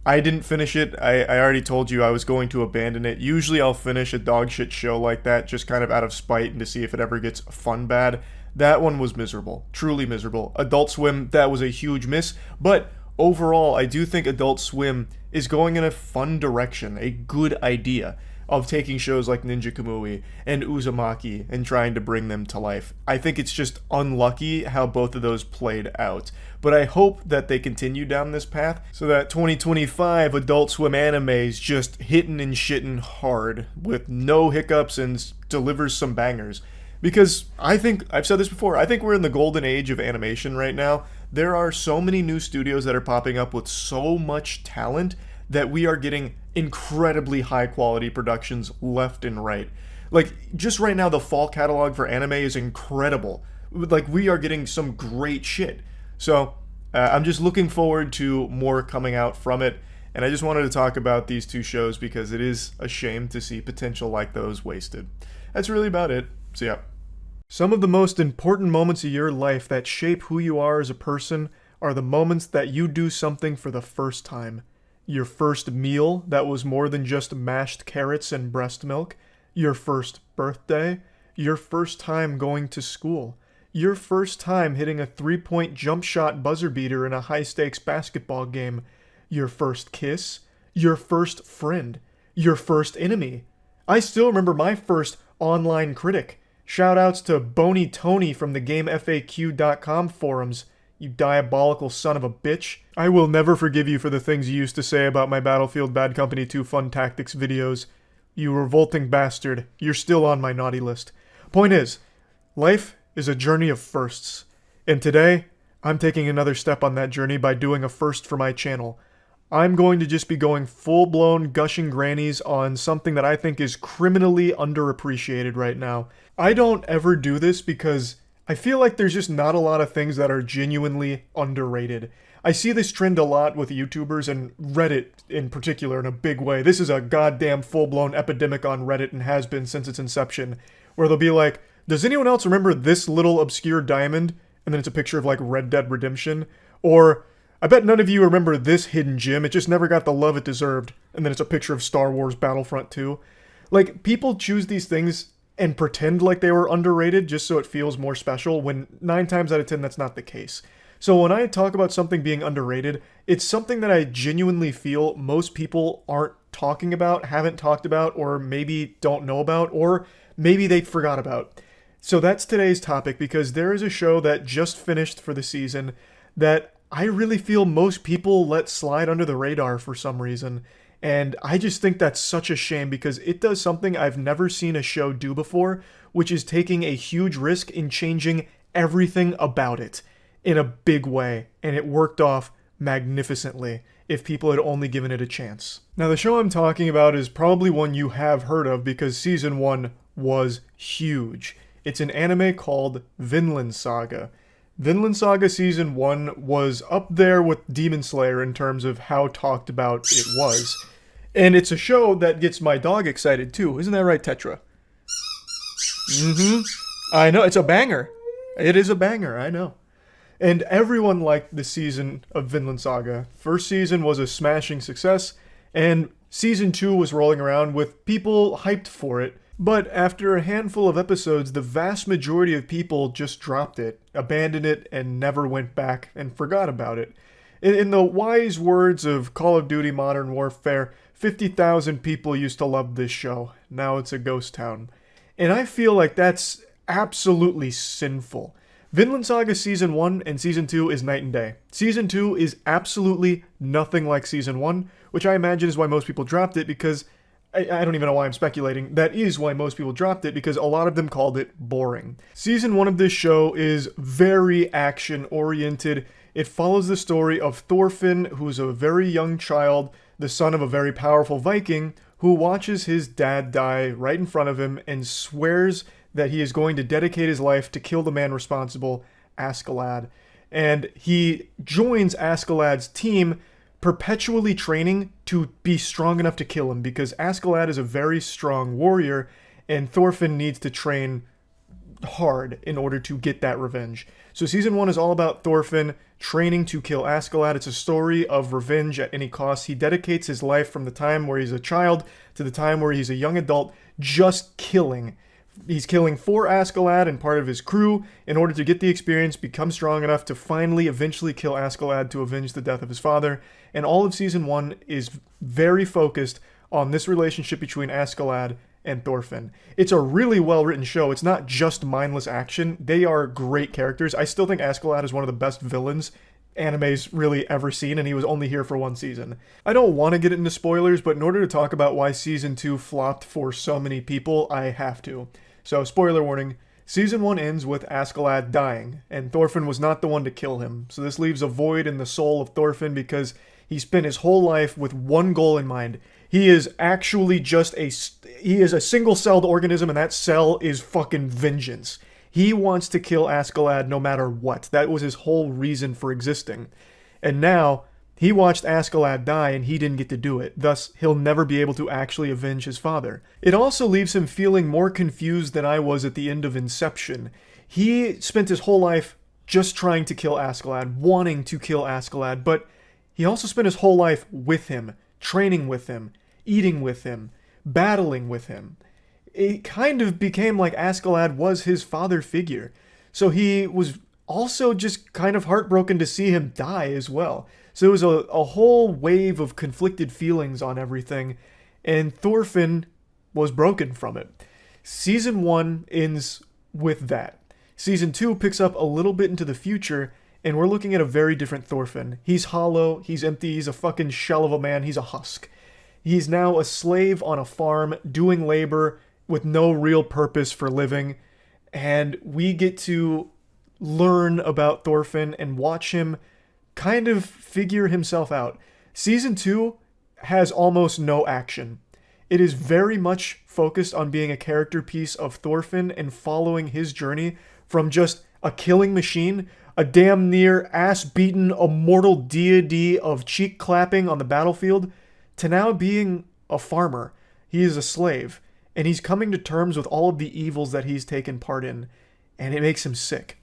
I didn't finish it. I already told you I was going to abandon it. Usually I'll finish a dog shit show like that just kind of out of spite and to see if it ever gets fun bad. That one was miserable. Truly miserable. Adult Swim, that was a huge miss. But overall, I do think Adult Swim is going in a fun direction. A good idea of taking shows like Ninja Kamui and Uzumaki and trying to bring them to life. I think it's just unlucky how both of those played out. But I hope that they continue down this path so that 2025 Adult Swim anime is just hitting and shitting hard with no hiccups and delivers some bangers. Because I think, I've said this before, I think we're in the golden age of animation right now. There are so many new studios that are popping up with so much talent that we are getting incredibly high quality productions left and right. Like, just right now, the fall catalog for anime is incredible. Like, we are getting some great shit. So, I'm just looking forward to more coming out from it. And I just wanted to talk about these two shows because it is a shame to see potential like those wasted. That's really about it. So, yeah. Some of the most important moments of your life that shape who you are as a person are the moments that you do something for the first time. Your first meal that was more than just mashed carrots and breast milk, your first birthday, your first time going to school, your first time hitting a 3-point jump shot buzzer beater in a high-stakes basketball game, your first kiss, your first friend, your first enemy. I still remember my first online critic. Shoutouts to Boney Tony from the GameFAQ.com forums. You diabolical son of a bitch. I will never forgive you for the things you used to say about my Battlefield Bad Company 2 Fun Tactics videos. You revolting bastard. You're still on my naughty list. Point is, life is a journey of firsts. And today, I'm taking another step on that journey by doing a first for my channel. I'm going to just be going full-blown gushing grannies on something that I think is criminally underappreciated right now. I don't ever do this because I feel like there's just not a lot of things that are genuinely underrated. I see this trend a lot with YouTubers and Reddit in particular in a big way. This is a goddamn full-blown epidemic on Reddit and has been since its inception, where they'll be like, does anyone else remember this little obscure diamond? And then it's a picture of like Red Dead Redemption. Or, I bet none of you remember this hidden gem, it just never got the love it deserved. And then it's a picture of Star Wars Battlefront 2. Like, people choose these things and pretend like they were underrated just so it feels more special, when 9 times out of 10 that's not the case. So when I talk about something being underrated, it's something that I genuinely feel most people aren't talking about, haven't talked about, or maybe don't know about, or maybe they forgot about. So that's today's topic, because there is a show that just finished for the season that I really feel most people let slide under the radar for some reason. And I just think that's such a shame, because it does something I've never seen a show do before, which is taking a huge risk in changing everything about it in a big way. And it worked off magnificently if people had only given it a chance. Now, the show I'm talking about is probably one you have heard of, because season 1 was huge. It's an anime called Vinland Saga. Vinland Saga Season 1 was up there with Demon Slayer in terms of how talked about it was. And it's a show that gets my dog excited too. Isn't that right, Tetra? I know, it's a banger. It is a banger, I know. And everyone liked the season of Vinland Saga. First season was a smashing success, and season 2 was rolling around with people hyped for it. But after a handful of episodes, the vast majority of people just dropped it, abandoned it, and never went back and forgot about it. In the wise words of Call of Duty Modern Warfare, 50,000 people used to love this show. Now it's a ghost town. And I feel like that's absolutely sinful. Vinland Saga Season 1 and Season 2 is night and day. Season 2 is absolutely nothing like Season 1, which I imagine is why most people dropped it, because I don't even know why I'm speculating. That is why most people dropped it, because a lot of them called it boring. Season 1 of this show is very action-oriented. It follows the story of Thorfinn, who's a very young child, the son of a very powerful Viking, who watches his dad die right in front of him and swears that he is going to dedicate his life to kill the man responsible, Askeladd. And he joins Askeladd's team, perpetually training to be strong enough to kill him, because Askeladd is a very strong warrior, and Thorfinn needs to train hard in order to get that revenge. So season 1 is all about Thorfinn training to kill Askeladd. It's a story of revenge at any cost. He dedicates his life from the time where he's a child to the time where he's a young adult, just killing. He's killing for Askeladd and part of his crew in order to get the experience, become strong enough to finally eventually kill Askeladd to avenge the death of his father. And all of season 1 is very focused on this relationship between Askeladd and Thorfinn. It's a really well-written show. It's not just mindless action. They are great characters. I still think Askeladd is one of the best villains anime's really ever seen, and he was only here for 1 season. I don't want to get into spoilers, but in order to talk about why season 2 flopped for so many people, I have to. So, spoiler warning, season 1 ends with Askeladd dying, and Thorfinn was not the one to kill him. So this leaves a void in the soul of Thorfinn, because he spent his whole life with one goal in mind. He is actually just he is a single-celled organism, and that cell is fucking vengeance. He wants to kill Askeladd no matter what. That was his whole reason for existing. And now, he watched Askeladd die and he didn't get to do it. Thus, he'll never be able to actually avenge his father. It also leaves him feeling more confused than I was at the end of Inception. He spent his whole life just trying to kill Askeladd, wanting to kill Askeladd, but he also spent his whole life with him, training with him, eating with him, battling with him. It kind of became like Askeladd was his father figure. So he was also just kind of heartbroken to see him die as well. So it was a whole wave of conflicted feelings on everything, and Thorfinn was broken from it. Season 1 ends with that. Season 2 picks up a little bit into the future, and we're looking at a very different Thorfinn. He's hollow, he's empty, he's a fucking shell of a man, he's a husk. He's now a slave on a farm, doing labor with no real purpose for living, and we get to learn about Thorfinn and watch him kind of figure himself out. Season 2 has almost no action. It is very much focused on being a character piece of Thorfinn and following his journey from just a killing machine a damn near ass-beaten immortal deity of cheek clapping on the battlefield, to now being a farmer. He is a slave, and he's coming to terms with all of the evils that he's taken part in, and it makes him sick.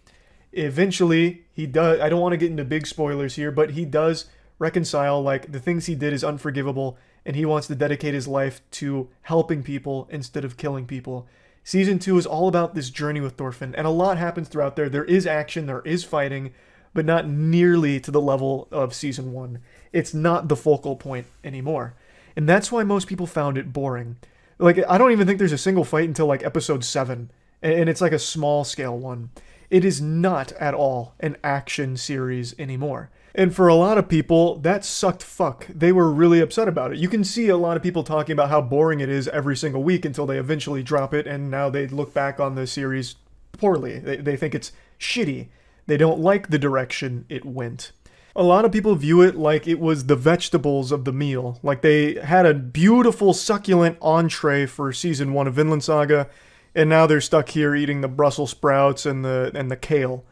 Eventually, he does, I don't want to get into big spoilers here, but he does reconcile, like, the things he did is unforgivable, and he wants to dedicate his life to helping people instead of killing people. Season 2 is all about this journey with Thorfinn, and a lot happens throughout there. There is action, there is fighting, but not nearly to the level of Season 1. It's not the focal point anymore. And that's why most people found it boring. Like, I don't even think there's a single fight until, like, episode 7, and it's like a small-scale one. It is not at all an action series anymore. And for a lot of people, that sucked fuck. They were really upset about it. You can see a lot of people talking about how boring it is every single week until they eventually drop it, and now they look back on the series poorly. They think it's shitty. They don't like the direction it went. A lot of people view it like it was the vegetables of the meal. Like they had a beautiful, succulent entree for season 1 of Vinland Saga, and now they're stuck here eating the Brussels sprouts and the kale.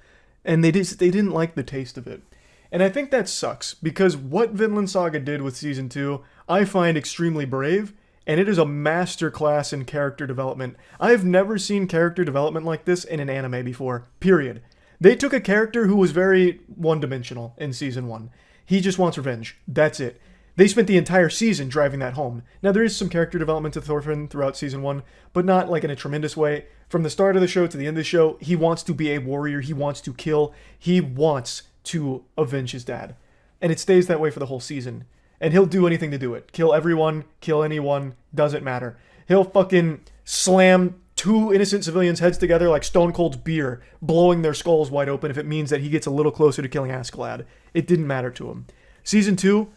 And they didn't like the taste of it. And I think that sucks, because what Vinland Saga did with Season 2, I find extremely brave, and it is a masterclass in character development. I've never seen character development like this in an anime before, period. They took a character who was very one-dimensional in Season 1. He just wants revenge. That's it. They spent the entire season driving that home. Now, there is some character development to Thorfinn throughout Season 1, but not like in a tremendous way. From the start of the show to the end of the show, he wants to be a warrior. He wants to kill. He wants to avenge his dad. And it stays that way for the whole season. And he'll do anything to do it. Kill everyone, kill anyone, doesn't matter. He'll fucking slam 2 innocent civilians' heads together like Stone Cold's beer, blowing their skulls wide open if it means that he gets a little closer to killing Askeladd. It didn't matter to him. Season 2,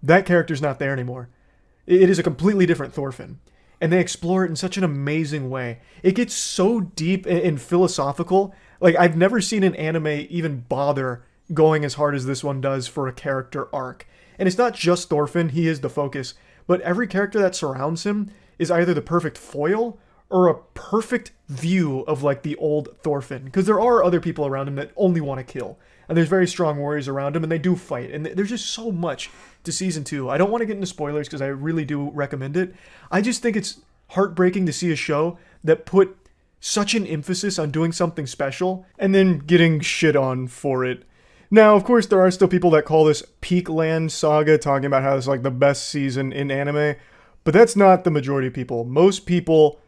that character's not there anymore. It is a completely different Thorfinn. And they explore it in such an amazing way. It gets so deep and philosophical. Like, I've never seen an anime even bother going as hard as this one does for a character arc. And it's not just Thorfinn, he is the focus, but every character that surrounds him is either the perfect foil or a perfect view of, like, the old Thorfinn. Because there are other people around him that only want to kill. And there's very strong warriors around him, and they do fight. And there's just so much to Season 2. I don't want to get into spoilers because I really do recommend it. I just think it's heartbreaking to see a show that put such an emphasis on doing something special and then getting shit on for it. Now, of course, there are still people that call this Peakland Saga, talking about how it's like the best season in anime, but that's not the majority of people. Most people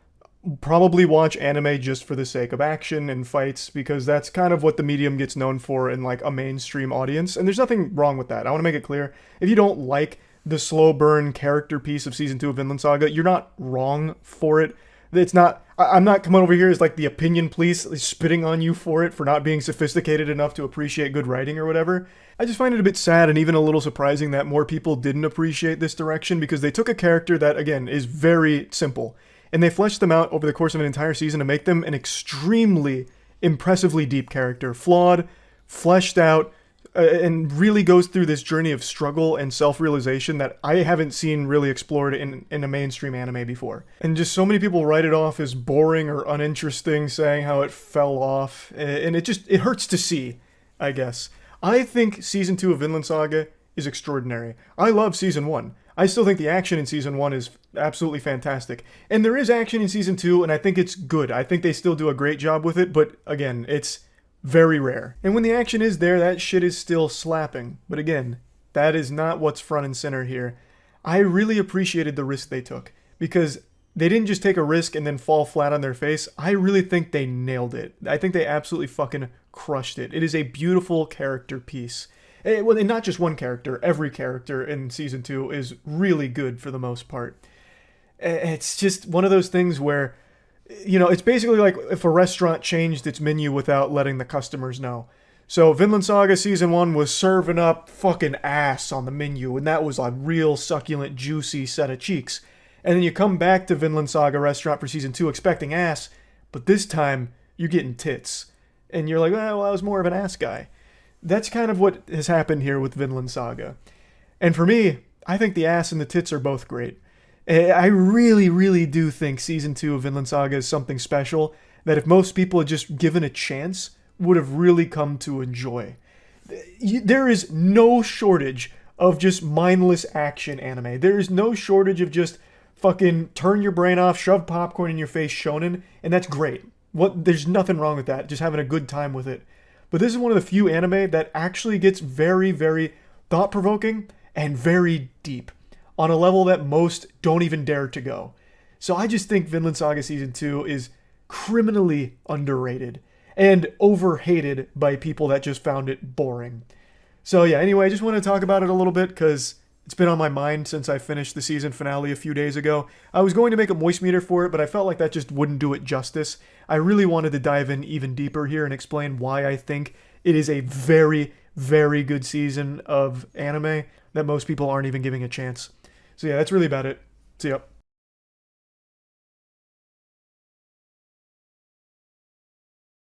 probably watch anime just for the sake of action and fights, because that's kind of what the medium gets known for in, like, a mainstream audience, and there's nothing wrong with that. I want to make it clear, if you don't like the slow burn character piece of Season 2 of Vinland Saga, you're not wrong for it. It's not, I'm not coming over here as like the opinion police spitting on you for it, for not being sophisticated enough to appreciate good writing or whatever. I just find it a bit sad and even a little surprising that more people didn't appreciate this direction, because they took a character that, again, is very simple, and they fleshed them out over the course of an entire season to make them an extremely impressively deep character. Flawed, fleshed out, and really goes through this journey of struggle and self-realization that I haven't seen really explored in a mainstream anime before. And just so many people write it off as boring or uninteresting, saying how it fell off, and it hurts to see, I guess. I think Season 2 of Vinland Saga is extraordinary. I love Season 1. I still think the action in Season 1 is absolutely fantastic. And there is action in Season 2, and I think it's good. I think they still do a great job with it, but again, it's very rare. And when the action is there, that shit is still slapping. But again, that is not what's front and center here. I really appreciated the risk they took, because they didn't just take a risk and then fall flat on their face. I really think they nailed it. I think they absolutely fucking crushed it. It is a beautiful character piece. Well, and not just one character. Every character in Season 2 is really good for the most part. It's just one of those things where, you know, it's basically like if a restaurant changed its menu without letting the customers know. So Vinland Saga Season 1 was serving up fucking ass on the menu, and that was a real succulent, juicy set of cheeks. And then you come back to Vinland Saga restaurant for Season 2 expecting ass, but this time you're getting tits. And you're like, well, I was more of an ass guy. That's kind of what has happened here with Vinland Saga. And for me, I think the ass and the tits are both great. I really, really do think Season 2 of Vinland Saga is something special that if most people had just given a chance, would have really come to enjoy. There is no shortage of just mindless action anime. There is no shortage of just fucking turn your brain off, shove popcorn in your face shonen, and that's great. There's nothing wrong with that, just having a good time with it. But this is one of the few anime that actually gets very, very thought-provoking and very deep on a level that most don't even dare to go. So I just think Vinland Saga Season 2 is criminally underrated and overhated by people that just found it boring. So yeah, anyway, I just want to talk about it a little bit because it's been on my mind since I finished the season finale a few days ago. I was going to make a moist meter for it, but I felt like that just wouldn't do it justice. I really wanted to dive in even deeper here and explain why I think it is a very, very good season of anime that most people aren't even giving a chance. So yeah, that's really about it. See ya.